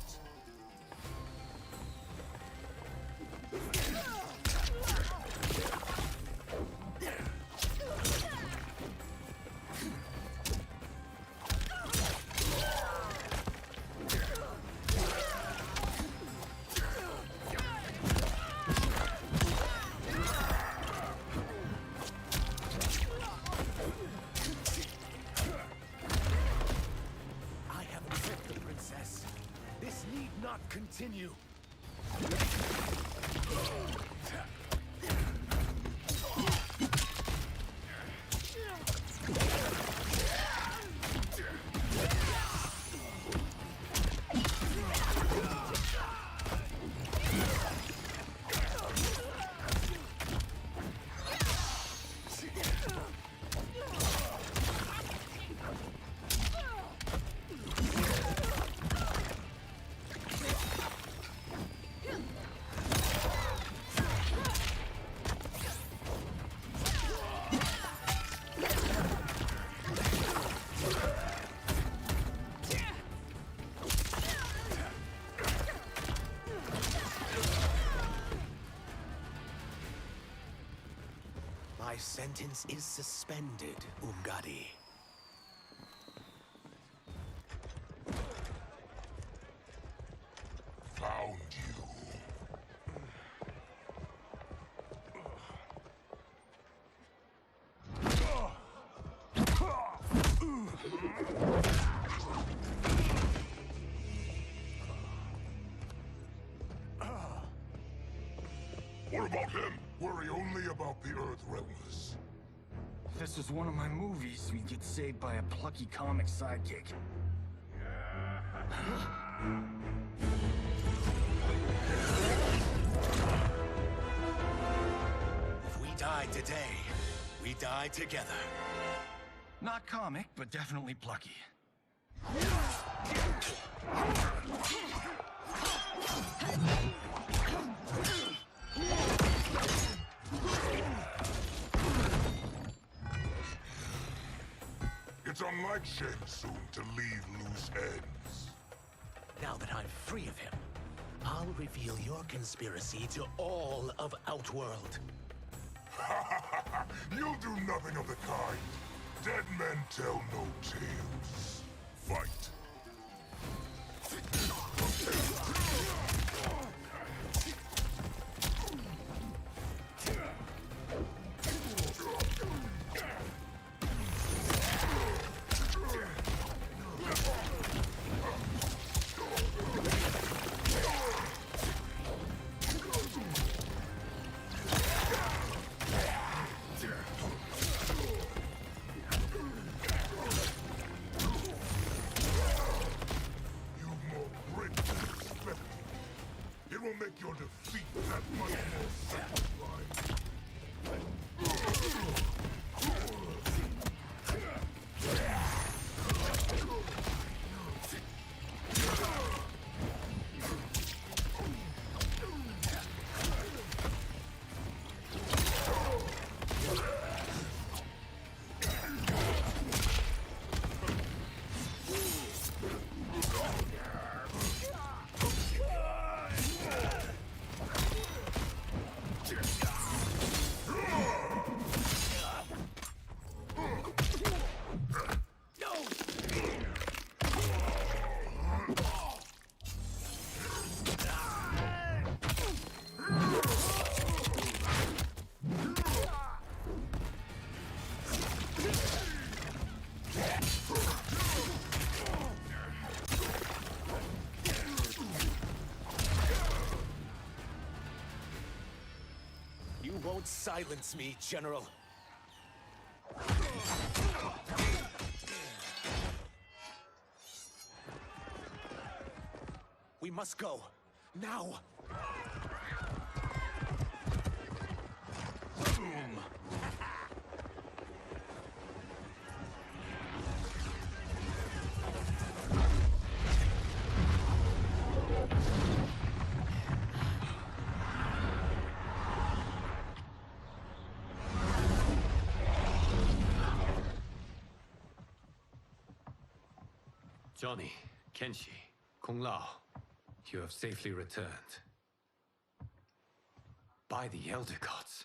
I have protected the princess. This need not continue. My sentence is suspended, Umgadi. Found you. What about him? Worry only about the Earthrealmers. If this was one of my movies, we'd get saved by a plucky comic sidekick. If we die today, we die together. Not comic, but definitely plucky. It's unlike Shang Tsung to leave loose ends. Now that I'm free of him, I'll reveal your conspiracy to all of Outworld. You'll do nothing of the kind. Dead men tell no tales. Fight. Make your defeat that much more satisfying. Won't silence me, General. We must go. Now! Boom! Johnny, Kenshi, Kung Lao, you have safely returned. By the Elder Gods.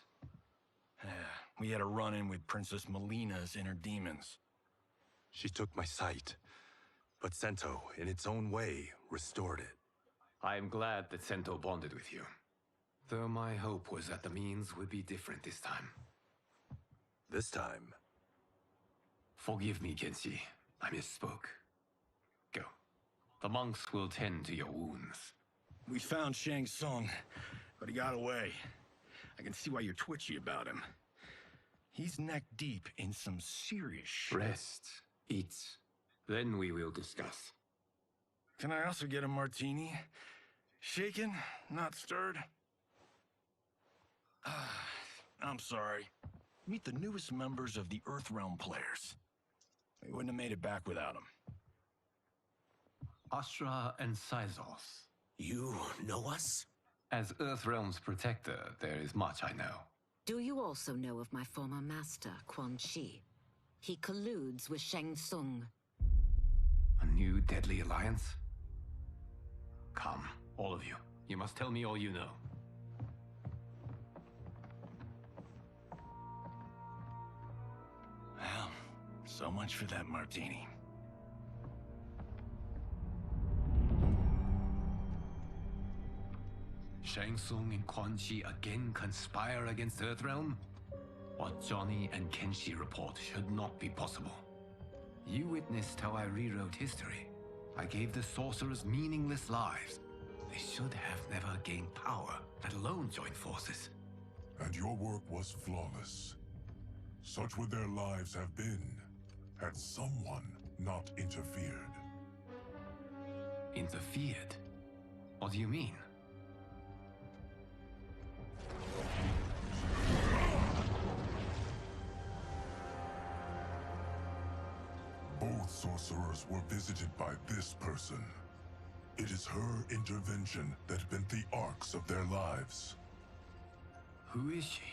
We had a run-in with Princess Melina's inner demons. She took my sight, but Sento, in its own way, restored it. I am glad that Sento bonded with you. Though my hope was that the means would be different this time. This time? Forgive me, Kenshi. I misspoke. Go. The monks will tend to your wounds. We found Shang Tsung, but he got away. I can see why you're twitchy about him. He's neck deep in some serious shit. Rest. Eat. Then we will discuss. Can I also get a martini? Shaken, not stirred? I'm sorry. Meet the newest members of the Earthrealm players. We wouldn't have made it back without them. Ashrah and Syzoth. You know us? As Earthrealm's protector, there is much I know. Do you also know of my former master, Quan Chi? He colludes with Shang Tsung. A new deadly alliance? Come, all of you. You must tell me all you know. Well, so much for that martini. Shang Tsung and Quan Chi again conspire against Earthrealm? What Johnny and Kenshi report should not be possible. You witnessed how I rewrote history. I gave the sorcerers meaningless lives. They should have never gained power, let alone join forces. And your work was flawless. Such would their lives have been, had someone not interfered. Interfered? What do you mean? Both sorcerers were visited by this person. It is her intervention that bent the arcs of their lives. Who is she?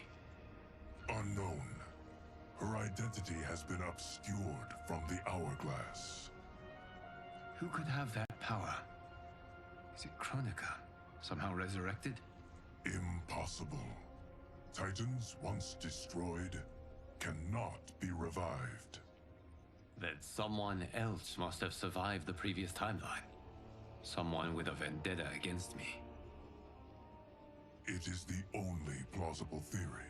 Unknown. Her identity has been obscured from the Hourglass. Who could have that power? Is it Kronika? Somehow resurrected? Impossible. Titans, once destroyed, cannot be revived. Then someone else must have survived the previous timeline. Someone with a vendetta against me. It is the only plausible theory.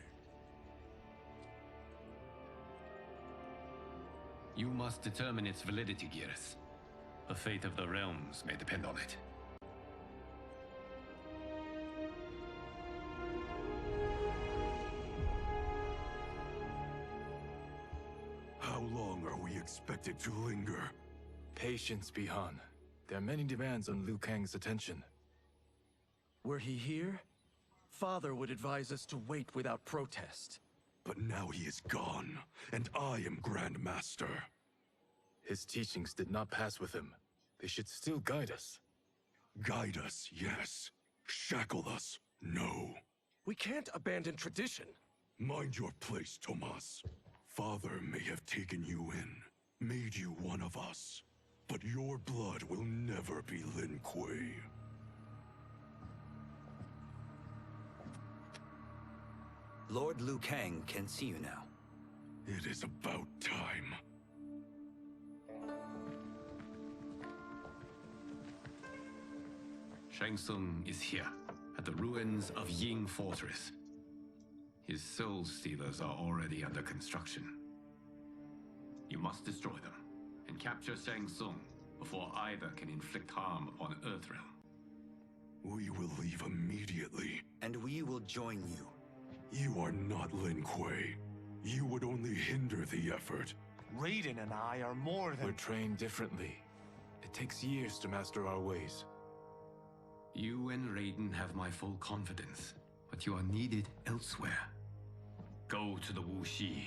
You must determine its validity, Geras. The fate of the realms may depend on it. How long are we expected to linger? Patience, Bi-Han. There are many demands on Liu Kang's attention. Were he here, Father would advise us to wait without protest. But now he is gone, and I am Grand Master. His teachings did not pass with him. They should still guide us. Guide us, yes. Shackle us, no. We can't abandon tradition. Mind your place, Tomas. Father may have taken you in, made you one of us. But your blood will never be Lin Kuei. Lord Liu Kang can see you now. It is about time. Shang Tsung is here, at the ruins of Ying Fortress. His Soul Stealers are already under construction. You must destroy them, and capture Shang Tsung before either can inflict harm upon Earthrealm. We will leave immediately. And we will join you. You are not Lin Kuei. You would only hinder the effort. Raiden and I are more than... We're trained differently. It takes years to master our ways. You and Raiden have my full confidence, but you are needed elsewhere. Go to the Wuxi.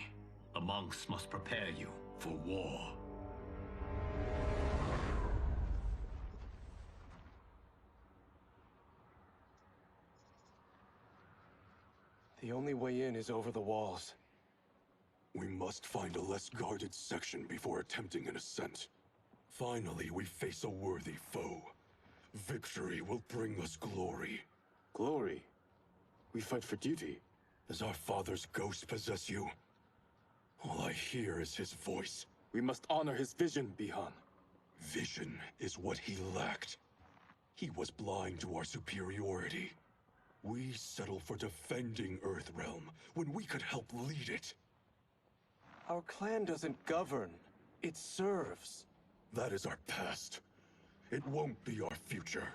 The monks must prepare you for war. The only way in is over the walls. We must find a less guarded section before attempting an ascent. Finally, we face a worthy foe. Victory will bring us glory. Glory? We fight for duty. Does our father's ghost possess you? All I hear is his voice. We must honor his vision, Bi-Han. Vision is what he lacked. He was blind to our superiority. We settle for defending Earthrealm when we could help lead it. Our clan doesn't govern. It serves. That is our past. It won't be our future.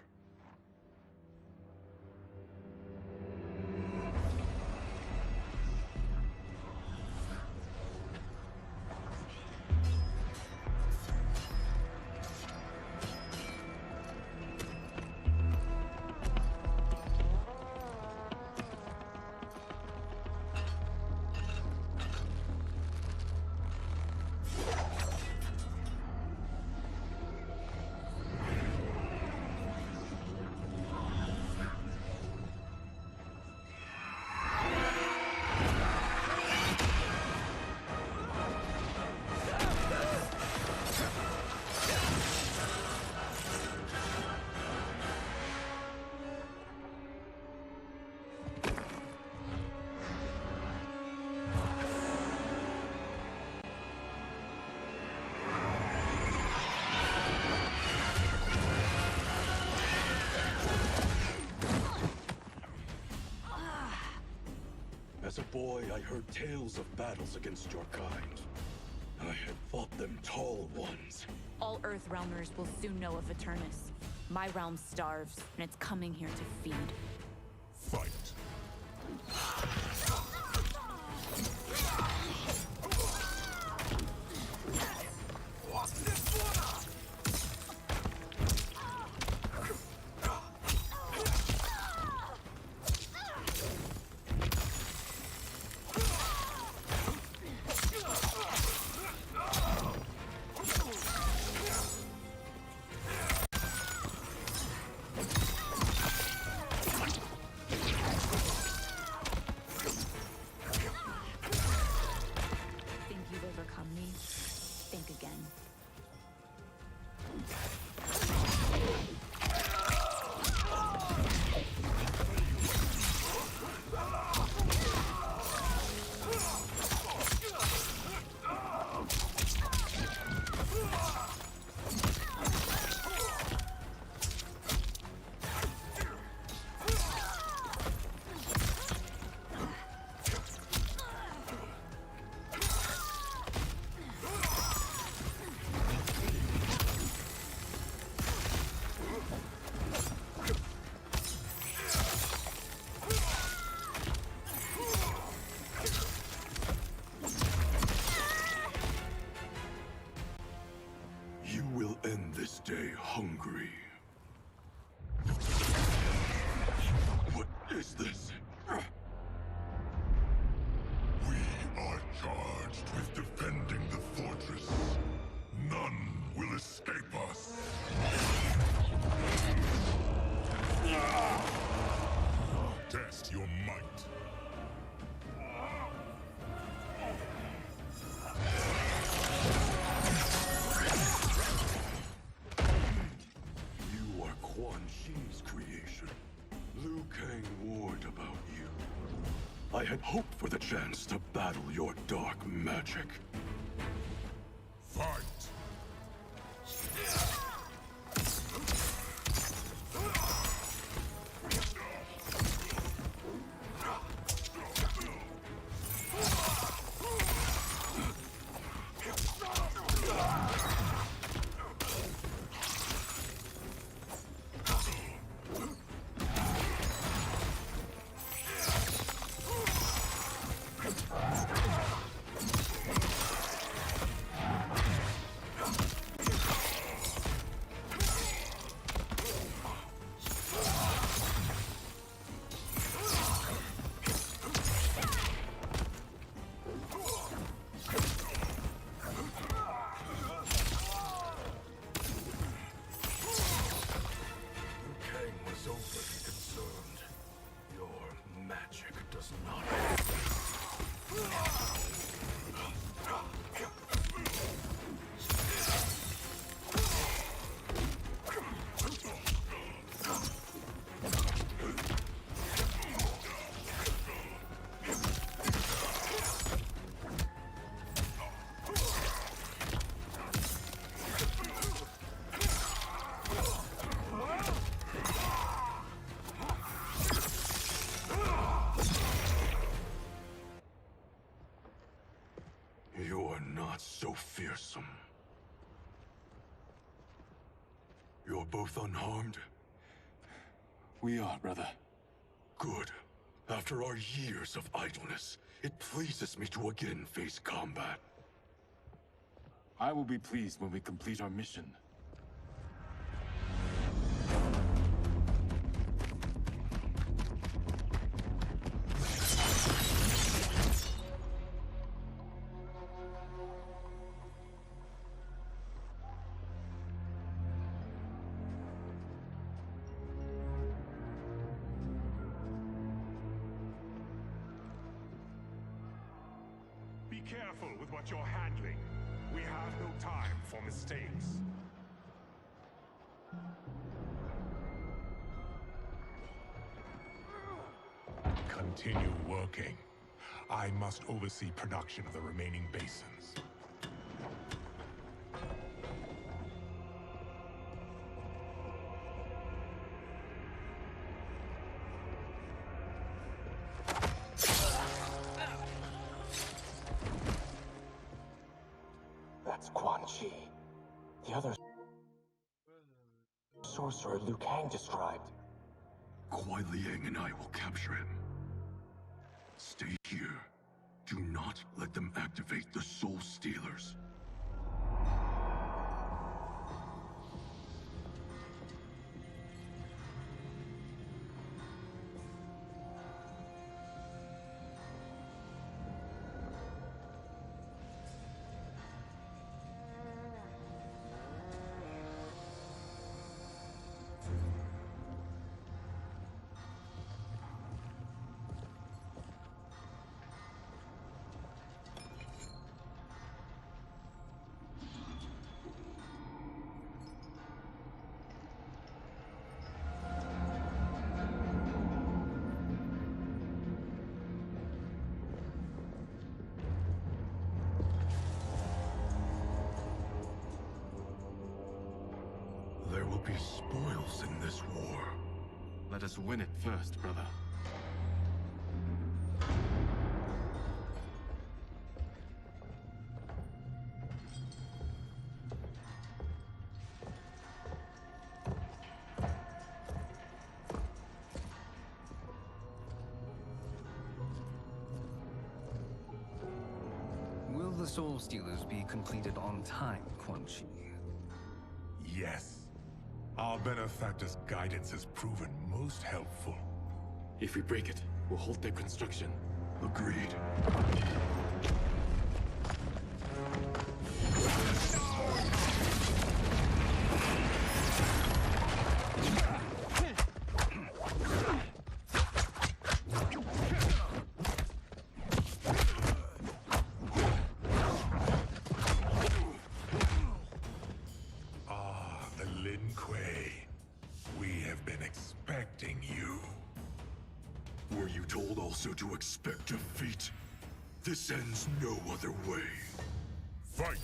As a boy, I heard tales of battles against your kind. I had fought them tall ones. All Earthrealmers will soon know of Eternus. My realm starves, and it's coming here to feed. Fight. Stay hungry. What is this? We are charged with defending the fortress. None will escape us. Test your might. Quan Chi's creation. Liu Kang warned about you. I had hoped for the chance to battle your dark magic. Fight! you're both unharmed? We are, brother. Good. After our years of idleness, it pleases me to again face combat. I will be pleased when we complete our mission. Be careful with what you're handling. We have no time for mistakes. Continue working. I must oversee production of the remaining basins. That's Quan Chi. The other sorcerer Liu Kang described. Kuai Liang and I will capture him. Stay here. Do not let them activate the Soul Stealers. There will be spoils in this war. Let us win it first, brother. Will the Soul Stealers be completed on time, Quan Chi? Yes. Our benefactor's guidance has proven most helpful. If we break it, we'll halt their construction. Agreed. Were you told also to expect defeat? This ends no other way. Fight!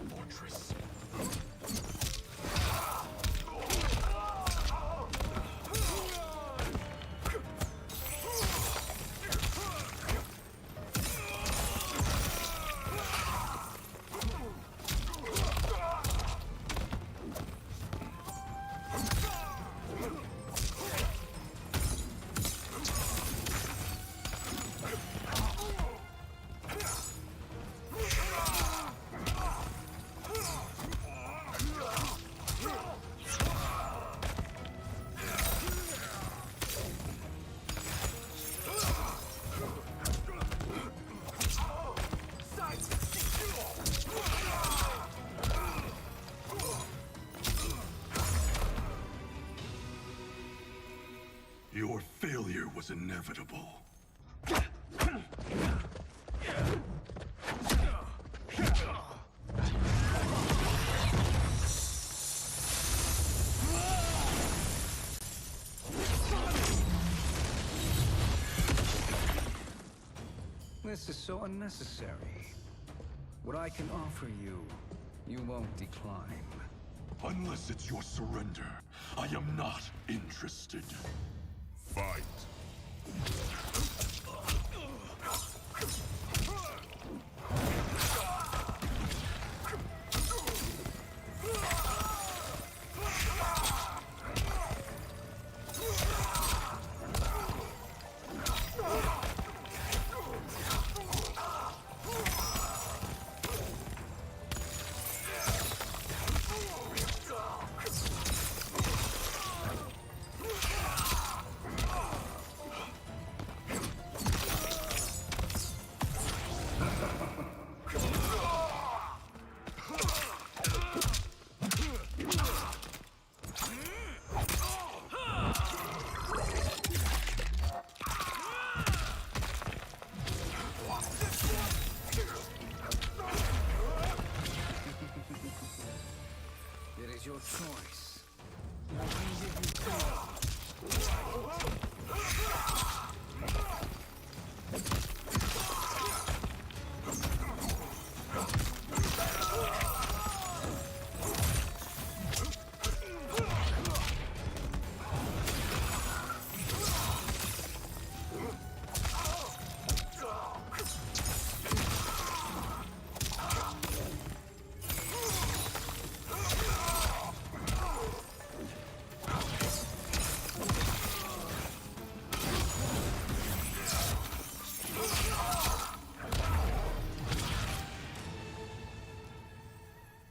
fortress. Your failure was inevitable. This is so unnecessary. What I can offer you, you won't decline. Unless it's your surrender, I am not interested. Fight. It is your choice. I can give you power.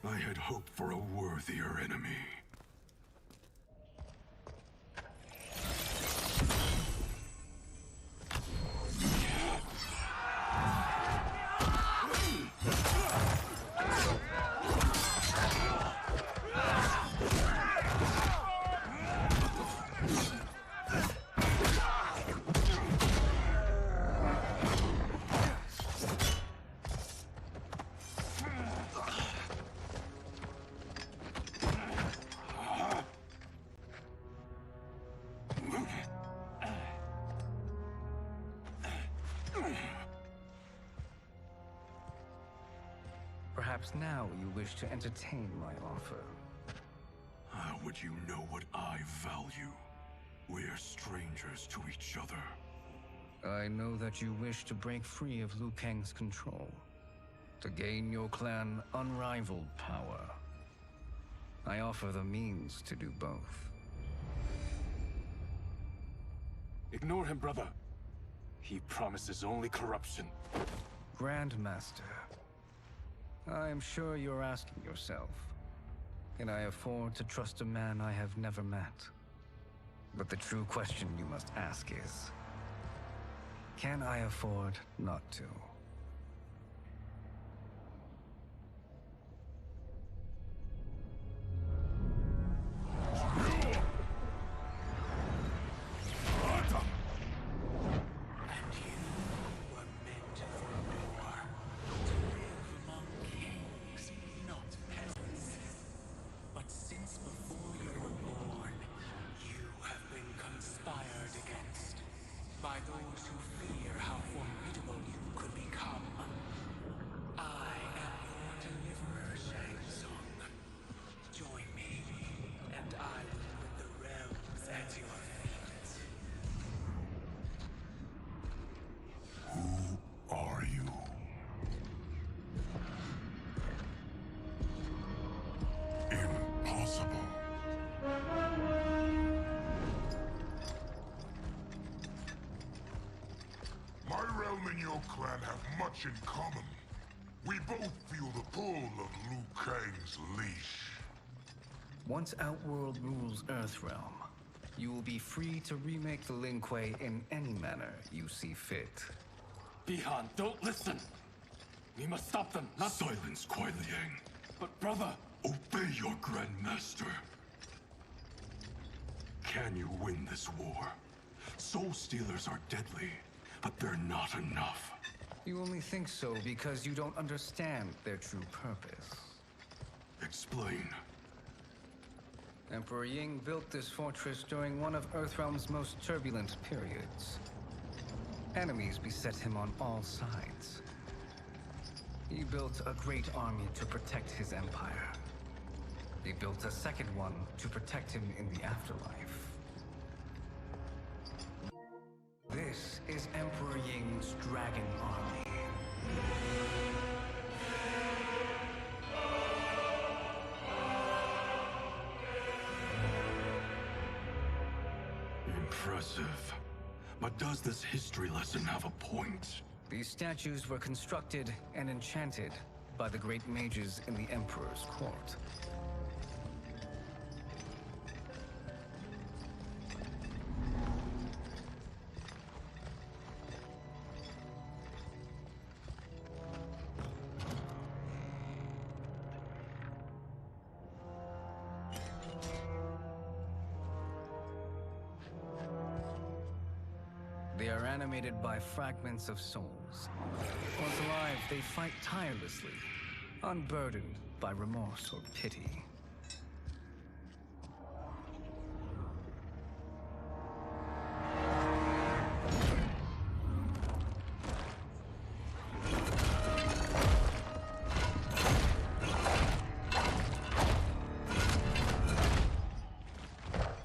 I had hoped for a worthier enemy. Perhaps now you wish to entertain my offer. How would you know what I value? We're strangers to each other. I know that you wish to break free of Liu Kang's control, to gain your clan unrivaled power. I offer the means to do both. Ignore him, brother. He promises only corruption. Grandmaster, I am sure you're asking yourself, can I afford to trust a man I have never met? But the true question you must ask is, can I afford not to? By those who fear how formidable you could become. Shao clan have much in common. We both feel the pull of Liu Kang's leash. Once Outworld rules Earthrealm, you will be free to remake the Lin Kuei in any manner you see fit. Bi-Han, don't listen! We must stop them, not— Silence, Kuai Liang. But brother— Obey your Grandmaster. Can you win this war? Soul Stealers are deadly, but they're not enough. You only think so because you don't understand their true purpose. Explain. Emperor Ying built this fortress during one of Earthrealm's most turbulent periods. Enemies beset him on all sides. He built a great army to protect his empire. He built a second one to protect him in the afterlife. This is Emperor Ying's Dragon Army. Impressive. But does this history lesson have a point? These statues were constructed and enchanted by the great mages in the Emperor's court. They are animated by fragments of souls. Once alive, they fight tirelessly, unburdened by remorse or pity.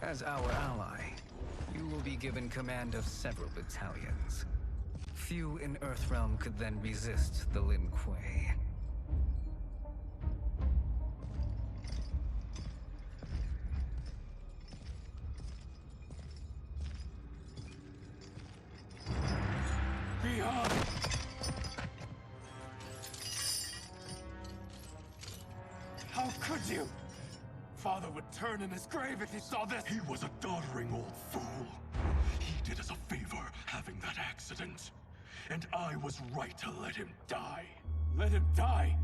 As our ally, you will be given command of several battalions. Few in Earthrealm could then resist the Lin Kuei. Bi-Han! How could you? Father would turn in his grave if he saw this! He was a doddering old fool. He did us a favor having that accident. And I was right to let him die. Let him die?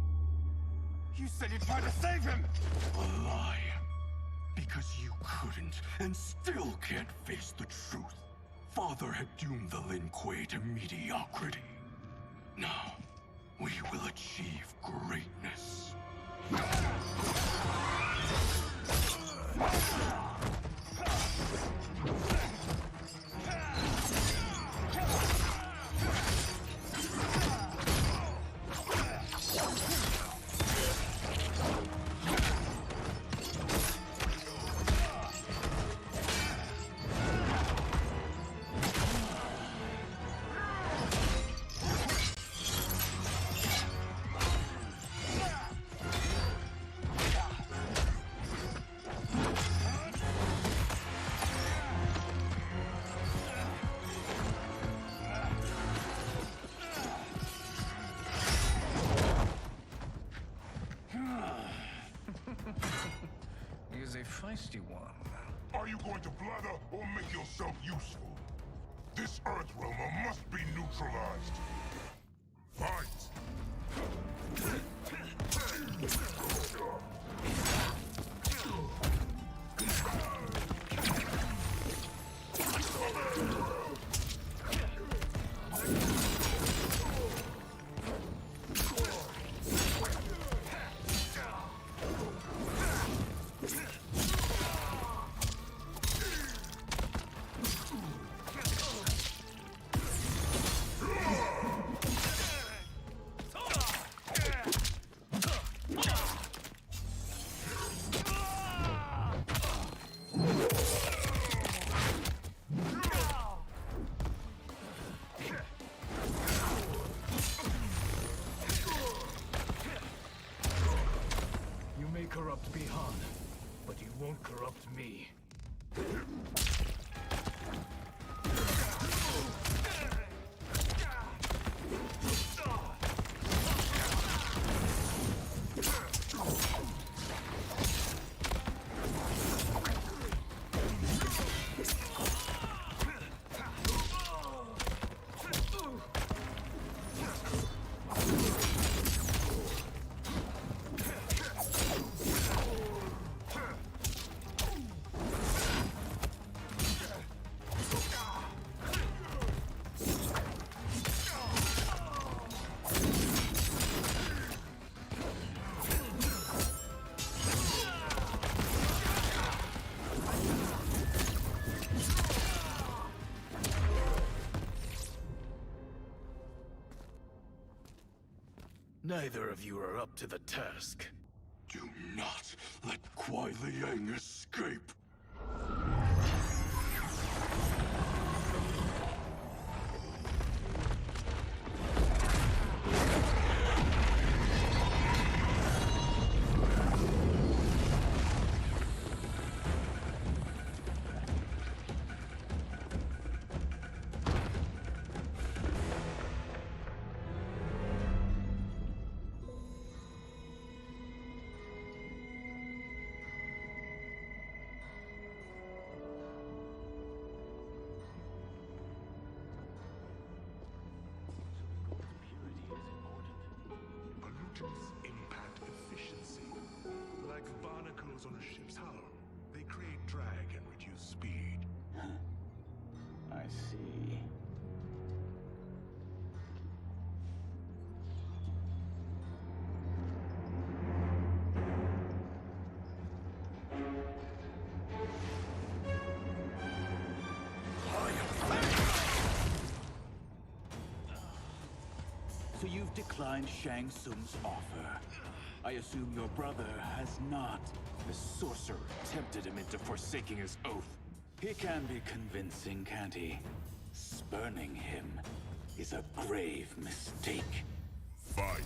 You said you'd try to save him! A lie. Because you couldn't, and still can't face the truth. Father had doomed the Lin Kuei to mediocrity. Now, we will achieve greatness. He is a feisty one. Are you going to blather or make yourself useful? This Earthrealmer must be neutralized. Fight! Corrupt Bi-Han, but you won't corrupt me. Neither of you are up to the task. Do not let Kuai Liang escape. Pollutants impact efficiency. Like barnacles on a ship's hull. They create drag and reduce speed. I see. So you've declined Shang Tsung's offer. I assume your brother has not. The sorcerer tempted him into forsaking his oath. He can be convincing, can't he? Spurning him is a grave mistake. Fight.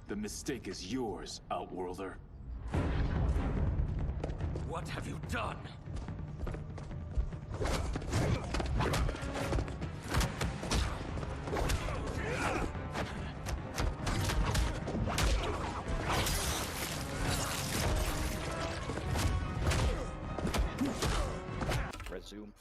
The mistake is yours, Outworlder. What have you done? Resume.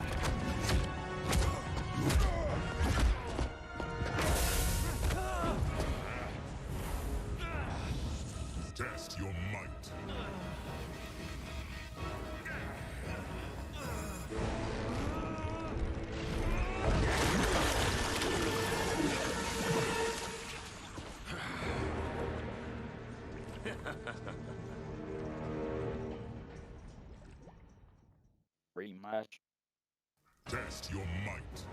Test your might. Rematch. Test your might.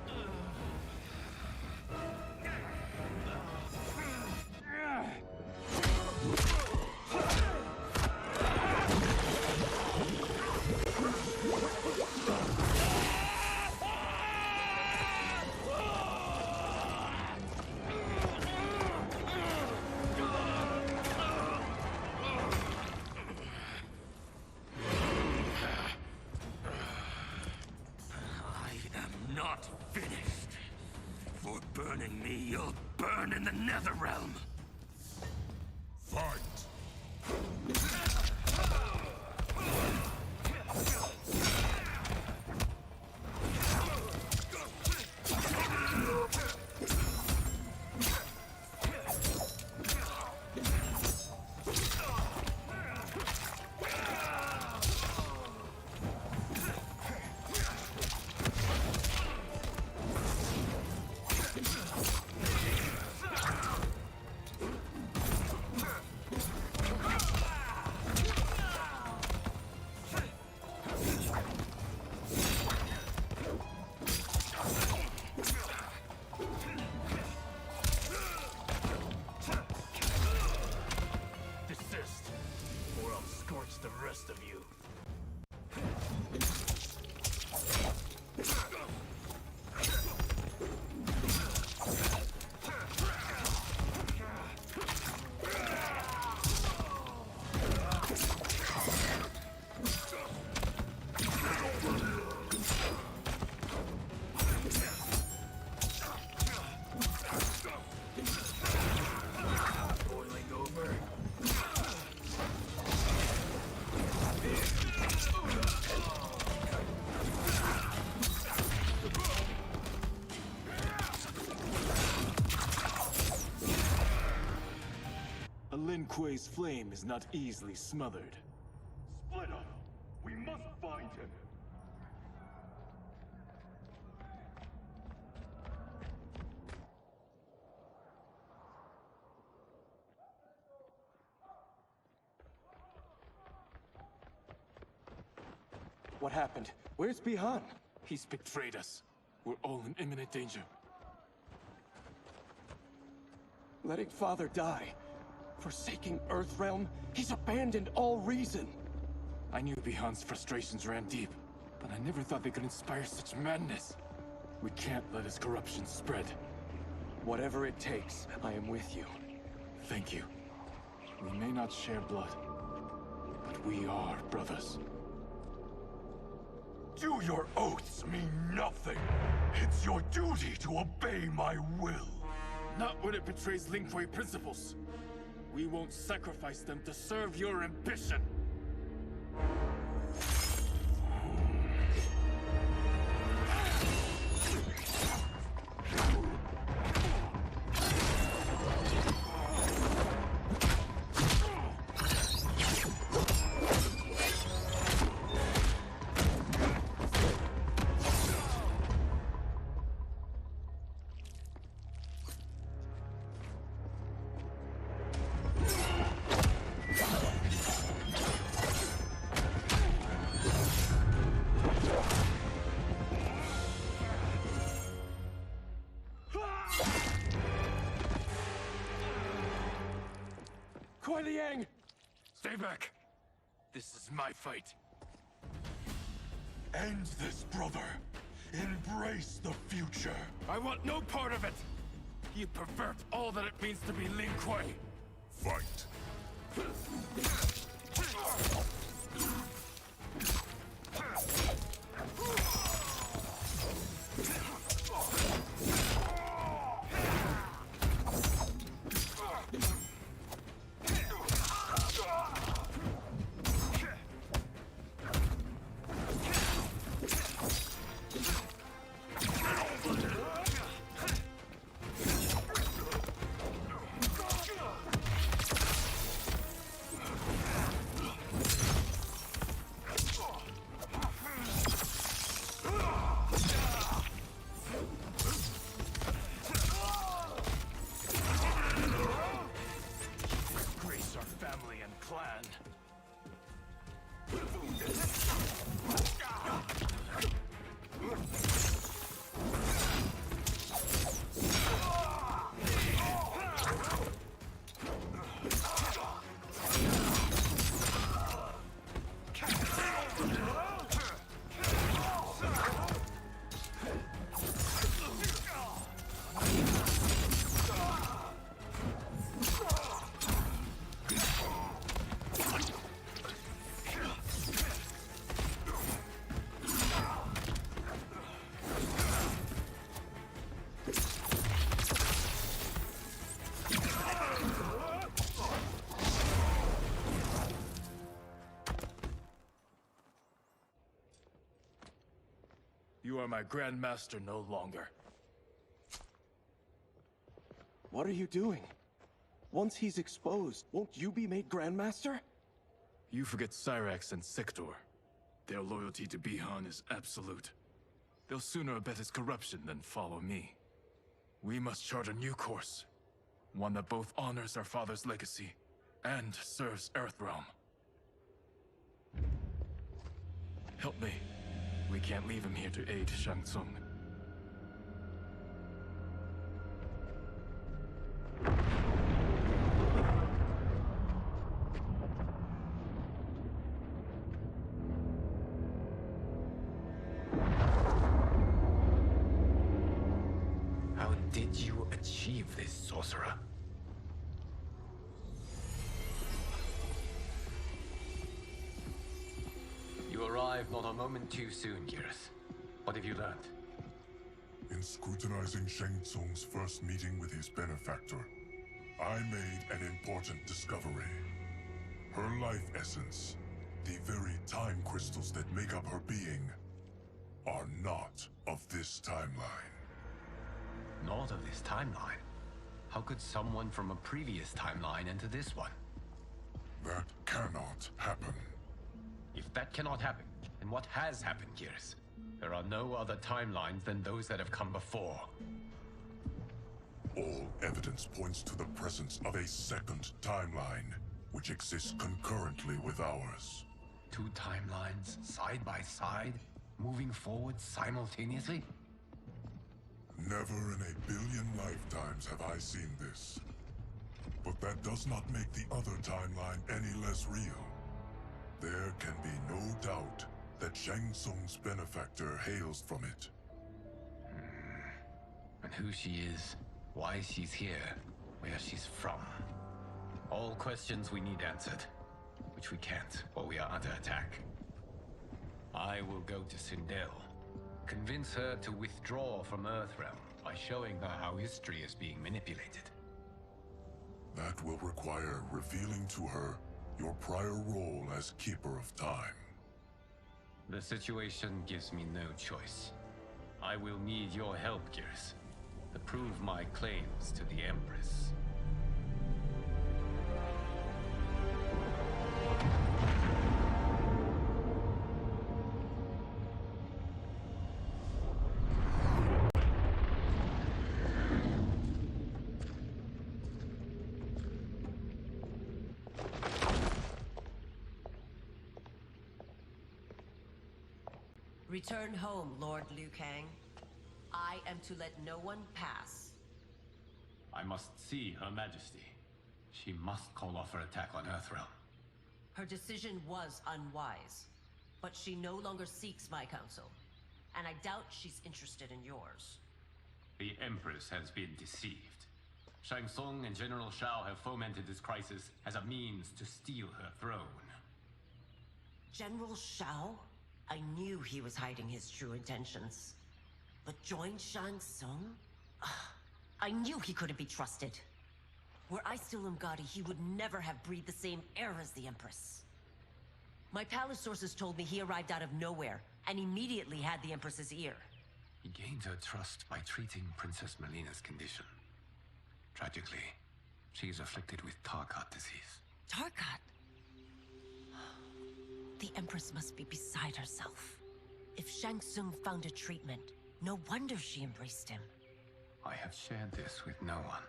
Not finished. For burning me, you'll burn in the Netherrealm. Fight! fast, or I'll scorch the rest of you. Lin Kuei's flame is not easily smothered. Split up! We must find him! What happened? Where's Bi-Han? He's betrayed us. We're all in imminent danger. Letting Father die. Forsaking Earthrealm, he's abandoned all reason. I knew Bi-Han's frustrations ran deep, but I never thought they could inspire such madness. We can't let his corruption spread. Whatever it takes, I am with you. Thank you. We may not share blood, but we are brothers. Do your oaths mean nothing? It's your duty to obey my will. Not when it betrays Lin Kuei principles. We won't sacrifice them to serve your ambition! Kuei Liang! Stay back! This is my fight. End this, brother. Embrace the future. I want no part of it! You pervert all that it means to be Lin Kuei! Fight! You are my Grand Master no longer. What are you doing? Once he's exposed, won't you be made Grandmaster? You forget Cyrax and Sector. Their loyalty to Bi-Han is absolute. They'll sooner abet his corruption than follow me. We must chart a new course. One that both honors our father's legacy and serves Earthrealm. Help me. We can't leave him here to aid Shang Tsung. did you achieve this, sorcerer? You arrived not a moment too soon, Geras. What have you learned? In scrutinizing Shang Tsung's first meeting with his benefactor, I made an important discovery. Her life essence, the very time crystals that make up her being, are not of this timeline. Not of this timeline? How could someone from a previous timeline enter this one? That cannot happen. If that cannot happen, then what has happened, Geras? There are no other timelines than those that have come before. All evidence points to the presence of a second timeline, which exists concurrently with ours. Two timelines, side by side, moving forward simultaneously? Never in a billion lifetimes have I seen this. But that does not make the other timeline any less real. There can be no doubt that Shang Tsung's benefactor hails from it. And who she is, why she's here, where she's from. All questions we need answered, which we can't while we are under attack. I will go to Sindel, convince her to withdraw from Earthrealm by showing her how history is being manipulated. That will require revealing to her your prior role as Keeper of Time. The situation gives me no choice. I will need your help, Geras, to prove my claims to the Empress. Return home, Lord Liu Kang. I am to let no one pass. I must see Her Majesty. She must call off her attack on Earthrealm. Her decision was unwise, but she no longer seeks my counsel, and I doubt she's interested in yours. The Empress has been deceived. Shang Tsung and General Shao have fomented this crisis as a means to steal her throne. General Shao? I knew he was hiding his true intentions. But join Shang Tsung? I knew he couldn't be trusted. Were I still Umgadi, he would never have breathed the same air as the Empress. My palace sources told me he arrived out of nowhere, and immediately had the Empress's ear. He gained her trust by treating Princess Melina's condition. Tragically, she is afflicted with Tarkat disease. Tarkat? The Empress must be beside herself. If Shang Tsung found a treatment, no wonder she embraced him. I have shared this with no one.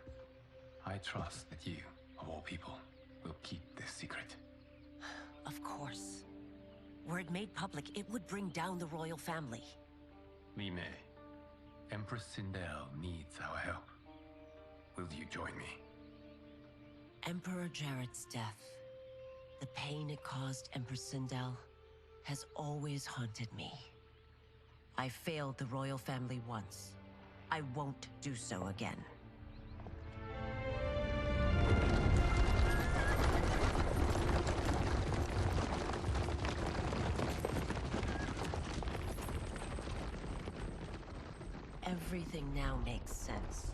I trust that you, of all people, will keep this secret. Of course. Were it made public, it would bring down the royal family. Li Mei, Empress Sindel needs our help. Will you join me? Emperor Jarrett's death, the pain it caused Empress Sindel, has always haunted me. I failed the royal family once. I won't do so again. Everything now makes sense.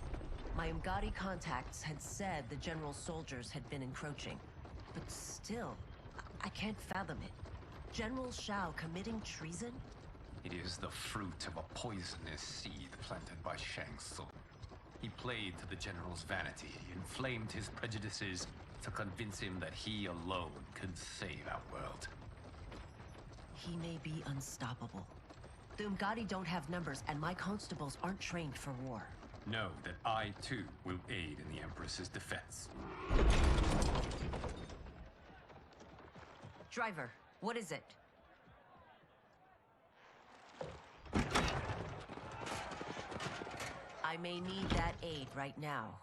My Umgadi contacts had said the general's soldiers had been encroaching. But still, I can't fathom it. General Shao committing treason? It is the fruit of a poisonous seed planted by Shang Tsung. He played to the general's vanity, inflamed his prejudices to convince him that he alone could save our world. He may be unstoppable. The Umgadi don't have numbers, and my constables aren't trained for war. Know that I, too, will aid in the Empress's defense. Driver, what is it? I may need that aid right now.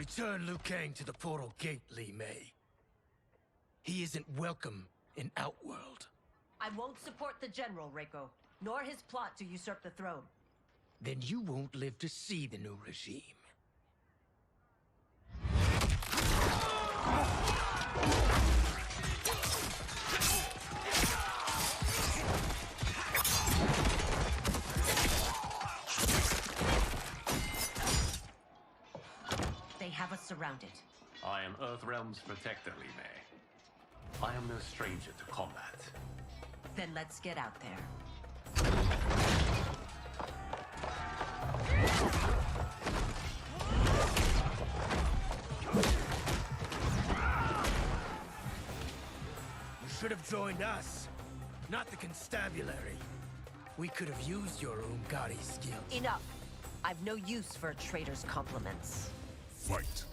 Return Liu Kang to the portal gate, Li Mei. He isn't welcome in Outworld. I won't support the General, Reiko, nor his plot to usurp the throne. Then you won't live to see the new regime. They have us surrounded. I am Earthrealm's protector, Li Mei. I am no stranger to combat. Then let's get out there. You should have joined us, not the constabulary. We could have used your Umgari skills. Enough! I've no use for a traitor's compliments. Fight!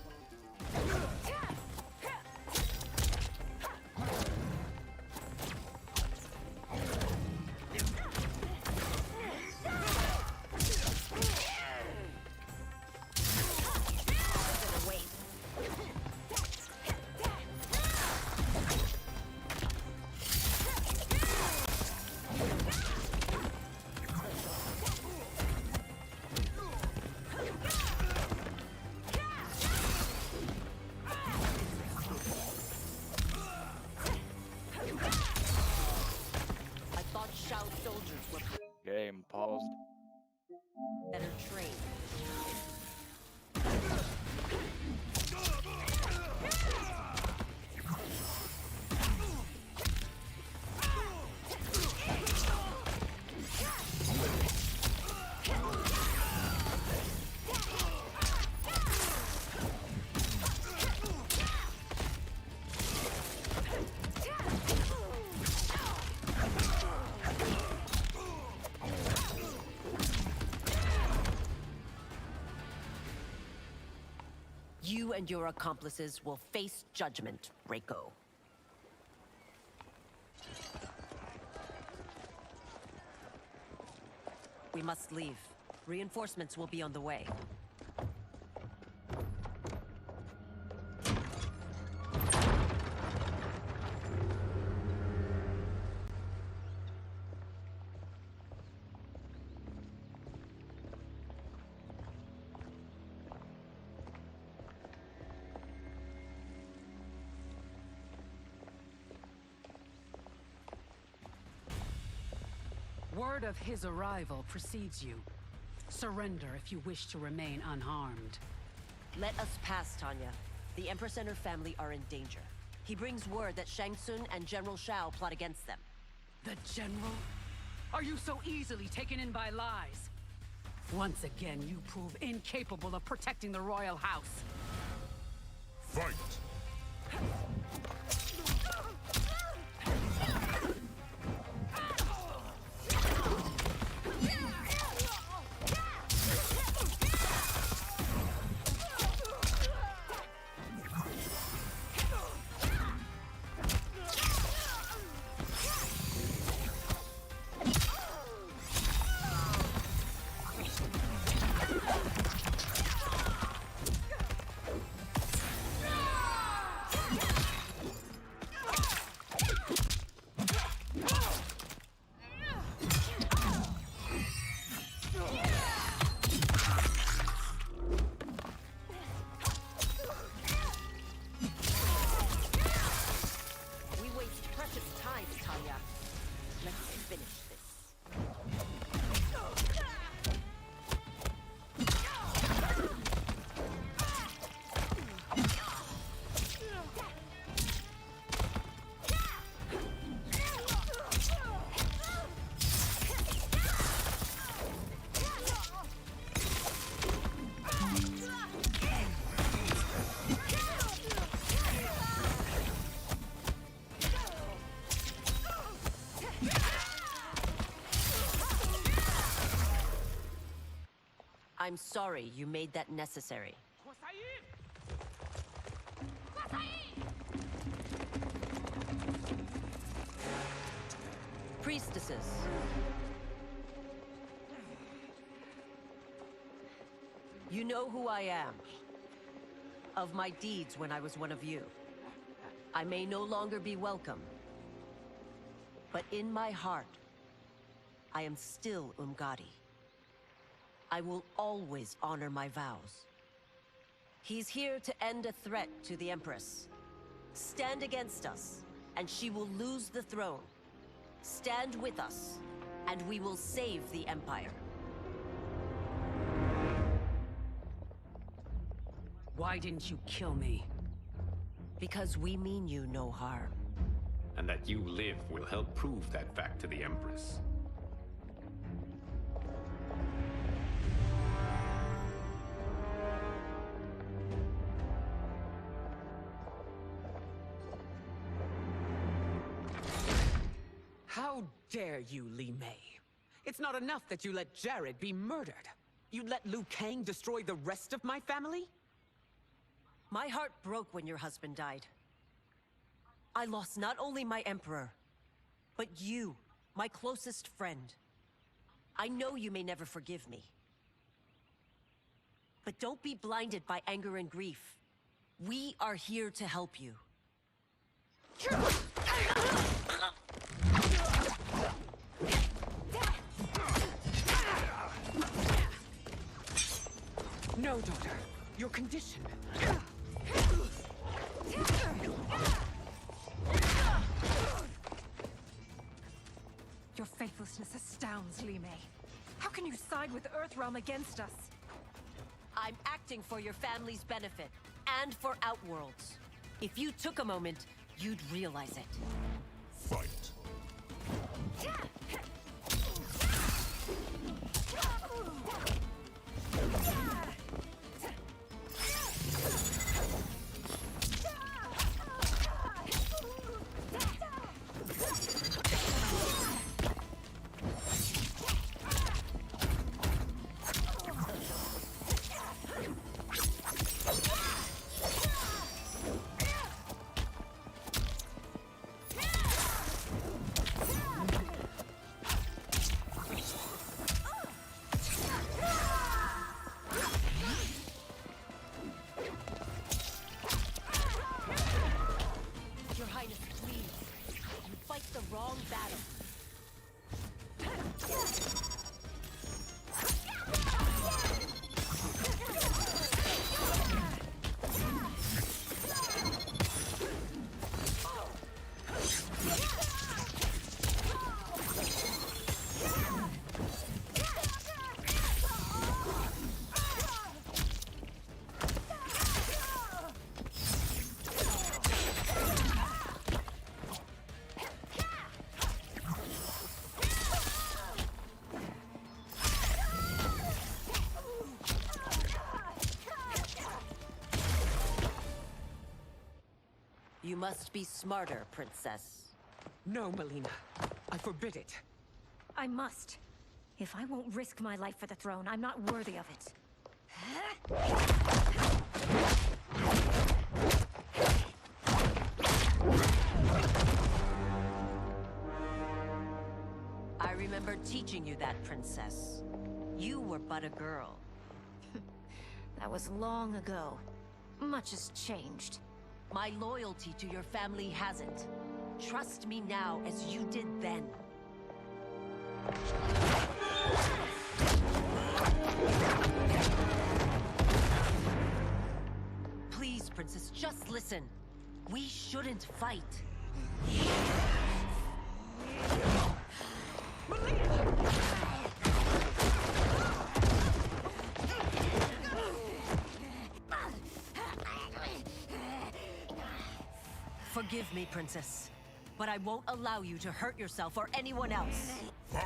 Game paused. Better trained. You and your accomplices will face judgment, Reiko. We must leave. Reinforcements will be on the way. Word of his arrival precedes you. Surrender if you wish to remain unharmed. Let us pass, Tanya. The Empress and her family are in danger. He brings word that Shang Tsung and General Shao plot against them. The General? Are you so easily taken in by lies? Once again, you prove incapable of protecting the royal house. Fight! I'm sorry you made that necessary. Priestesses. You know who I am. of my deeds when I was one of you. I may no longer be welcome, but in my heart, I am still Umgadi. I will always honor my vows. He's here to end a threat to the Empress. Stand against us, and she will lose the throne. Stand with us, and we will save the Empire. Why didn't you kill me? Because we mean you no harm. And that you live will help prove that fact to the Empress. How dare you, Li Mei? It's not enough that you let Jared be murdered. You let Liu Kang destroy the rest of my family? My heart broke when your husband died. I lost not only my Emperor, but you, my closest friend. I know you may never forgive me. But don't be blinded by anger and grief. We are here to help you. No, daughter. Your condition. Your faithlessness astounds, Li Mei. How can you side with Earthrealm against us? I'm acting for your family's benefit, and for Outworlds. If you took a moment, you'd realize it. Fight. Your Highness, please. You fight the wrong battle. You must be smarter, Princess. No, Melina. I forbid it. I must. If I won't risk my life for the throne, I'm not worthy of it. I remember teaching you that, Princess. You were but a girl. That was long ago. Much has changed. My loyalty to your family hasn't. Trust me now as you did then. Please, Princess, just listen. We shouldn't fight. Forgive me, Princess, but I won't allow you to hurt yourself or anyone else. Fight!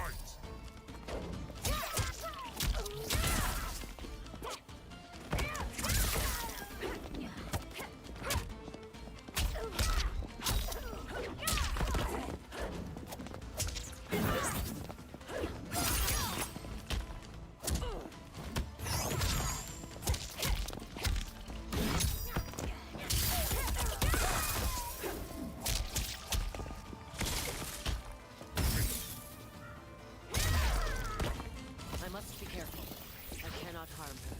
I must be careful. I cannot harm her.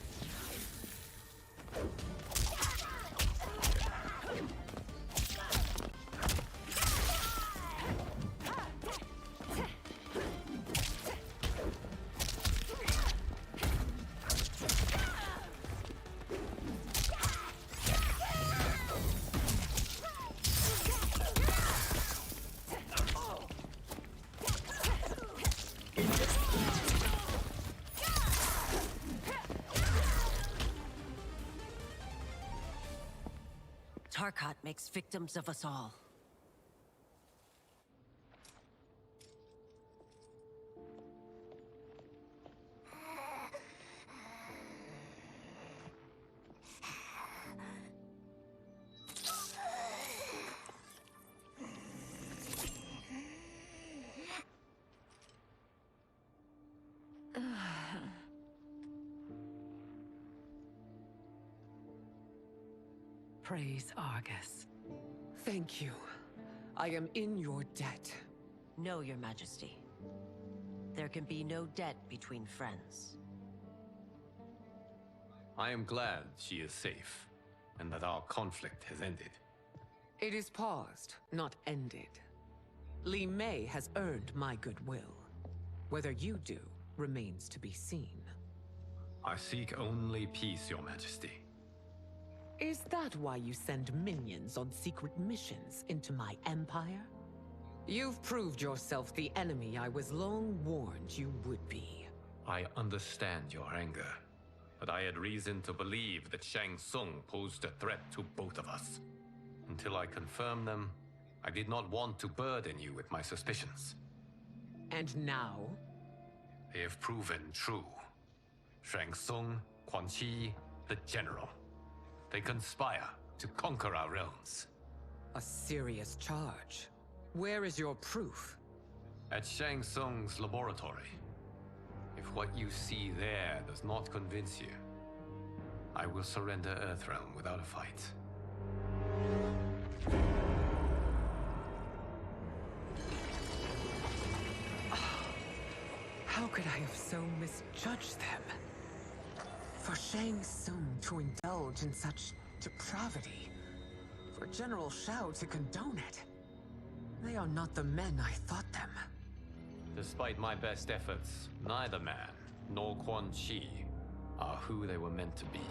Tarkat makes victims of us all. Praise Argus. Thank you. I am in your debt. No, Your Majesty. There can be no debt between friends. I am glad she is safe, and that our conflict has ended. It is paused, not ended. Li Mei has earned my goodwill. Whether you do remains to be seen. I seek only peace, Your Majesty. Is that why you send minions on secret missions into my empire? You've proved yourself the enemy I was long warned you would be. I understand your anger, but I had reason to believe that Shang Tsung posed a threat to both of us. Until I confirmed them, I did not want to burden you with my suspicions. And now? They have proven true. Shang Tsung, Quan Chi, the General. They conspire to conquer our realms. A serious charge. Where is your proof? At Shang Tsung's laboratory. If what you see there does not convince you, I will surrender Earthrealm without a fight. How could I have so misjudged them? For Shang Tsung to indulge in such depravity, for General Shao to condone it, they are not the men I thought them. Despite my best efforts, neither man nor Quan Chi are who they were meant to be.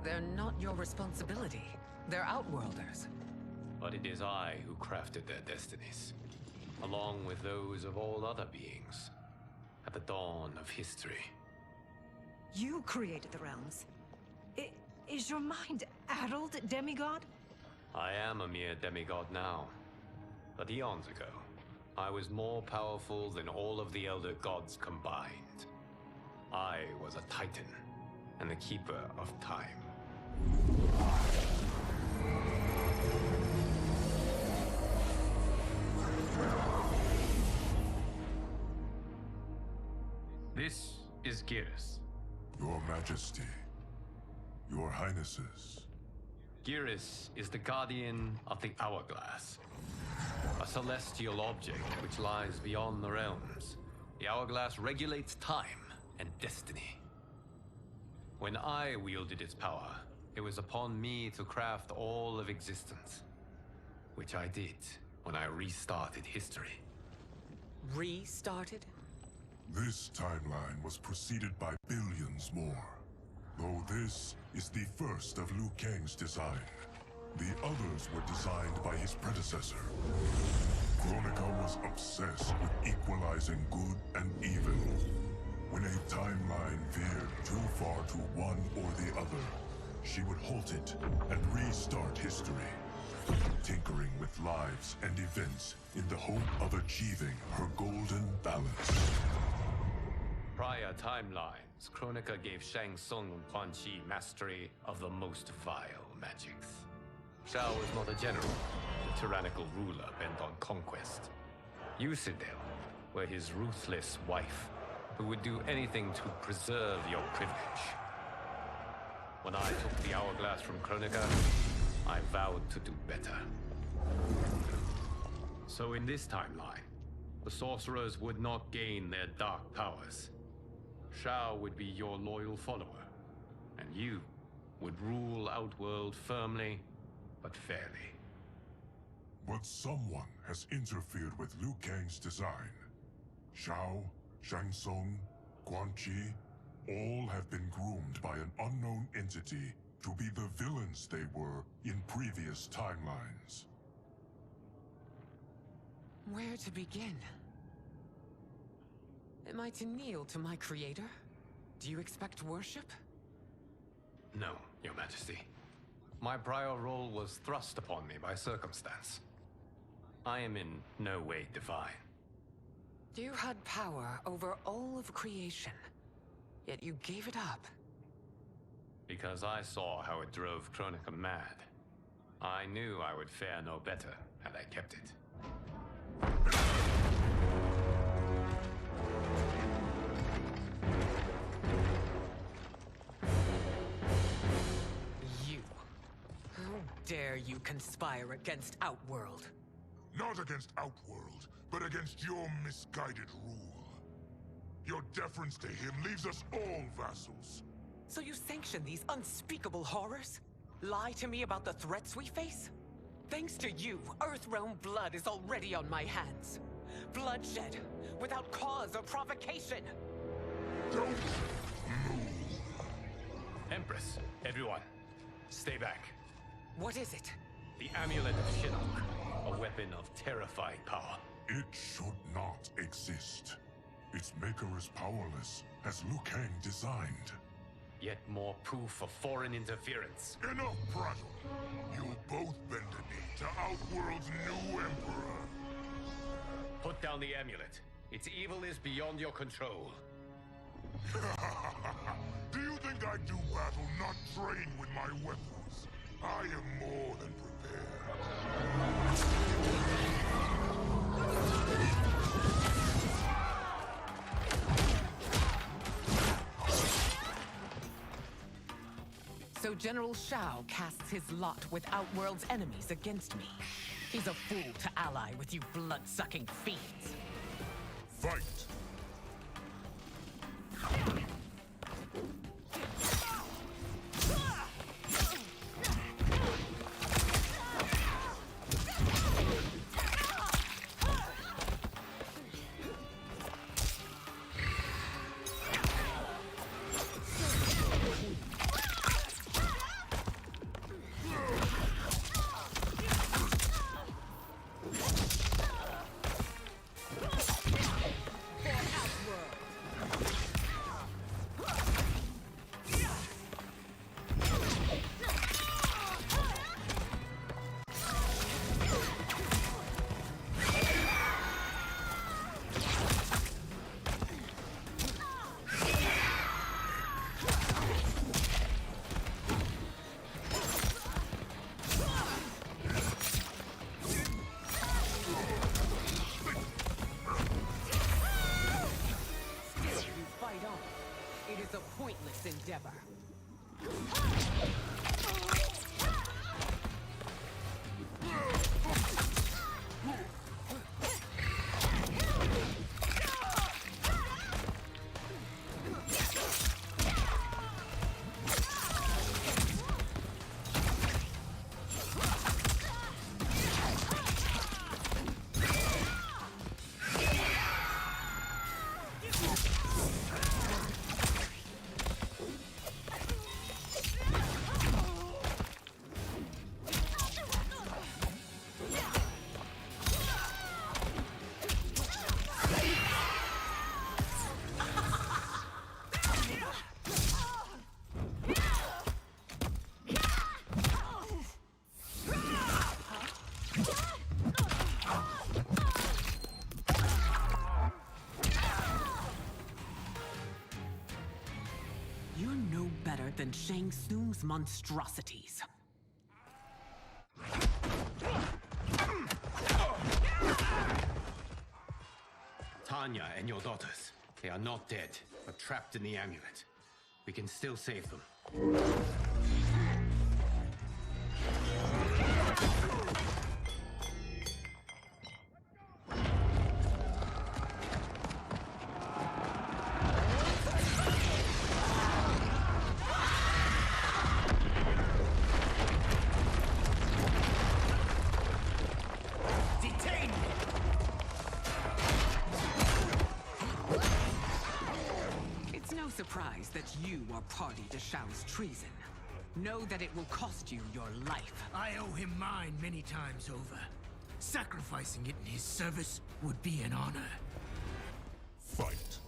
They're not your responsibility. They're Outworlders. But it is I who crafted their destinies, along with those of all other beings, at the dawn of history. You created the realms. Is your mind addled, demigod? I am a mere demigod now, but eons ago, I was more powerful than all of the Elder Gods combined. I was a Titan, and the Keeper of Time. This is Geras. Your Majesty, Your Highnesses. Geras is the guardian of the Hourglass, a celestial object which lies beyond the realms. The Hourglass regulates time and destiny. When I wielded its power, it was upon me to craft all of existence, which I did when I restarted history. Restarted? This timeline was preceded by billions more. Though this is the first of Liu Kang's design. The others were designed by his predecessor. Kronika was obsessed with equalizing good and evil. When a timeline veered too far to one or the other, she would halt it and restart history, tinkering with lives and events in the hope of achieving her golden balance. Prior timelines, Kronika gave Shang Tsung and Quan Chi mastery of the most vile magics. Shao was not a general, a tyrannical ruler bent on conquest. You, Sindel, were his ruthless wife, who would do anything to preserve your privilege. When I took the Hourglass from Kronika, I vowed to do better. So in this timeline, the sorcerers would not gain their dark powers. Shao would be your loyal follower, and you would rule Outworld firmly, but fairly. But someone has interfered with Liu Kang's design. Shao, Shang Tsung, Quan Chi, all have been groomed by an unknown entity to be the villains they were in previous timelines. Where to begin? Am I to kneel to my creator? Do you expect worship? No, Your Majesty. My prior role was thrust upon me by circumstance. I am in no way divine. You had power over all of creation, yet you gave it up. Because I saw how it drove Kronika mad. I knew I would fare no better had I kept it. You. How dare you conspire against Outworld? Not against Outworld, but against your misguided rule. Your deference to him leaves us all vassals. So you sanction these unspeakable horrors? Lie to me about the threats we face? Thanks to you, Earthrealm blood is already on my hands. Bloodshed, without cause or provocation. Don't move. Empress, everyone, stay back. What is it? The Amulet of Shinnok, a weapon of terrifying power. It should not exist. Its maker is powerless, as Liu Kang designed. Yet more proof of foreign interference. Enough prattle! You'll both bend a knee to Outworld's new emperor. Put down the amulet. Its evil is beyond your control. Do you think I do battle not trained with my weapons? I am more than prepared. So General Shao casts his lot with Outworld's enemies against me. He's a fool to ally with you blood-sucking fiends. Fight! Pointless endeavor. Than Shang Tsung's monstrosities. Tanya and your daughters. They are not dead, but trapped in the amulet. We can still save them. Surprised that you are party to Shao's treason. Know that it will cost you your life. I owe him mine many times over. Sacrificing it in his service would be an honor. Fight.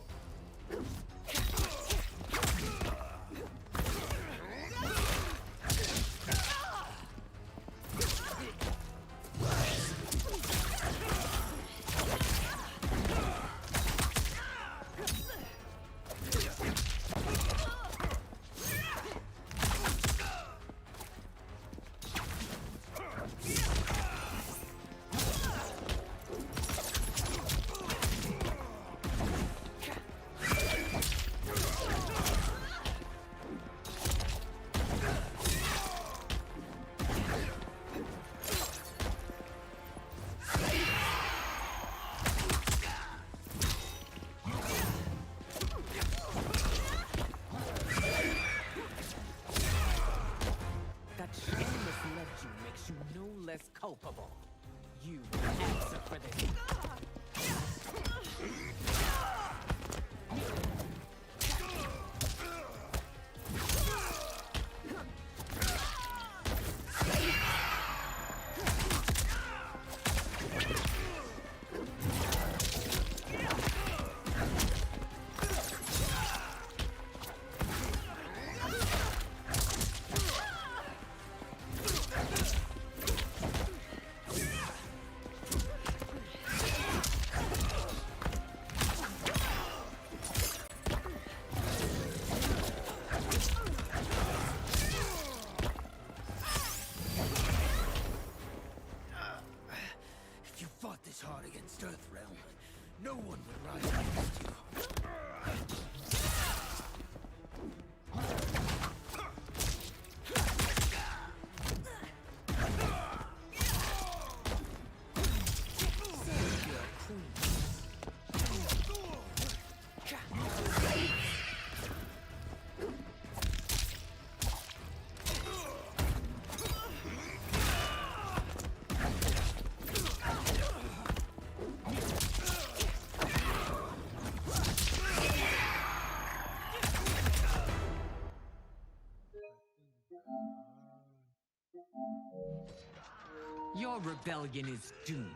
Your rebellion is doomed.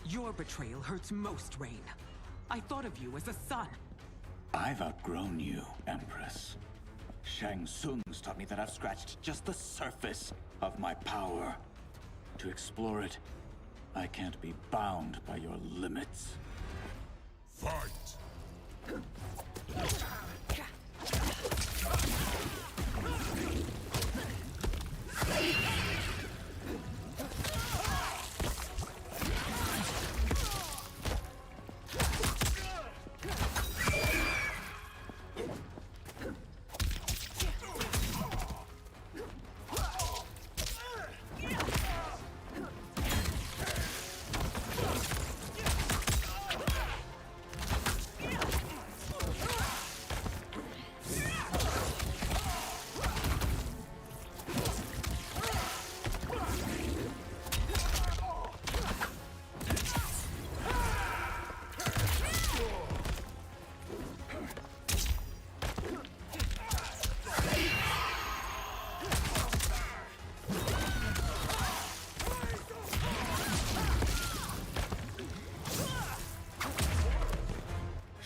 Your betrayal hurts most, Rain. I thought of you as a son. I've outgrown you, Empress. Shang Tsung's taught me that I've scratched just the surface of my power. To explore it, I can't be bound by your limits. Fight!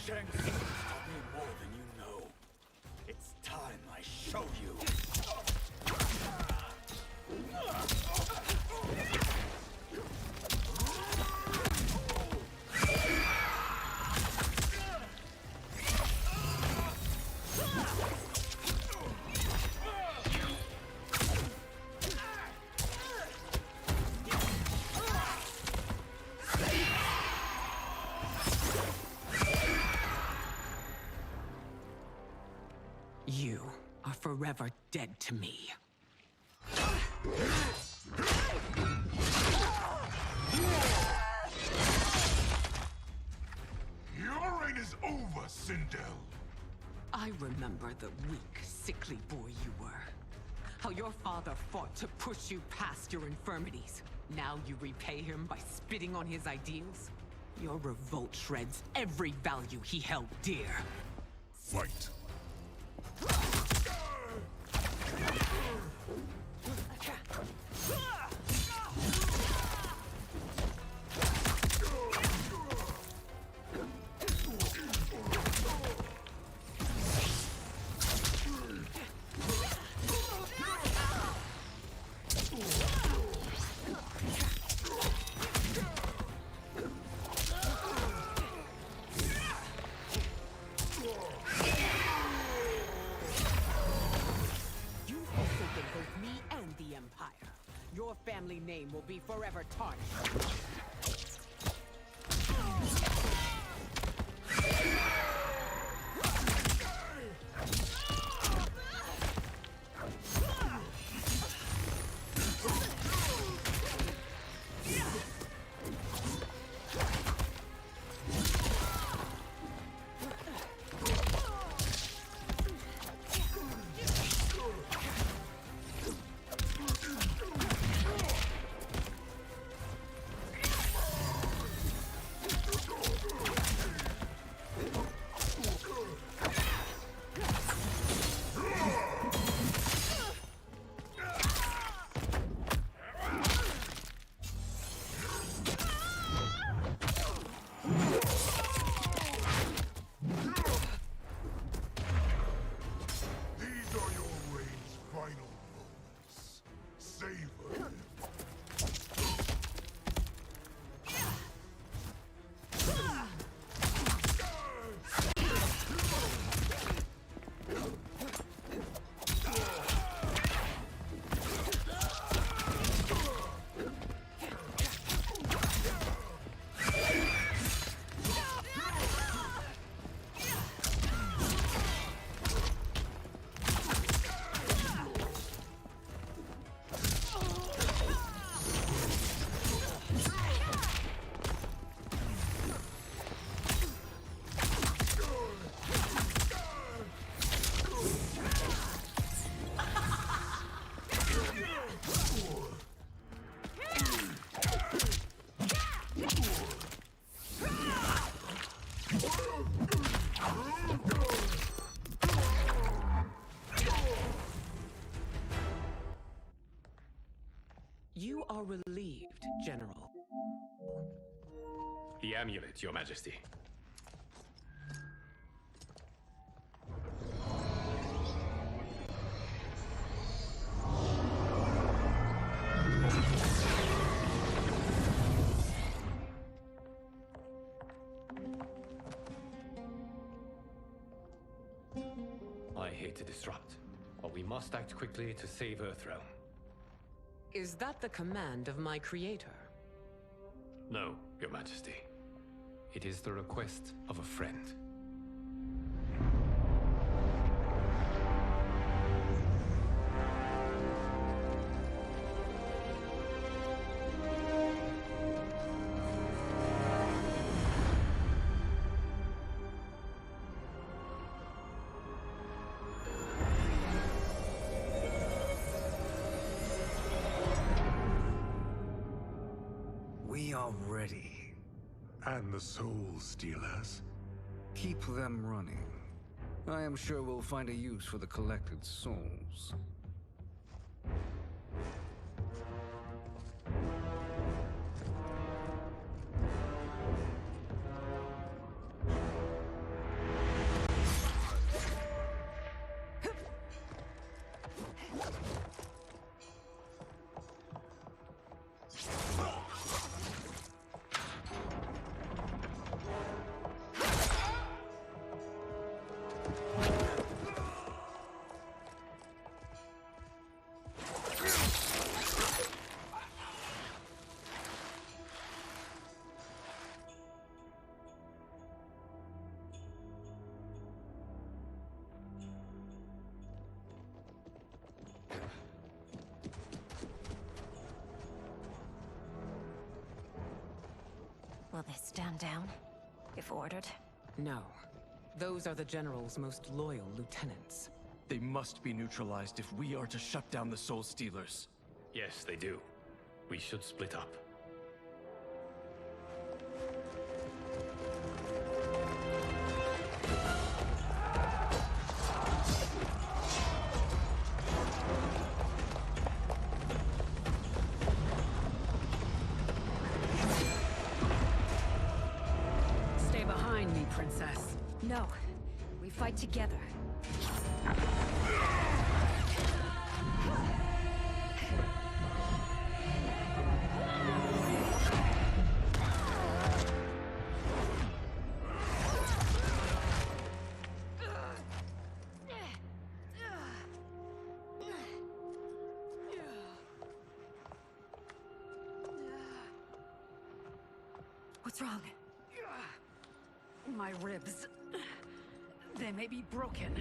Shang Tsung taught me more than you know. It's time I show you. You are forever dead to me. Your reign is over, Sindel. I remember the weak, sickly boy you were. How your father fought to push you past your infirmities. Now you repay him by spitting on his ideals? Your revolt shreds every value he held dear. Fight! Your family name will be forever tarnished. You are relieved, General. The amulet, Your Majesty. I hate to disrupt, but we must act quickly to save Earthrealm. Is that the command of my creator? No, Your Majesty. It is the request of a friend. We are ready. And the Soul Stealers? Keep them running. I am sure we'll find a use for the collected souls. Will they stand down, if ordered? No. Those are the General's most loyal lieutenants. They must be neutralized if we are to shut down the Soul Stealers. Yes, they do. We should split up. Stay behind me, Princess. No. We fight together. What's wrong? My ribs. They may be broken.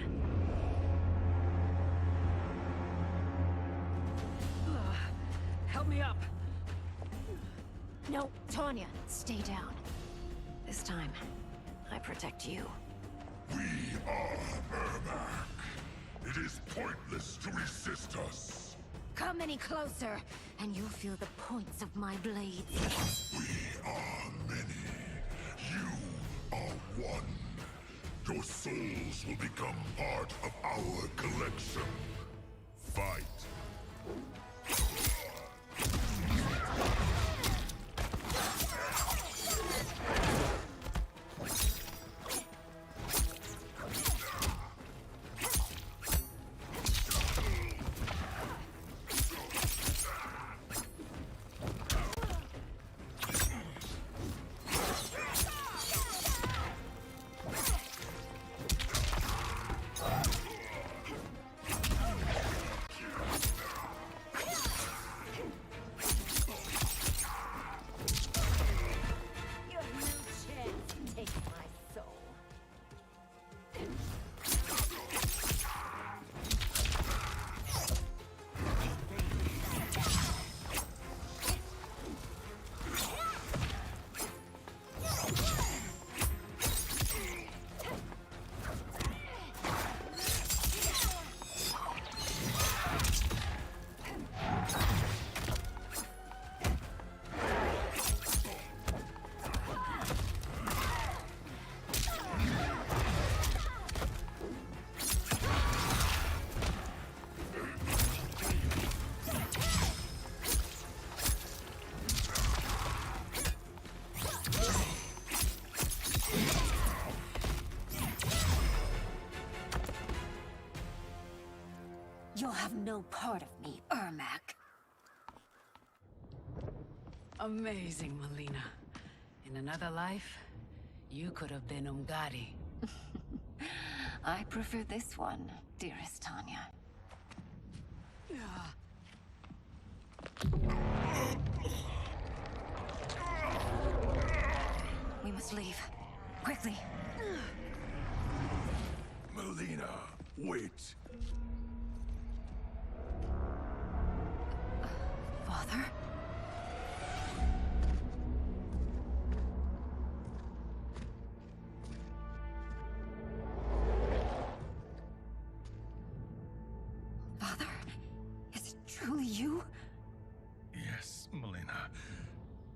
Help me up. No, Tanya, stay down. This time, I protect you. We are Ermac. It is pointless to resist us. Come any closer, and you'll feel the points of my blades. We are many. You are one. Your souls will become part of our collection. Fight. have no part of me, Ermac. Amazing, Melina. In another life, you could have been Umgadi. I prefer this one, dearest Tanya. We must leave. Quickly. Melina, wait. Father? Father? Is it truly you? Yes, Melina.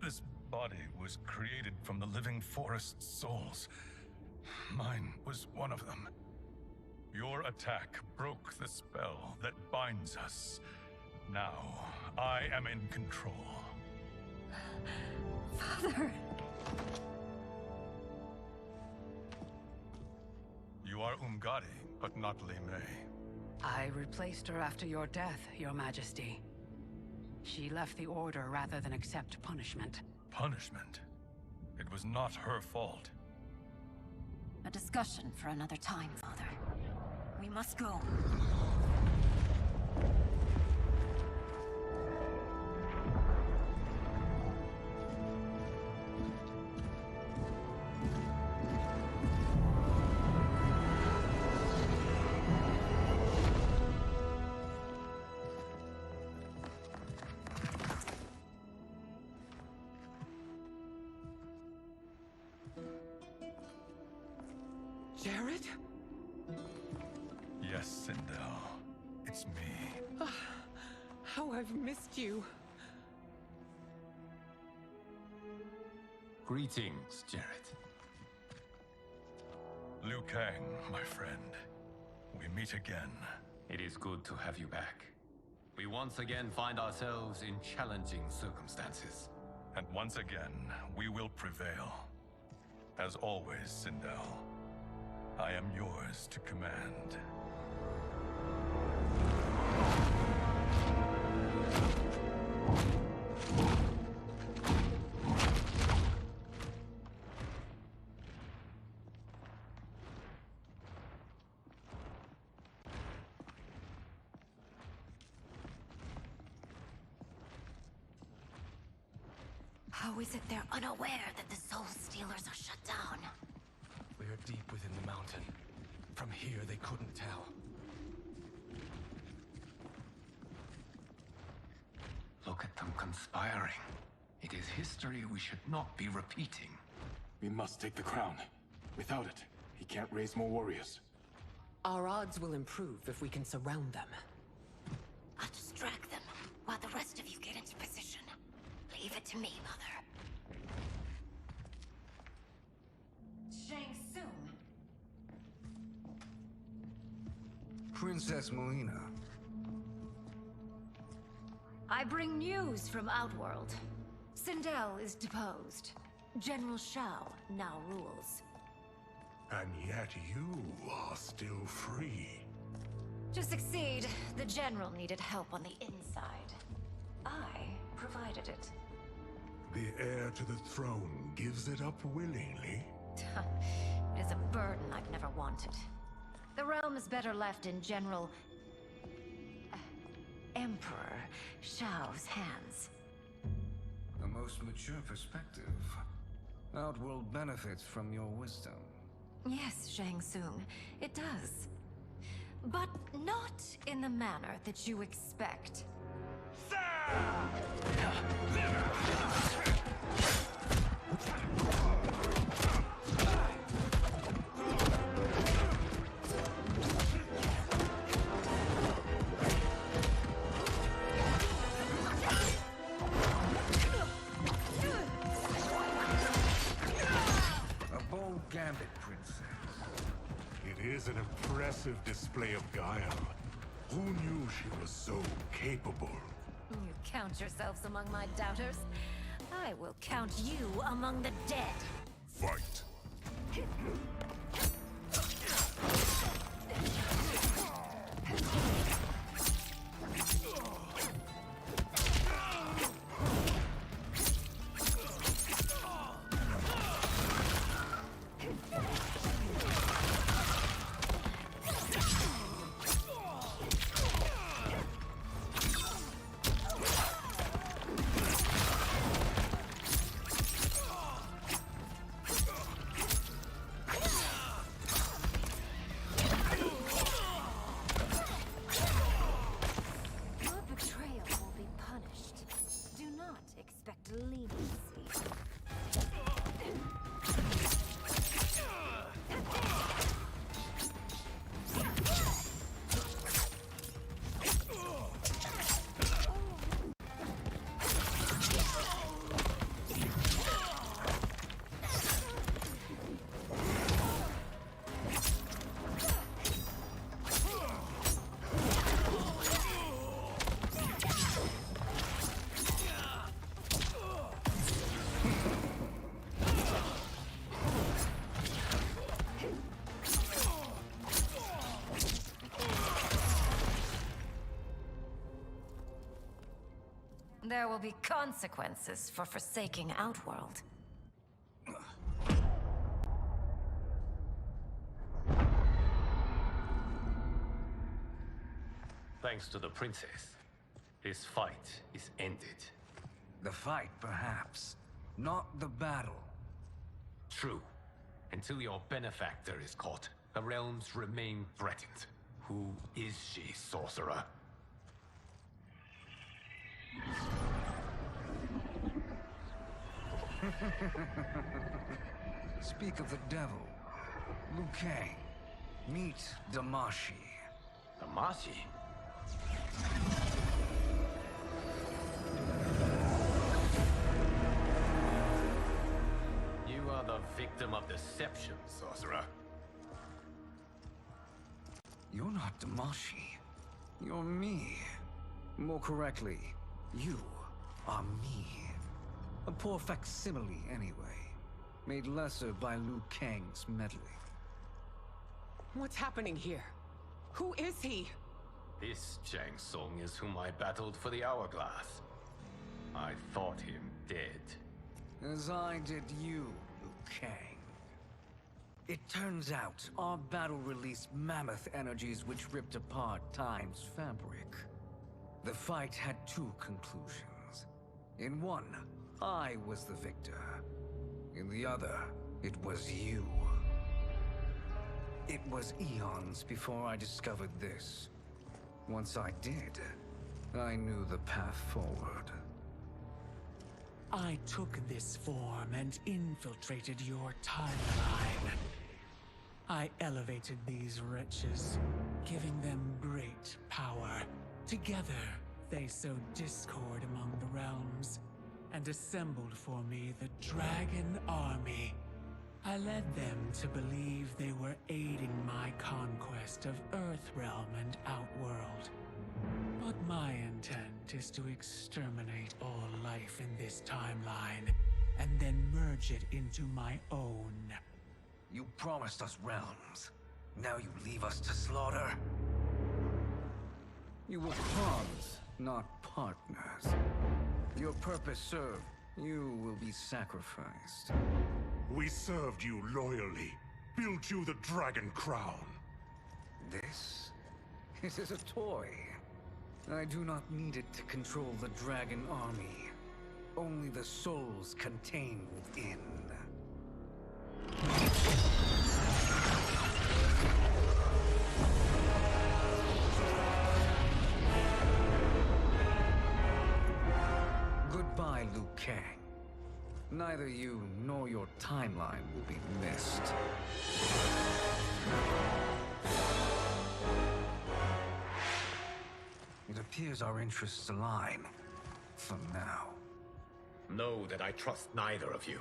This body was created from the living forest's souls. Mine was one of them. Your attack broke the spell that binds us. Now, I am in control. Father! You are Umgadi, but not Li Mei. I replaced her after your death, Your Majesty. She left the Order rather than accept punishment. Punishment? It was not her fault. A discussion for another time, Father. We must go. Jared? Yes, Sindel. It's me. How I've missed you. Greetings, Jared. Liu Kang, my friend. We meet again. It is good to have you back. We once again find ourselves in challenging circumstances. And once again, we will prevail. As always, Sindel, I am yours to command. How is it they're unaware that the Soul Stealers are shut down? We are deep within the mountain. From here, they couldn't tell. Look at them conspiring. It is history we should not be repeating. We must take the crown. Without it, he can't raise more warriors. Our odds will improve if we can surround them. I'll distract them while the rest of you get into position. Leave it to me, Mother. Shang Tsung. Princess Melina. I bring news from Outworld. Sindel is deposed. General Shao now rules. And yet you are still free. To succeed, the General needed help on the inside. I provided it. The heir to the throne gives it up willingly. It is a burden I've never wanted. The realm is better left in General... Emperor Shao's hands. A most mature perspective. Outworld benefits from your wisdom. Yes, Shang Tsung, it does. But not in the manner that you expect. A bold gambit, Princess. It is an impressive display of guile. Who knew she was so capable? You count yourselves among my doubters. I will count you among the dead. Fight. leniency. There will be consequences for forsaking Outworld. Thanks to the princess, this fight is ended. The fight, perhaps. Not the battle. True. Until your benefactor is caught, the realms remain threatened. Who is she, sorcerer? Speak of the devil. Liu Kang. Meet Damashi. Damashi? You are the victim of deception, sorcerer. You're not Damashi. You're me. More correctly, you are me. A poor facsimile, anyway. Made lesser by Liu Kang's meddling. What's happening here? Who is he? This Shang Tsung is whom I battled for the Hourglass. I thought him dead. As I did you, Liu Kang. It turns out our battle released mammoth energies which ripped apart time's fabric. The fight had two conclusions. In one, I was the victor. In the other, it was you. It was eons before I discovered this. Once I did, I knew the path forward. I took this form and infiltrated your timeline. I elevated these wretches, giving them great power. Together, they sowed discord among the realms, and assembled for me the Dragon Army. I led them to believe they were aiding my conquest of Earthrealm and Outworld. But my intent is to exterminate all life in this timeline, and then merge it into my own. You promised us realms. Now you leave us to slaughter? You were pawns, not partners. Your purpose served. You will be sacrificed. We served you loyally, built you the Dragon Crown. This? It is a toy. I do not need it to control the Dragon Army. Only the souls contained within. Goodbye, Liu Kang. Neither you nor your timeline will be missed. It appears our interests align. For now. Know that I trust neither of you.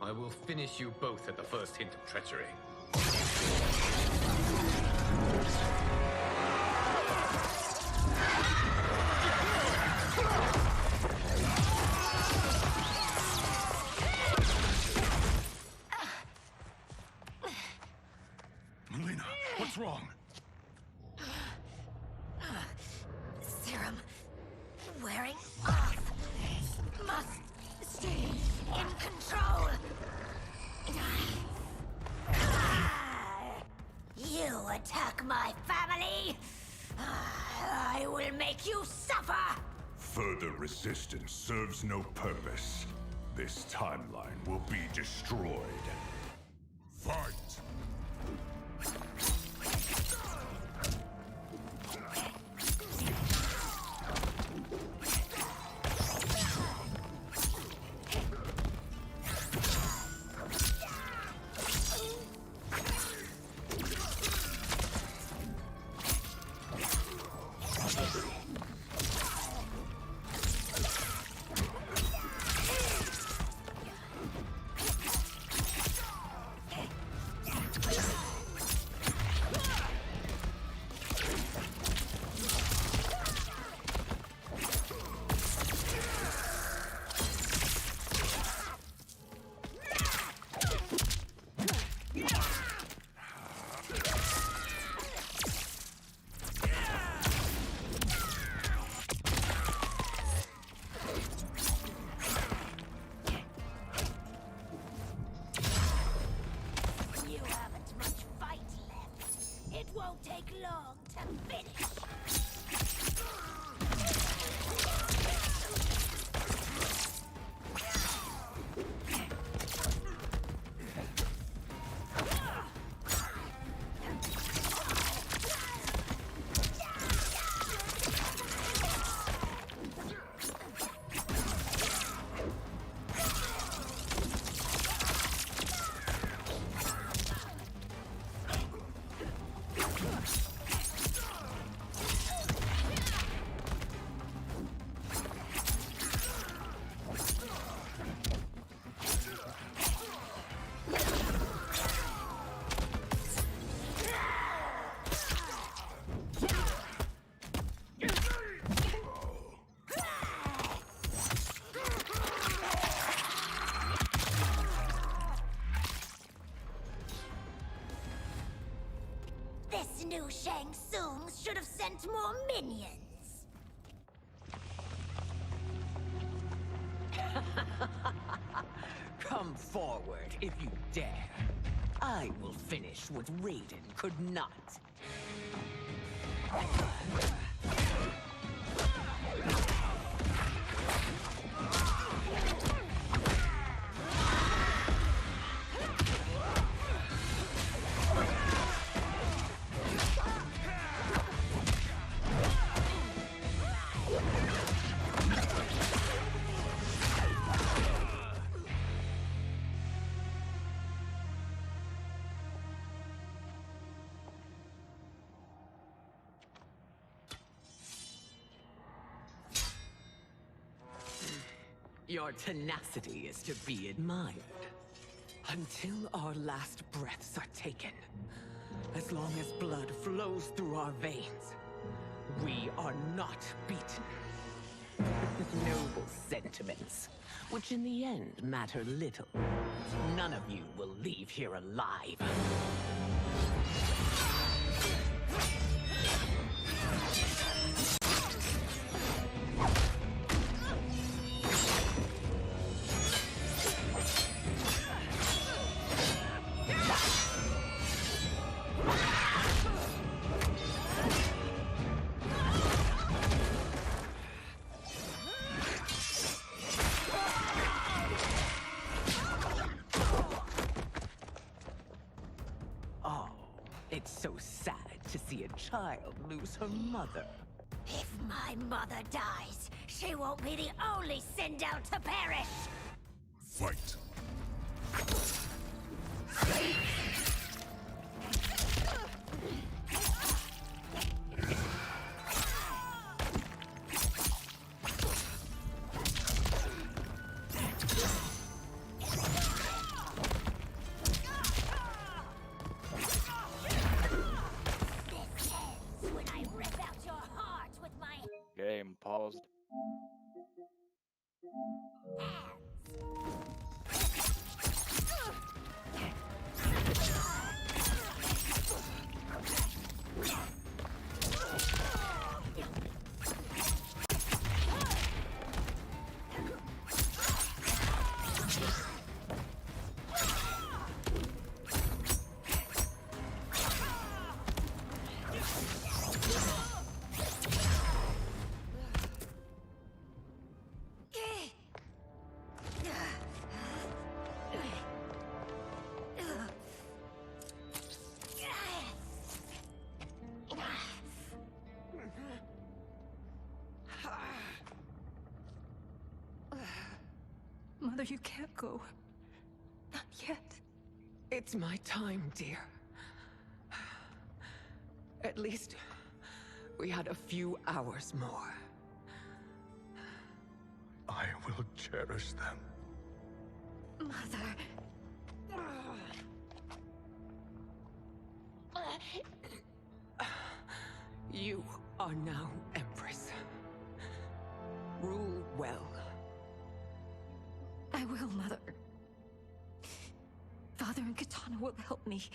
I will finish you both at the first hint of treachery. Mileena, what's wrong? Serum wearing off. Must stay in control. You attack my family. I will make you suffer. Further resistance serves no purpose. This timeline will be destroyed. Fight! finish. This new Shang Tsung should have sent more minions. Come forward if you dare. I will finish what Raiden could not. Your tenacity is to be admired. Until our last breaths are taken, as long as blood flows through our veins, we are not beaten. Noble sentiments, which in the end matter little. None of you will leave here alive. It's so sad to see a child lose her mother. If my mother dies, she won't be the only Sindel to perish! Fight! Game paused. Mother, you can't go. Not yet. It's my time, dear. At least we had a few hours more. I will cherish them. Mother. You are now Empress. Rule well. I will, Mother. Father and Kitana will help me.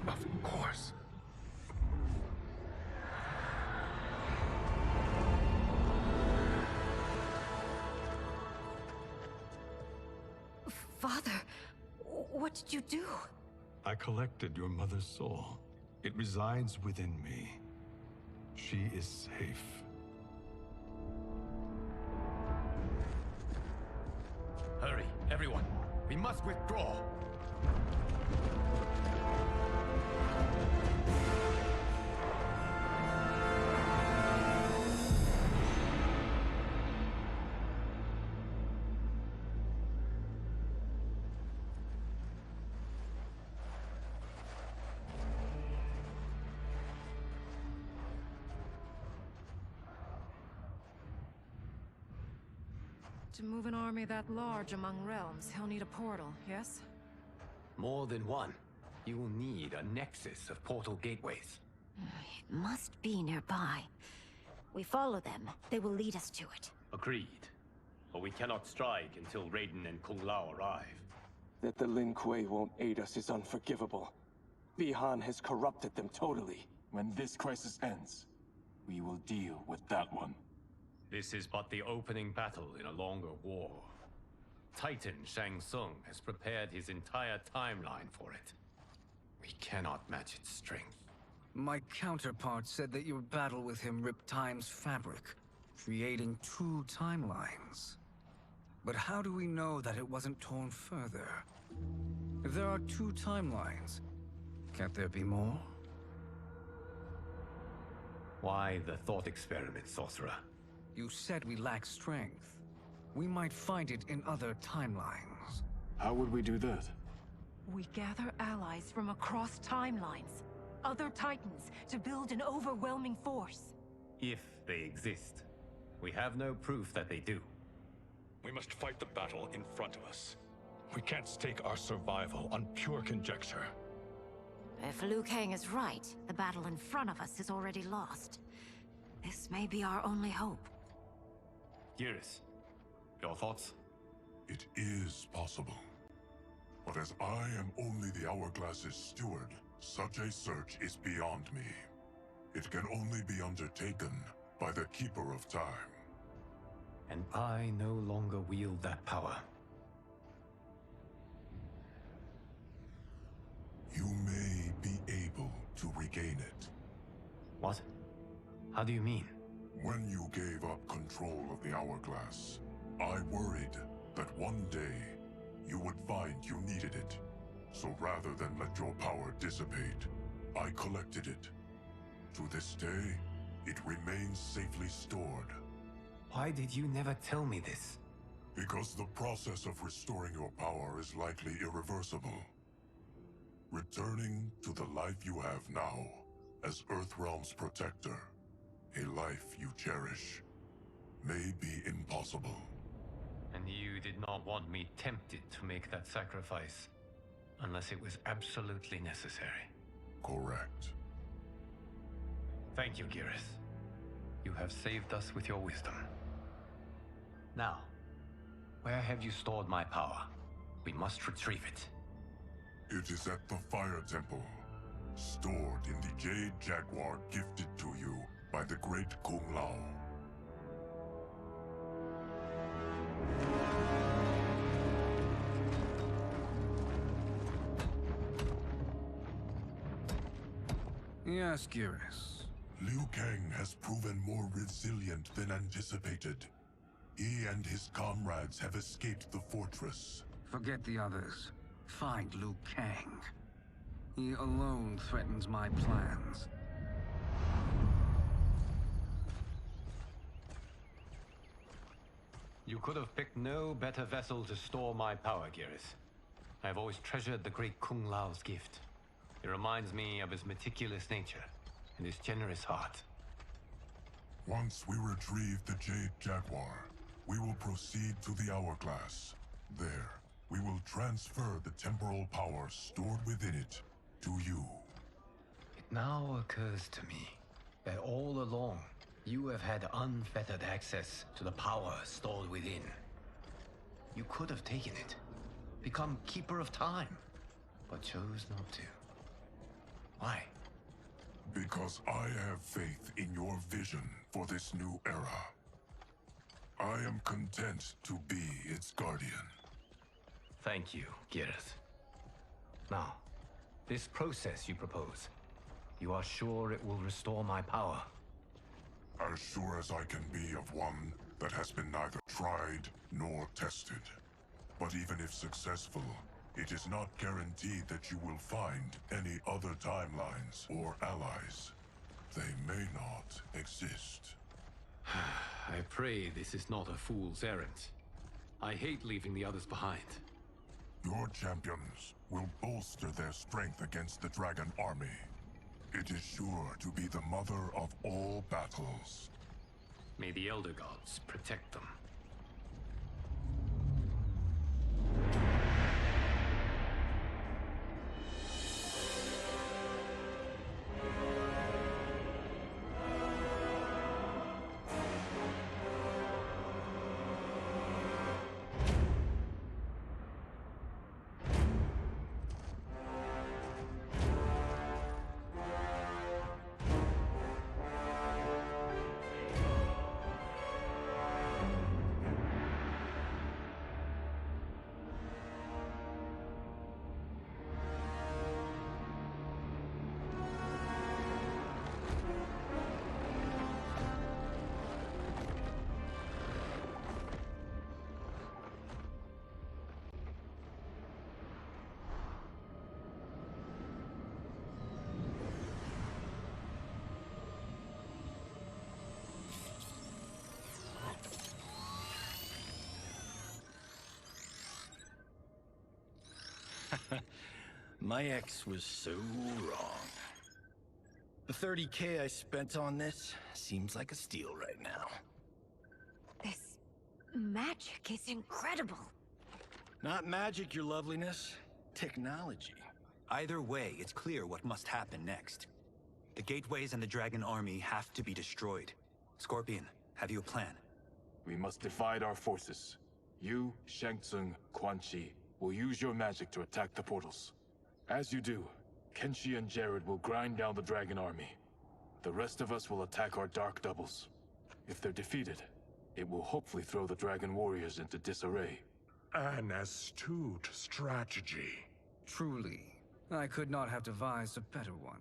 Of course. Father, what did you do? I collected your mother's soul. It resides within me. She is safe. Hurry, everyone. We must withdraw. To move an army that large among realms, he'll need a portal, yes? More than one. You will need a nexus of portal gateways. It must be nearby. We follow them. They will lead us to it. Agreed. But we cannot strike until Raiden and Kung Lao arrive. That the Lin Kuei won't aid us is unforgivable. Bi-Han has corrupted them totally. When this crisis ends, we will deal with that one. This is but the opening battle in a longer war. Titan Shang Tsung has prepared his entire timeline for it. We cannot match its strength. My counterpart said that your battle with him ripped time's fabric, creating two timelines. But how do we know that it wasn't torn further? If there are two timelines, can't there be more? Why the thought experiment, Sorcerer? You said we lack strength. We might find it in other timelines. How would we do that? We gather allies from across timelines, other Titans, to build an overwhelming force. If they exist. We have no proof that they do. We must fight the battle in front of us. We can't stake our survival on pure conjecture. If Liu Kang is right, the battle in front of us is already lost. This may be our only hope. Geras, your thoughts? It is possible. But as I am only the Hourglass's steward, such a search is beyond me. It can only be undertaken by the Keeper of Time. And I no longer wield that power. You may be able to regain it. What? How do you mean? When you gave up control of the Hourglass, I worried that one day you would find you needed it. So rather than let your power dissipate, I collected it. To this day, it remains safely stored. Why did you never tell me this? Because the process of restoring your power is likely irreversible. Returning to the life you have now, as Earthrealm's protector, a life you cherish, may be impossible. And you did not want me tempted to make that sacrifice, unless it was absolutely necessary. Correct. Thank you, Geras. You have saved us with your wisdom. Now, where have you stored my power? We must retrieve it. It is at the Fire Temple, stored in the Jade Jaguar gifted to you by the great Kung Lao. Yes, Geras. Liu Kang has proven more resilient than anticipated. He and his comrades have escaped the fortress. Forget the others. Find Liu Kang. He alone threatens my plans. You could have picked no better vessel to store my power, Geras. I have always treasured the great Kung Lao's gift. It reminds me of his meticulous nature and his generous heart. Once we retrieve the Jade Jaguar, we will proceed to the Hourglass. There, we will transfer the temporal power stored within it to you. It now occurs to me that all along, you have had unfettered access to the power stored within. You could have taken it, become Keeper of Time, but chose not to. Why? Because I have faith in your vision for this new era. I am content to be its guardian. Thank you, Girith. Now, this process you propose, you are sure it will restore my power? As sure as I can be of one that has been neither tried nor tested. But even if successful, it is not guaranteed that you will find any other timelines or allies. They may not exist. I pray this is not a fool's errand. I hate leaving the others behind. Your champions will bolster their strength against the Dragon Army. It is sure to be the mother of all battles. May the Elder Gods protect them. My ex was so wrong. The 30K I spent on this seems like a steal right now. This magic is incredible. Not magic, your loveliness. Technology. Either way, it's clear what must happen next. The gateways and the Dragon Army have to be destroyed. Scorpion, have you a plan? We must divide our forces. You, Shang Tsung, Quan Chi, will use your magic to attack the portals. As you do, Kenshi and Jared will grind down the Dragon Army. The rest of us will attack our Dark Doubles. If they're defeated, it will hopefully throw the Dragon Warriors into disarray. An astute strategy. Truly, I could not have devised a better one.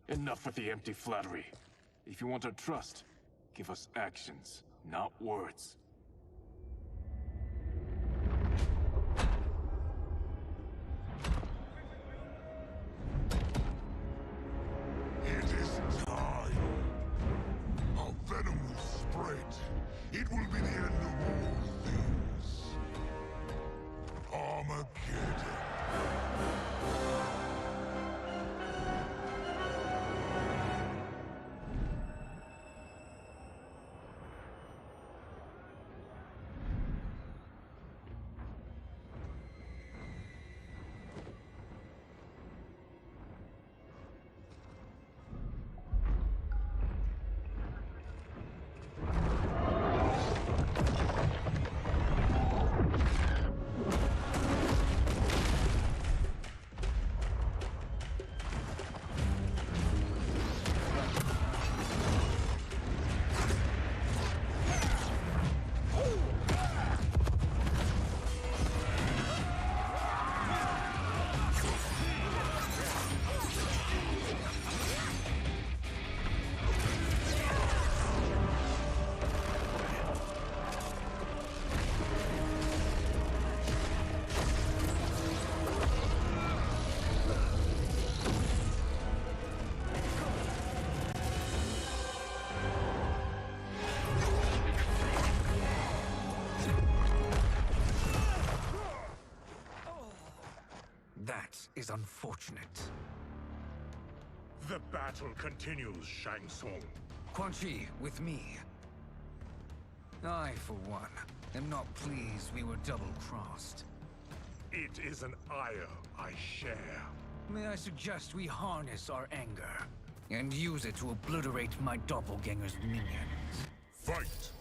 Enough with the empty flattery. If you want our trust, give us actions, not words. It is time. Our venom will spread. It will be the end of all things. Armageddon. That is unfortunate. The battle continues, Shang Tsung. Quan Chi, with me. I, for one, am not pleased we were double-crossed. It is an ire I share. May I suggest we harness our anger and use it to obliterate my doppelganger's minions? Fight!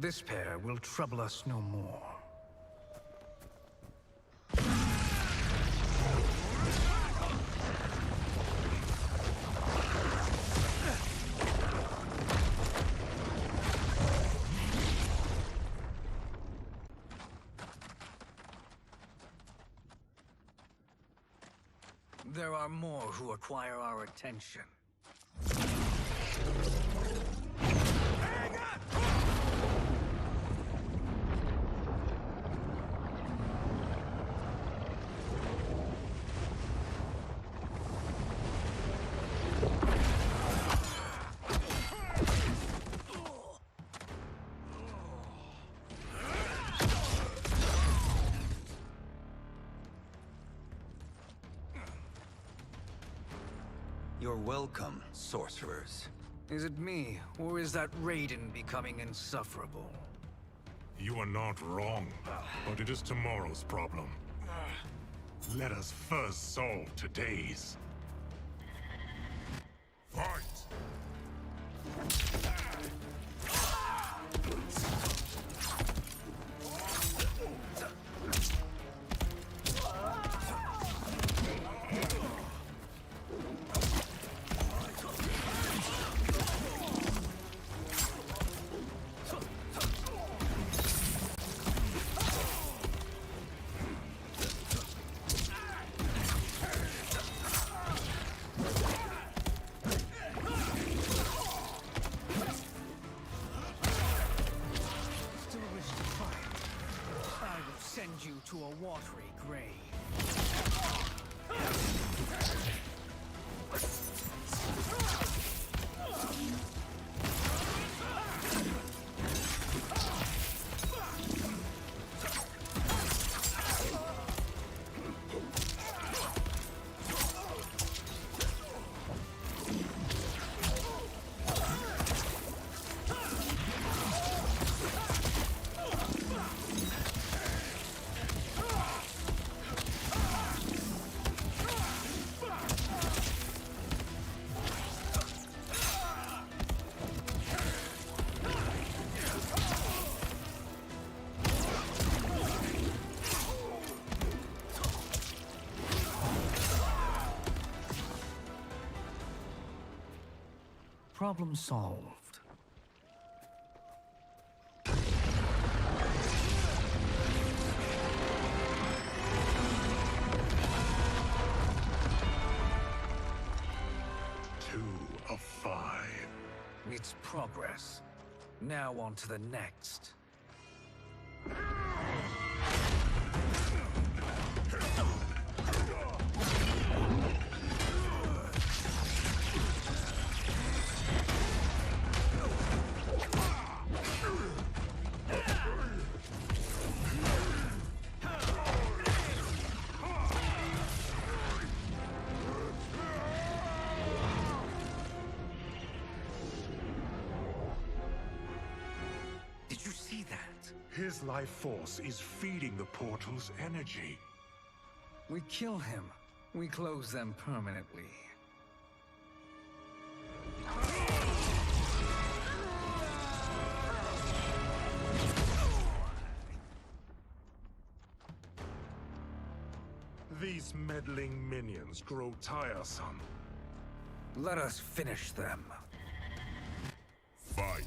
This pair will trouble us no more. There are more who acquire our attention. You're welcome, sorcerers. Is it me, or is that Raiden becoming insufferable? You are not wrong, but it is tomorrow's problem. Let us first solve today's. Fight! To a watery grave. Problem solved. Two of 5. It's progress. Now on to the next. Did you see that? His life force is feeding the portal's energy. We kill him. We close them permanently. These meddling minions grow tiresome. Let us finish them. Fight.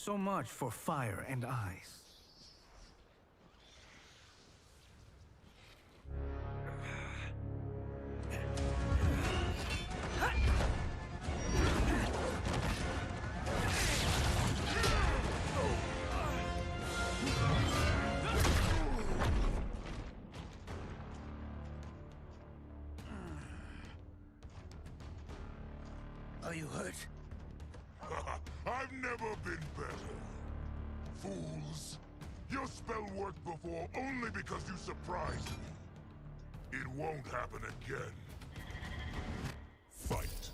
So much for fire and ice. Are you hurt? I've never been better. Fools. Your spell worked before only because you surprised me. It won't happen again. Fight.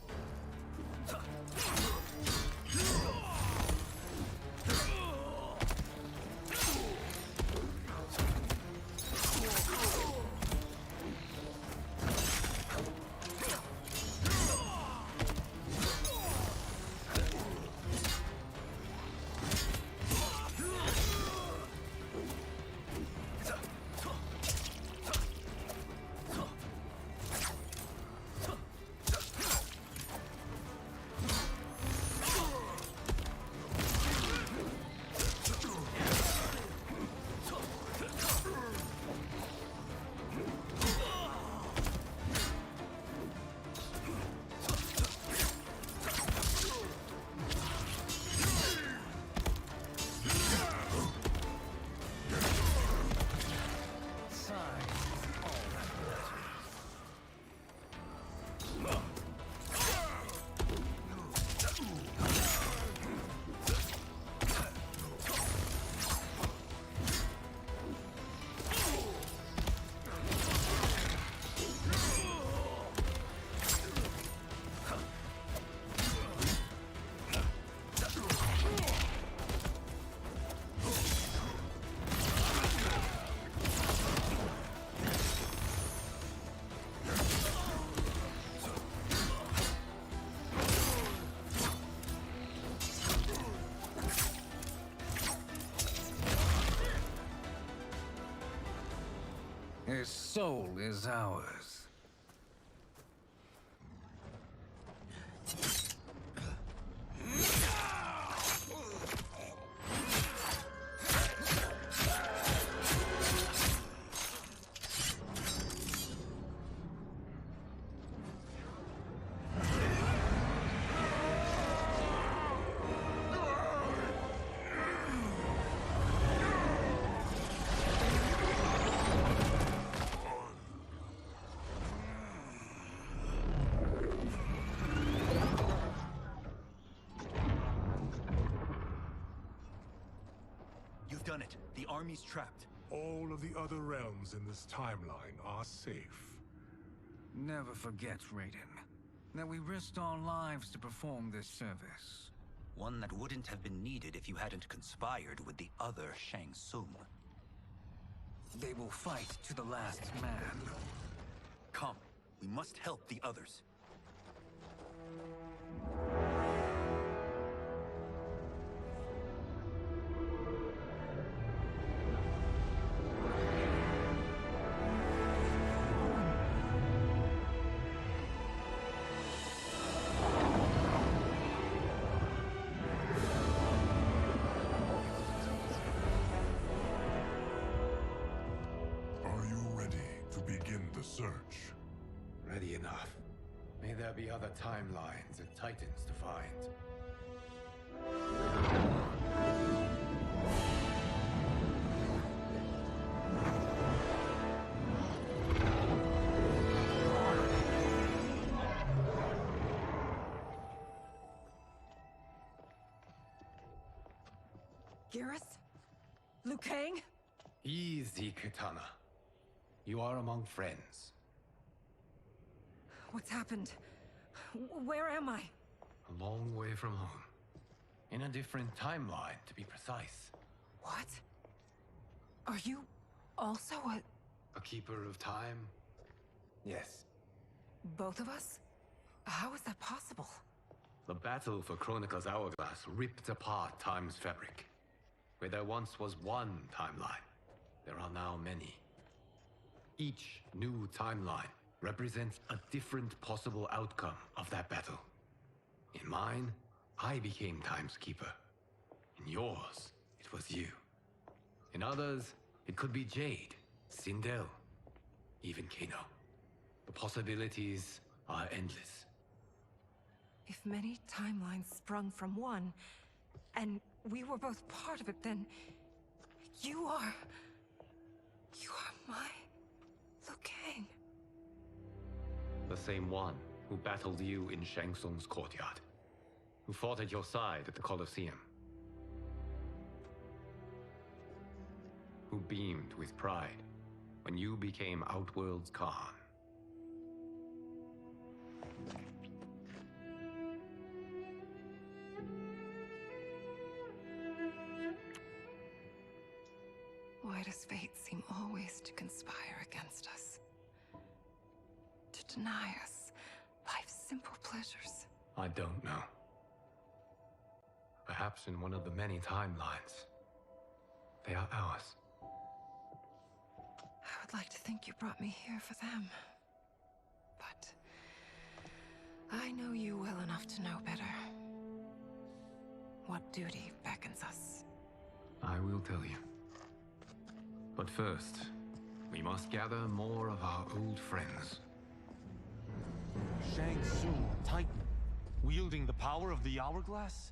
His soul is ours. You've done it. The army's trapped. All of the other realms in this timeline are safe. Never forget, Raiden, that we risked our lives to perform this service. One that wouldn't have been needed if you hadn't conspired with the other Shang Tsung. They will fight to the last man. Come, we must help the others. Are you ready to begin the search? Ready enough. May there be other timelines and titans to find. Geras? Liu Kang? Easy, Kitana. You are among friends. What's happened? Where am I? A long way from home. In a different timeline, to be precise. What? Are you also A keeper of time? Yes. both of us? How is that possible? The battle for Chronica's Hourglass ripped apart time's fabric. Where there once was one timeline, there are now many. Each new timeline represents a different possible outcome of that battle. In mine, I became Time's Keeper. In yours, it was you. In others, it could be Jade, Sindel, even Kano. The possibilities are endless. If many timelines sprung from one, and we were both part of it, then you are my Liu Kang. The same one who battled you in Shang Tsung's courtyard, who fought at your side at the Colosseum, who beamed with pride when you became Outworld's Khan. Why does fate seem always to conspire against us? To deny us life's simple pleasures? I don't know. Perhaps in one of the many timelines, they are ours. I would like to think you brought me here for them. But I know you well enough to know better. What duty beckons us? I will tell you. But first, we must gather more of our old friends. Shang Tsung, Titan, wielding the power of the Hourglass?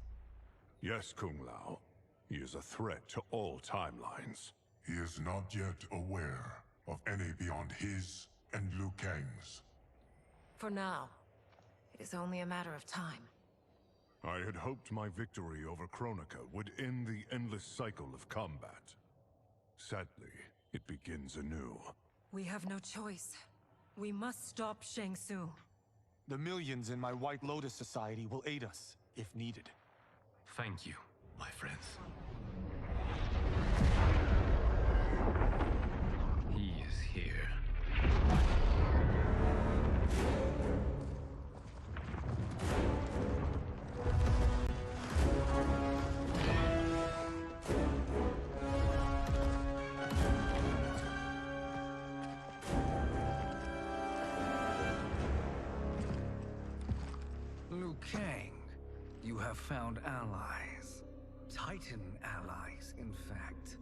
Yes, Kung Lao. He is a threat to all timelines. He is not yet aware of any beyond his and Liu Kang's. For now, it is only a matter of time. I had hoped my victory over Kronika would end the endless cycle of combat. Sadly, it begins anew. We have no choice. We must stop Shang Tsung. The millions in my White Lotus Society will aid us, if needed. Thank you, my friends. He is here. Liu Kang, you have found allies. Titan allies, in fact.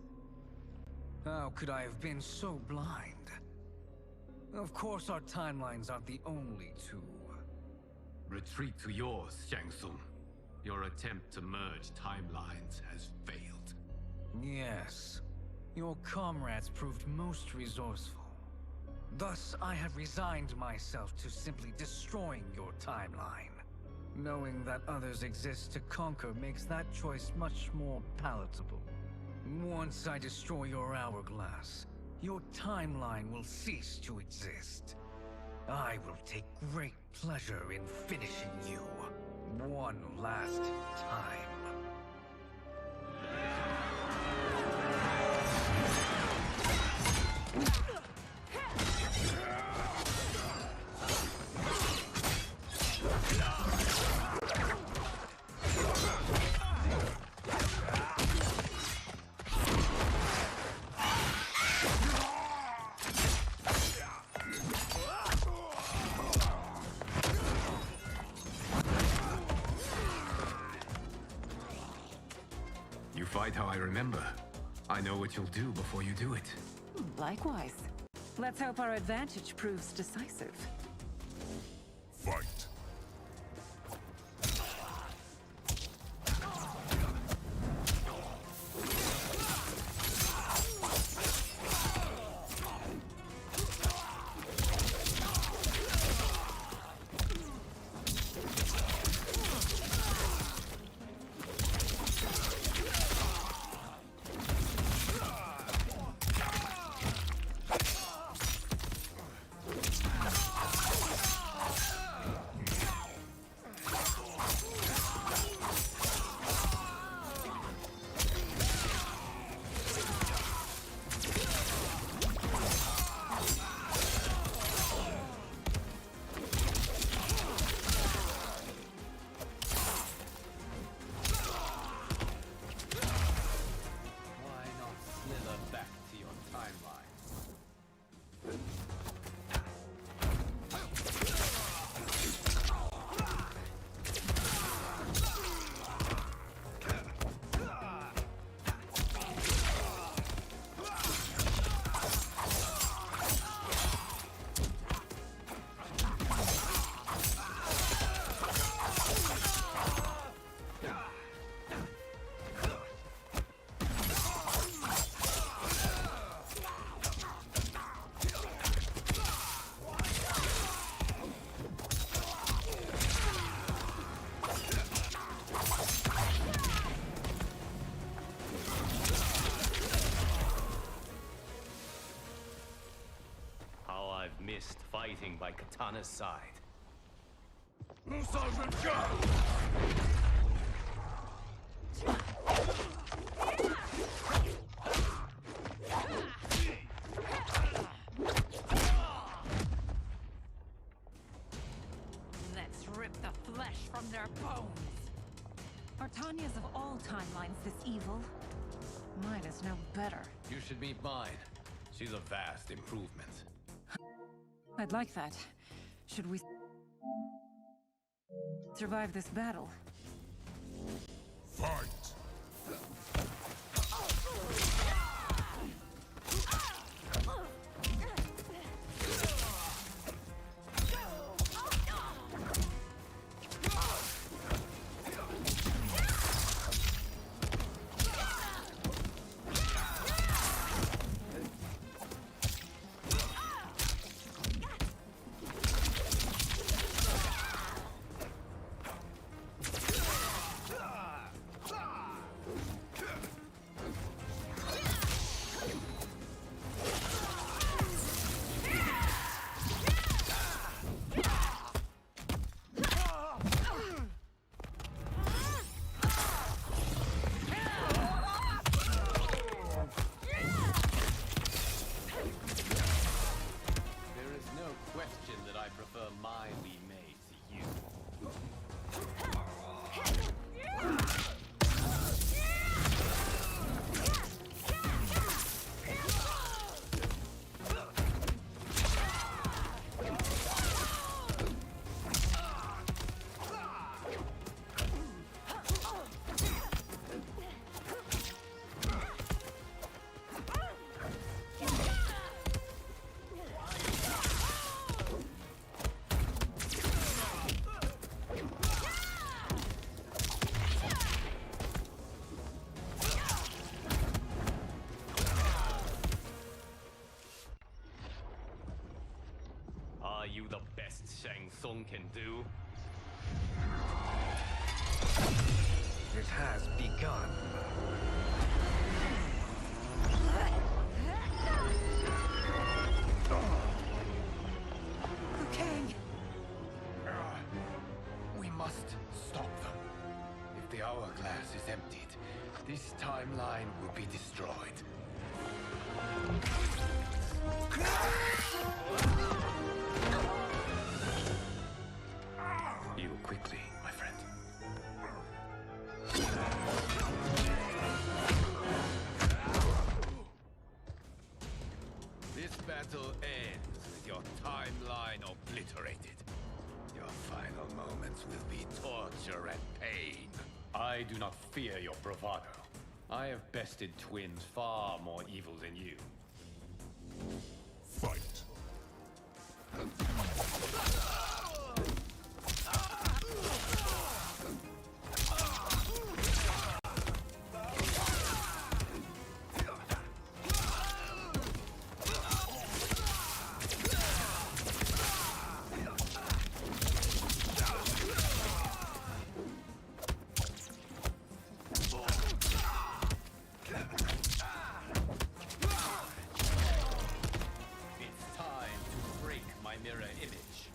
How could I have been so blind? Of course our timelines aren't the only two. Retreat to yours, Shang Tsung. Your attempt to merge timelines has failed. Yes. Your comrades proved most resourceful. Thus, I have resigned myself to simply destroying your timeline. Knowing that others exist to conquer makes that choice much more palatable. Once I destroy your hourglass, your timeline will cease to exist. I will take great pleasure in finishing you, one last time. You fight how I remember. I know what you'll do before you do it. Likewise. Let's hope our advantage proves decisive. Fight. waiting by Katana's side. Sergeant Shao! Let's rip the flesh from their bones. Are Tanya's of all timelines this evil? Mine is no better. You should meet mine. She's a vast improvement. I'd like that. Should we survive this battle? Fight! Are you the best Shang Tsung can do? It has begun. Liu Kang! We must stop them. If the hourglass is emptied, this timeline will be destroyed. Heal quickly, my friend. This battle ends with your timeline obliterated. Your final moments will be torture and pain. I do not fear your bravado. I have bested twins far more evil than you. Fight! It's time to break my mirror image.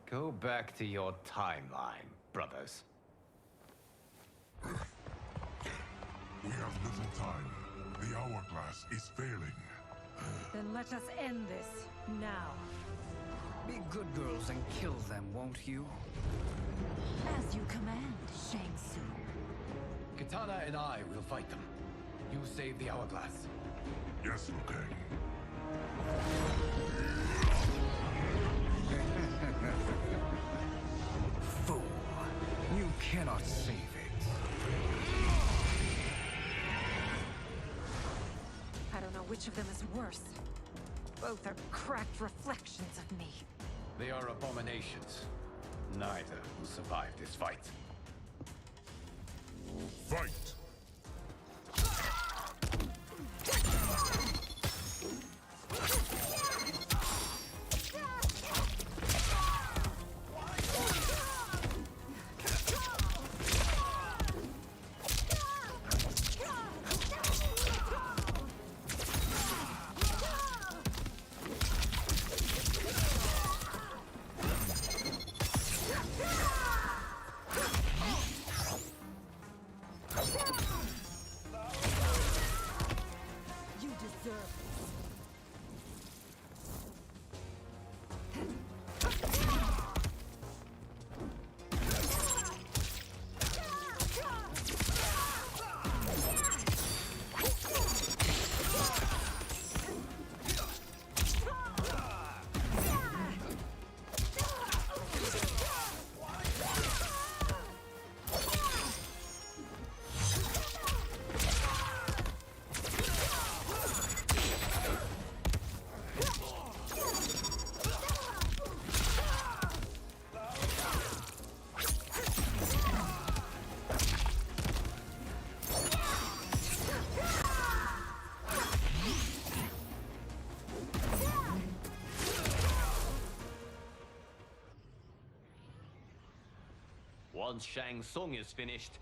Go back to your timeline, brothers. We have little time. The hourglass is failing. Then let us end this, now. Be good girls and kill them, won't you? As you command, Shang Tsung. Kitana and I will fight them. You save the hourglass. Yes, Liu Kang. Fool. You cannot save it. I don't know which of them is worse. Both are cracked reflections of me. They are abominations. Neither will survive this fight. Fight! You deserve Once Shang Tsung is finished,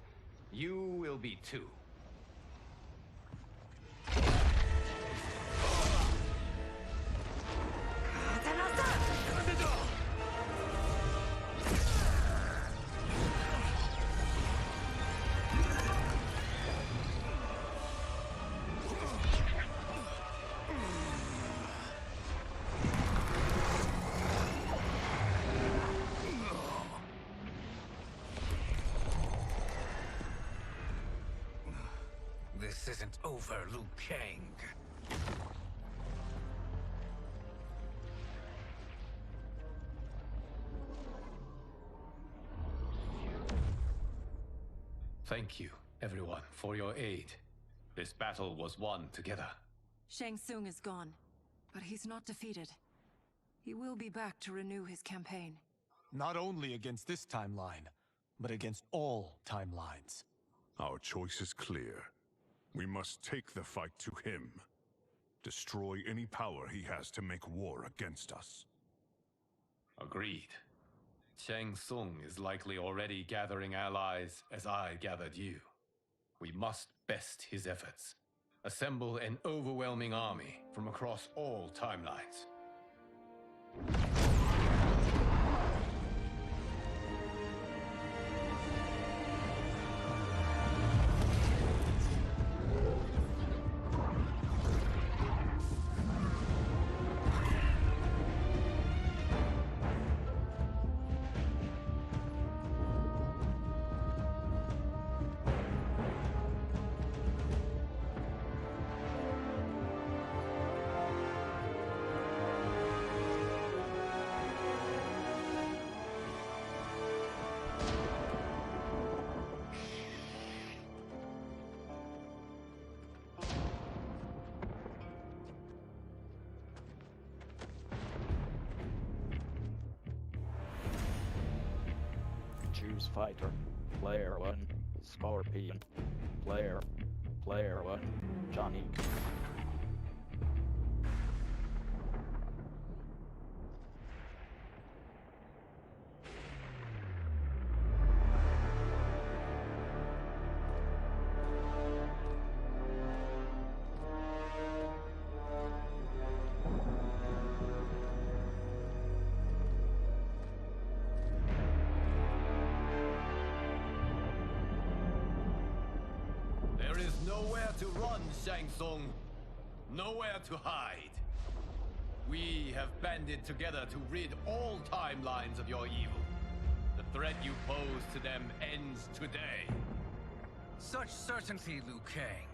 you will be too. This isn't over, Liu Kang. Thank you, everyone, for your aid. This battle was won together. Shang Tsung is gone, but he's not defeated. He will be back to renew his campaign. Not only against this timeline, but against all timelines. Our choice is clear. We must take the fight to him. Destroy any power he has to make war against us. Agreed. Shang Tsung is likely already gathering allies as I gathered you. We must best his efforts. Assemble an overwhelming army from across all timelines. Choose fighter. Player 1, Scorpion. Player 1, Johnny. There is nowhere to run, Shang Tsung. Nowhere to hide. We have banded together to rid all timelines of your evil. The threat you pose to them ends today. Such certainty, Liu Kang,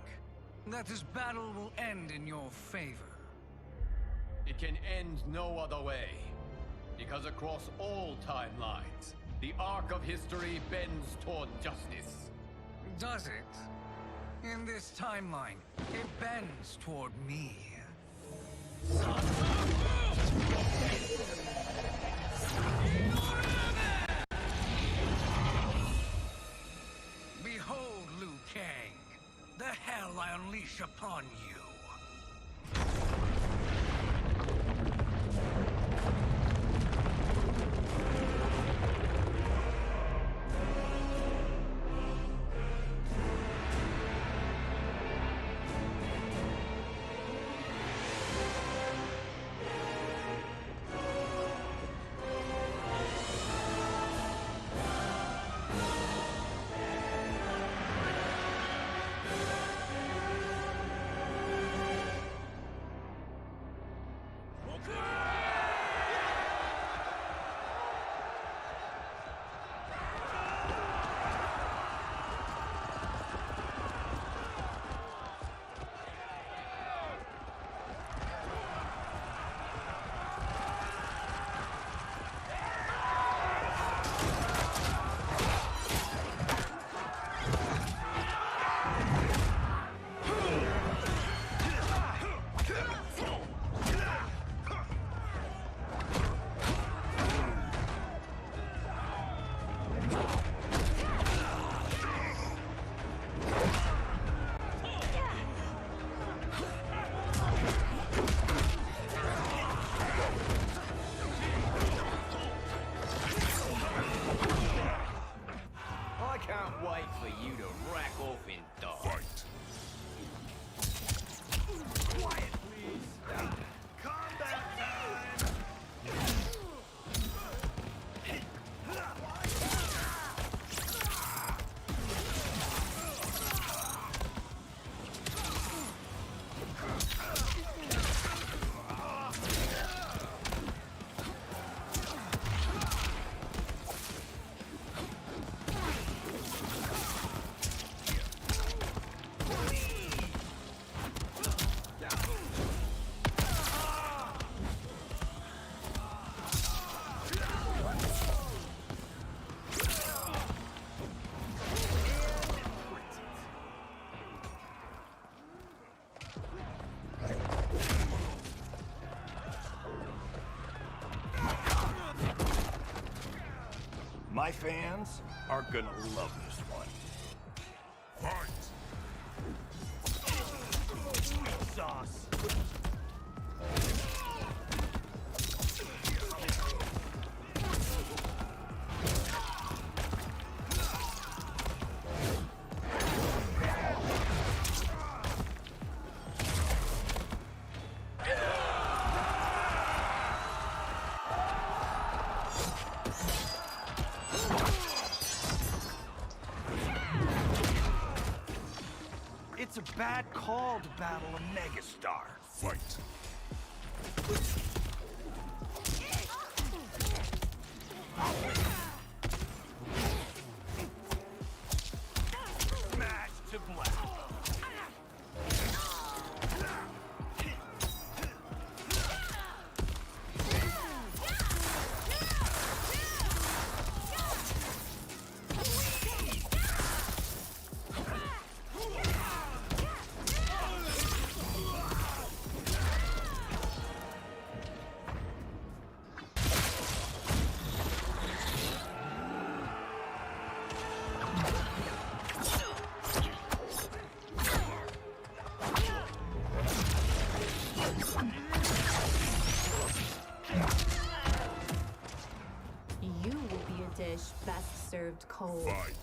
that this battle will end in your favor. It can end no other way. Because across all timelines, the arc of history bends toward justice. Does it? In this timeline, it bends toward me. Behold, Liu Kang, the hell I unleash upon you. My fans are gonna love this one. Fight! Sweet sauce! It's a bad call to battle a megastar. Fight. Smash to black. You will be a dish best served cold. Fight.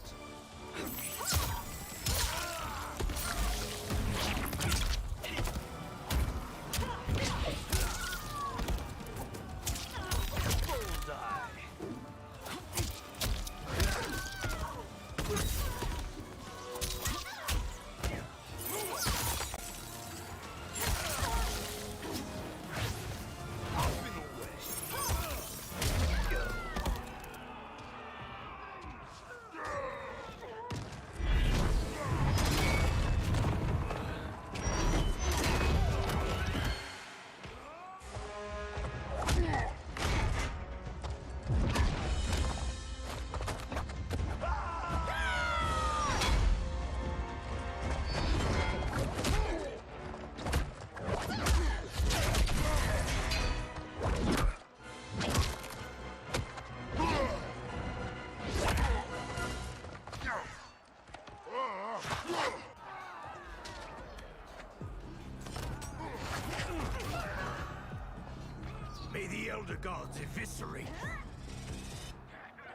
Elder Gods eviscerate.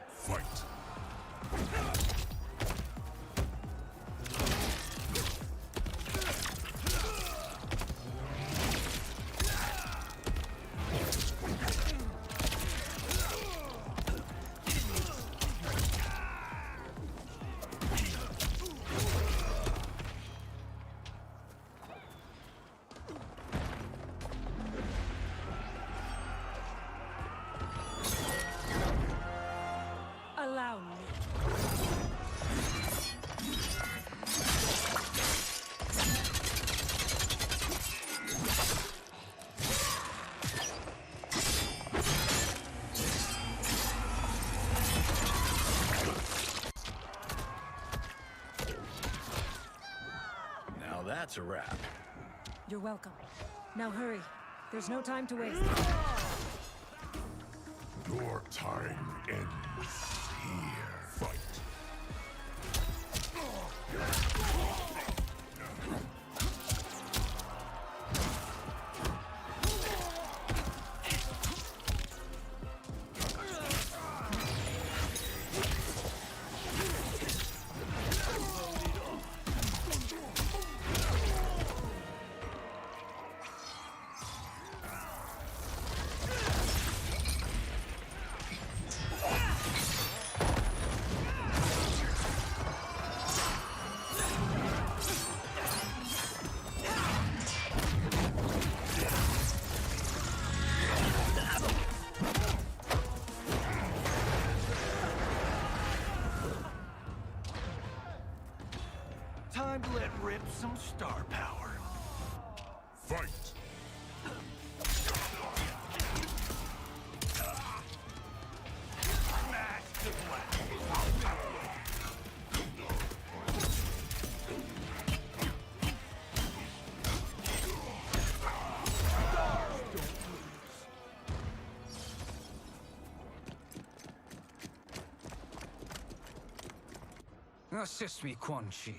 Fight. Allow me. Now that's a wrap. You're welcome. Now hurry. There's no time to waste. Your time ends here. Fight. Time to let rip some star power. Fight. Smash the glass. Assist me, Quan Chi.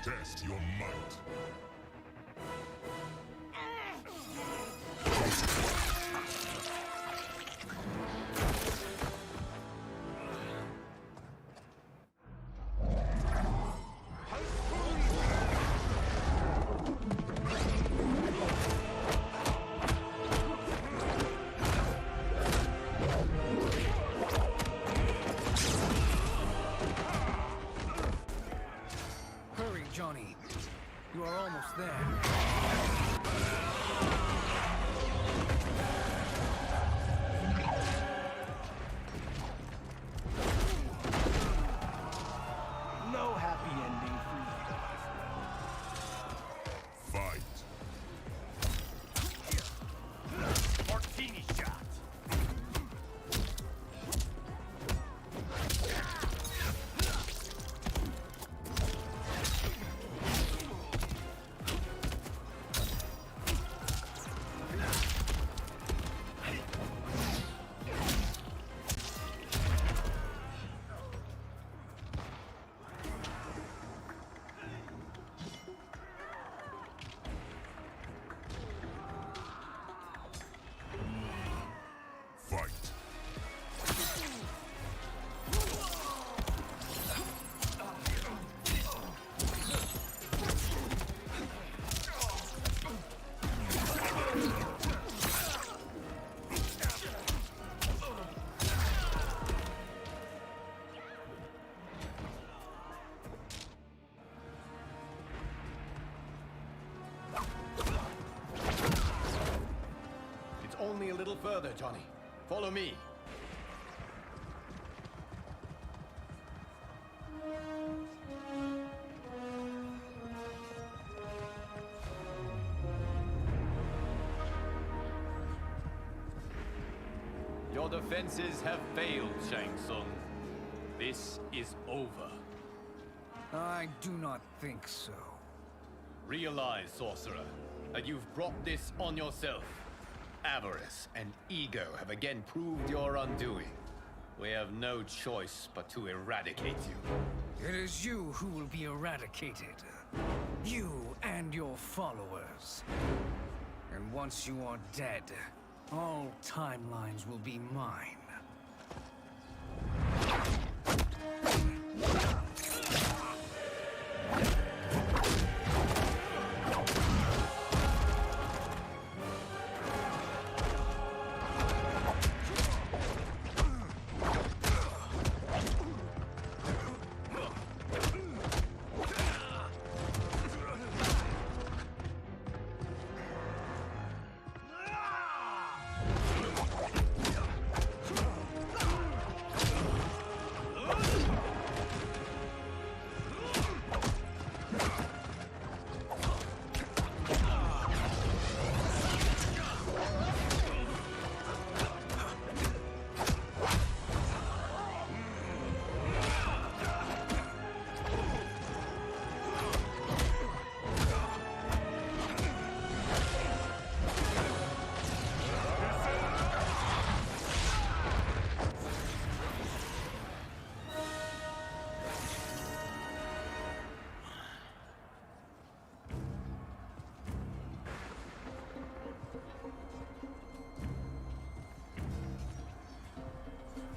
Test your might. Hurry, Johnny. You are almost there. No happy ending for you. Fight. Martini shot. Fight. It's only a little further, Johnny. Follow me. defenses have failed, Shang Tsung. This is over. I do not think so. Realize, sorcerer, that you've brought this on yourself. Avarice and ego have again proved your undoing. We have no choice but to eradicate you. It is you who will be eradicated. You and your followers. And once you are dead, all timelines will be mine.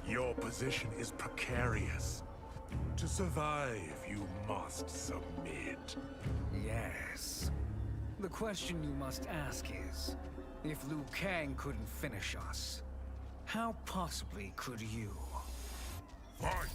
Your position is precarious. To survive, you must submit. Yes. The question you must ask is, if Liu Kang couldn't finish us, how possibly could you? Fight!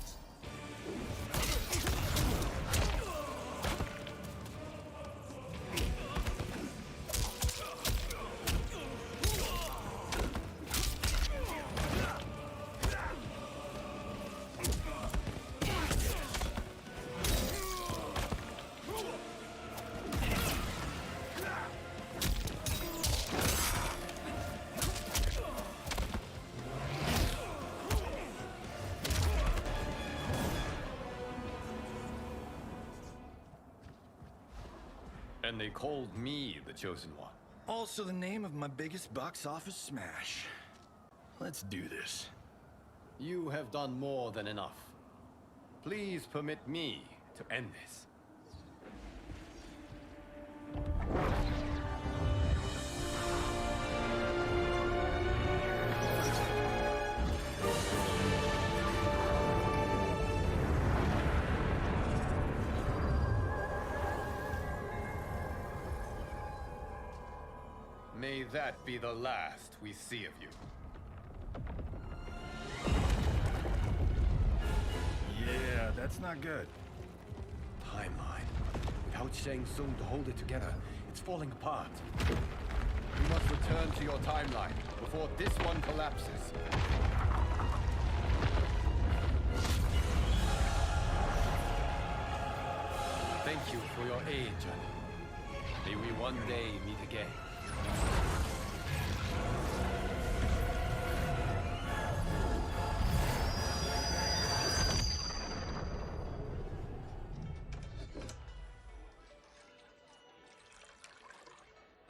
And they called me the Chosen One. Also the name of my biggest box office smash. Let's do this. You have done more than enough. Please permit me to end this. May that be the last we see of you. Yeah, that's not good. Timeline. Without Shang Tsung to hold it together, it's falling apart. You must return to your timeline before this one collapses. Thank you for your aid, Johnny. May we one day meet again.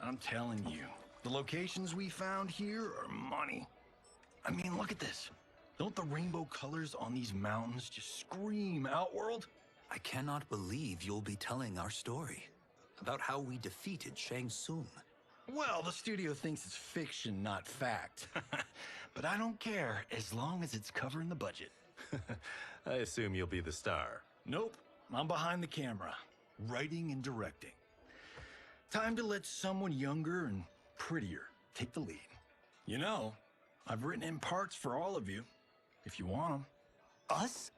I'm telling you, the locations we found here are money. I mean, look at this. Don't the rainbow colors on these mountains just scream Outworld? I cannot believe you'll be telling our story about how we defeated Shang Tsung. Well, the studio thinks it's fiction, not fact. But I don't care, as long as it's covering the budget. I assume you'll be the star. Nope, I'm behind the camera, writing and directing. Time to let someone younger and prettier take the lead. You know, I've written in parts for all of you, if you want them. Us?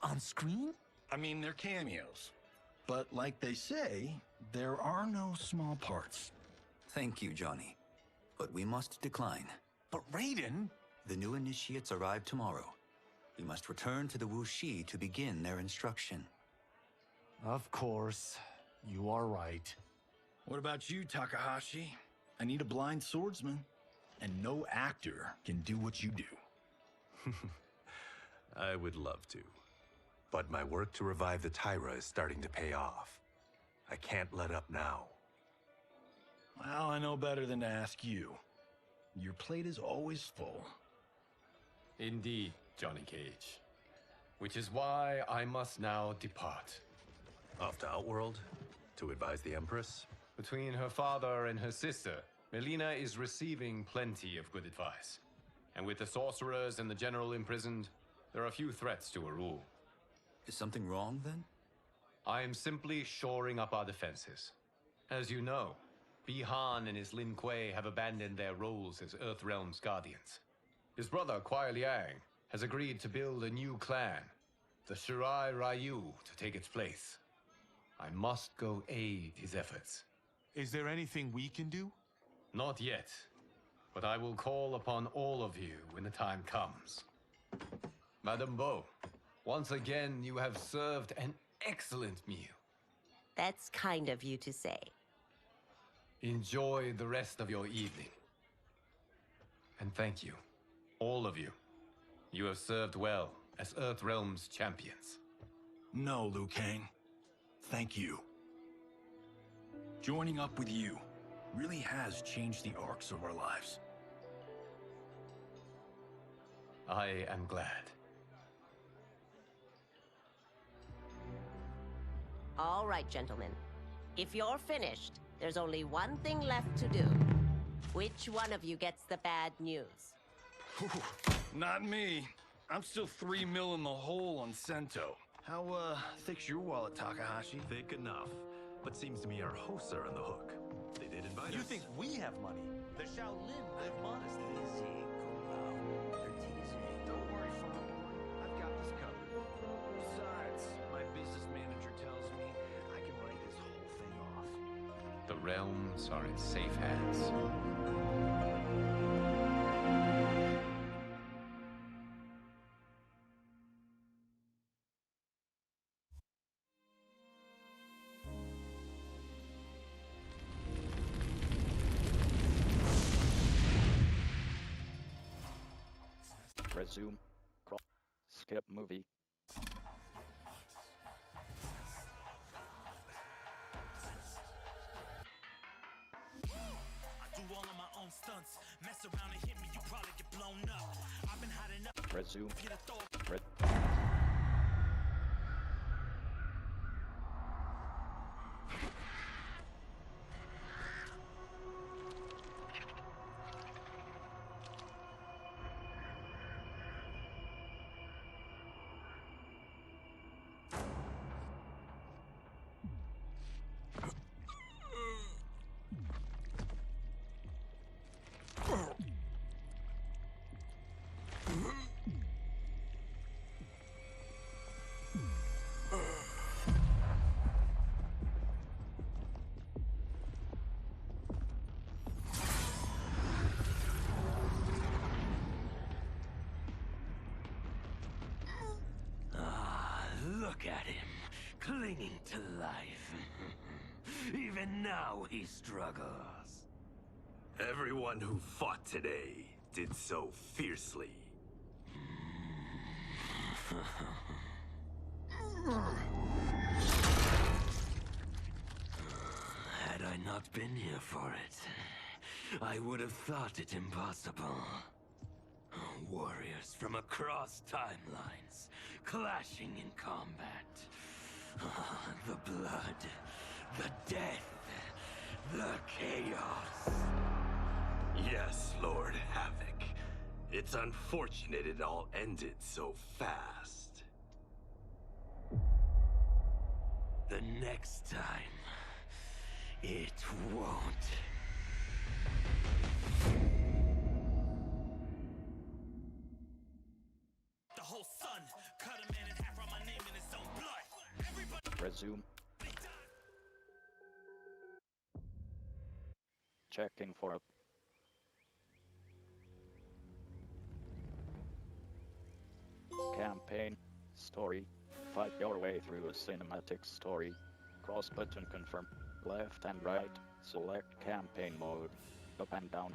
On screen? I mean, they're cameos. But like they say, there are no small parts. Thank you, Johnny. But we must decline. But Raiden? The new initiates arrive tomorrow. We must return to the Wuxi to begin their instruction. Of course. You are right. What about you, Takahashi? I need a blind swordsman. And no actor can do what you do. I would love to. But my work to revive the Tyra is starting to pay off. I can't let up now. Well, I know better than to ask you. Your plate is always full. Indeed, Johnny Cage. Which is why I must now depart. Off to Outworld? To advise the Empress? Between her father and her sister, Melina is receiving plenty of good advice. And with the sorcerers and the general imprisoned, there are few threats to her rule. Is something wrong, then? I am simply shoring up our defenses. As you know, Bi-Han and his Lin Kuei have abandoned their roles as Earthrealm's guardians. His brother, Kuai Liang, has agreed to build a new clan, the Shirai Ryu, to take its place. I must go aid his efforts. Is there anything we can do? Not yet, but I will call upon all of you when the time comes. Madame Bo, once again you have served an excellent meal. That's kind of you to say. Enjoy the rest of your evening. And thank you, all of you. You have served well as Earthrealm's champions. No, Liu Kang. Thank you. Joining up with you really has changed the arcs of our lives. I am glad. All right, gentlemen. If you're finished, there's only one thing left to do. Which one of you gets the bad news? Not me. I'm still 3 mil in the hole on Sento. How, thick's your wallet, Takahashi? Thick enough. But seems to me our hosts are on the hook. They did invite us. You think we have money? The Shaolin live modestly. Don't worry, Father. I've got this covered. Besides, my business manager tells me I can write this whole thing off. The realms are in safe hands. Resume. Skip movie. Do all of my own stunts. Mess around and hit me, you probably get blown up. I've been hiding up. Resume. Look at him, clinging to life. Even now he struggles. Everyone who fought today did so fiercely. Had I not been here for it, I would have thought it impossible. Warriors from across timelines, clashing in combat. The blood, the death, the chaos. Yes, Lord Havoc. It's unfortunate it all ended so fast. The next time, it won't. The whole sun, cut a man in half, write my name in his own blood. Everybody. Resume. Checking for a campaign story. Fight your way through a cinematic story. Cross button confirm. Left and right. Select campaign mode. Up and down.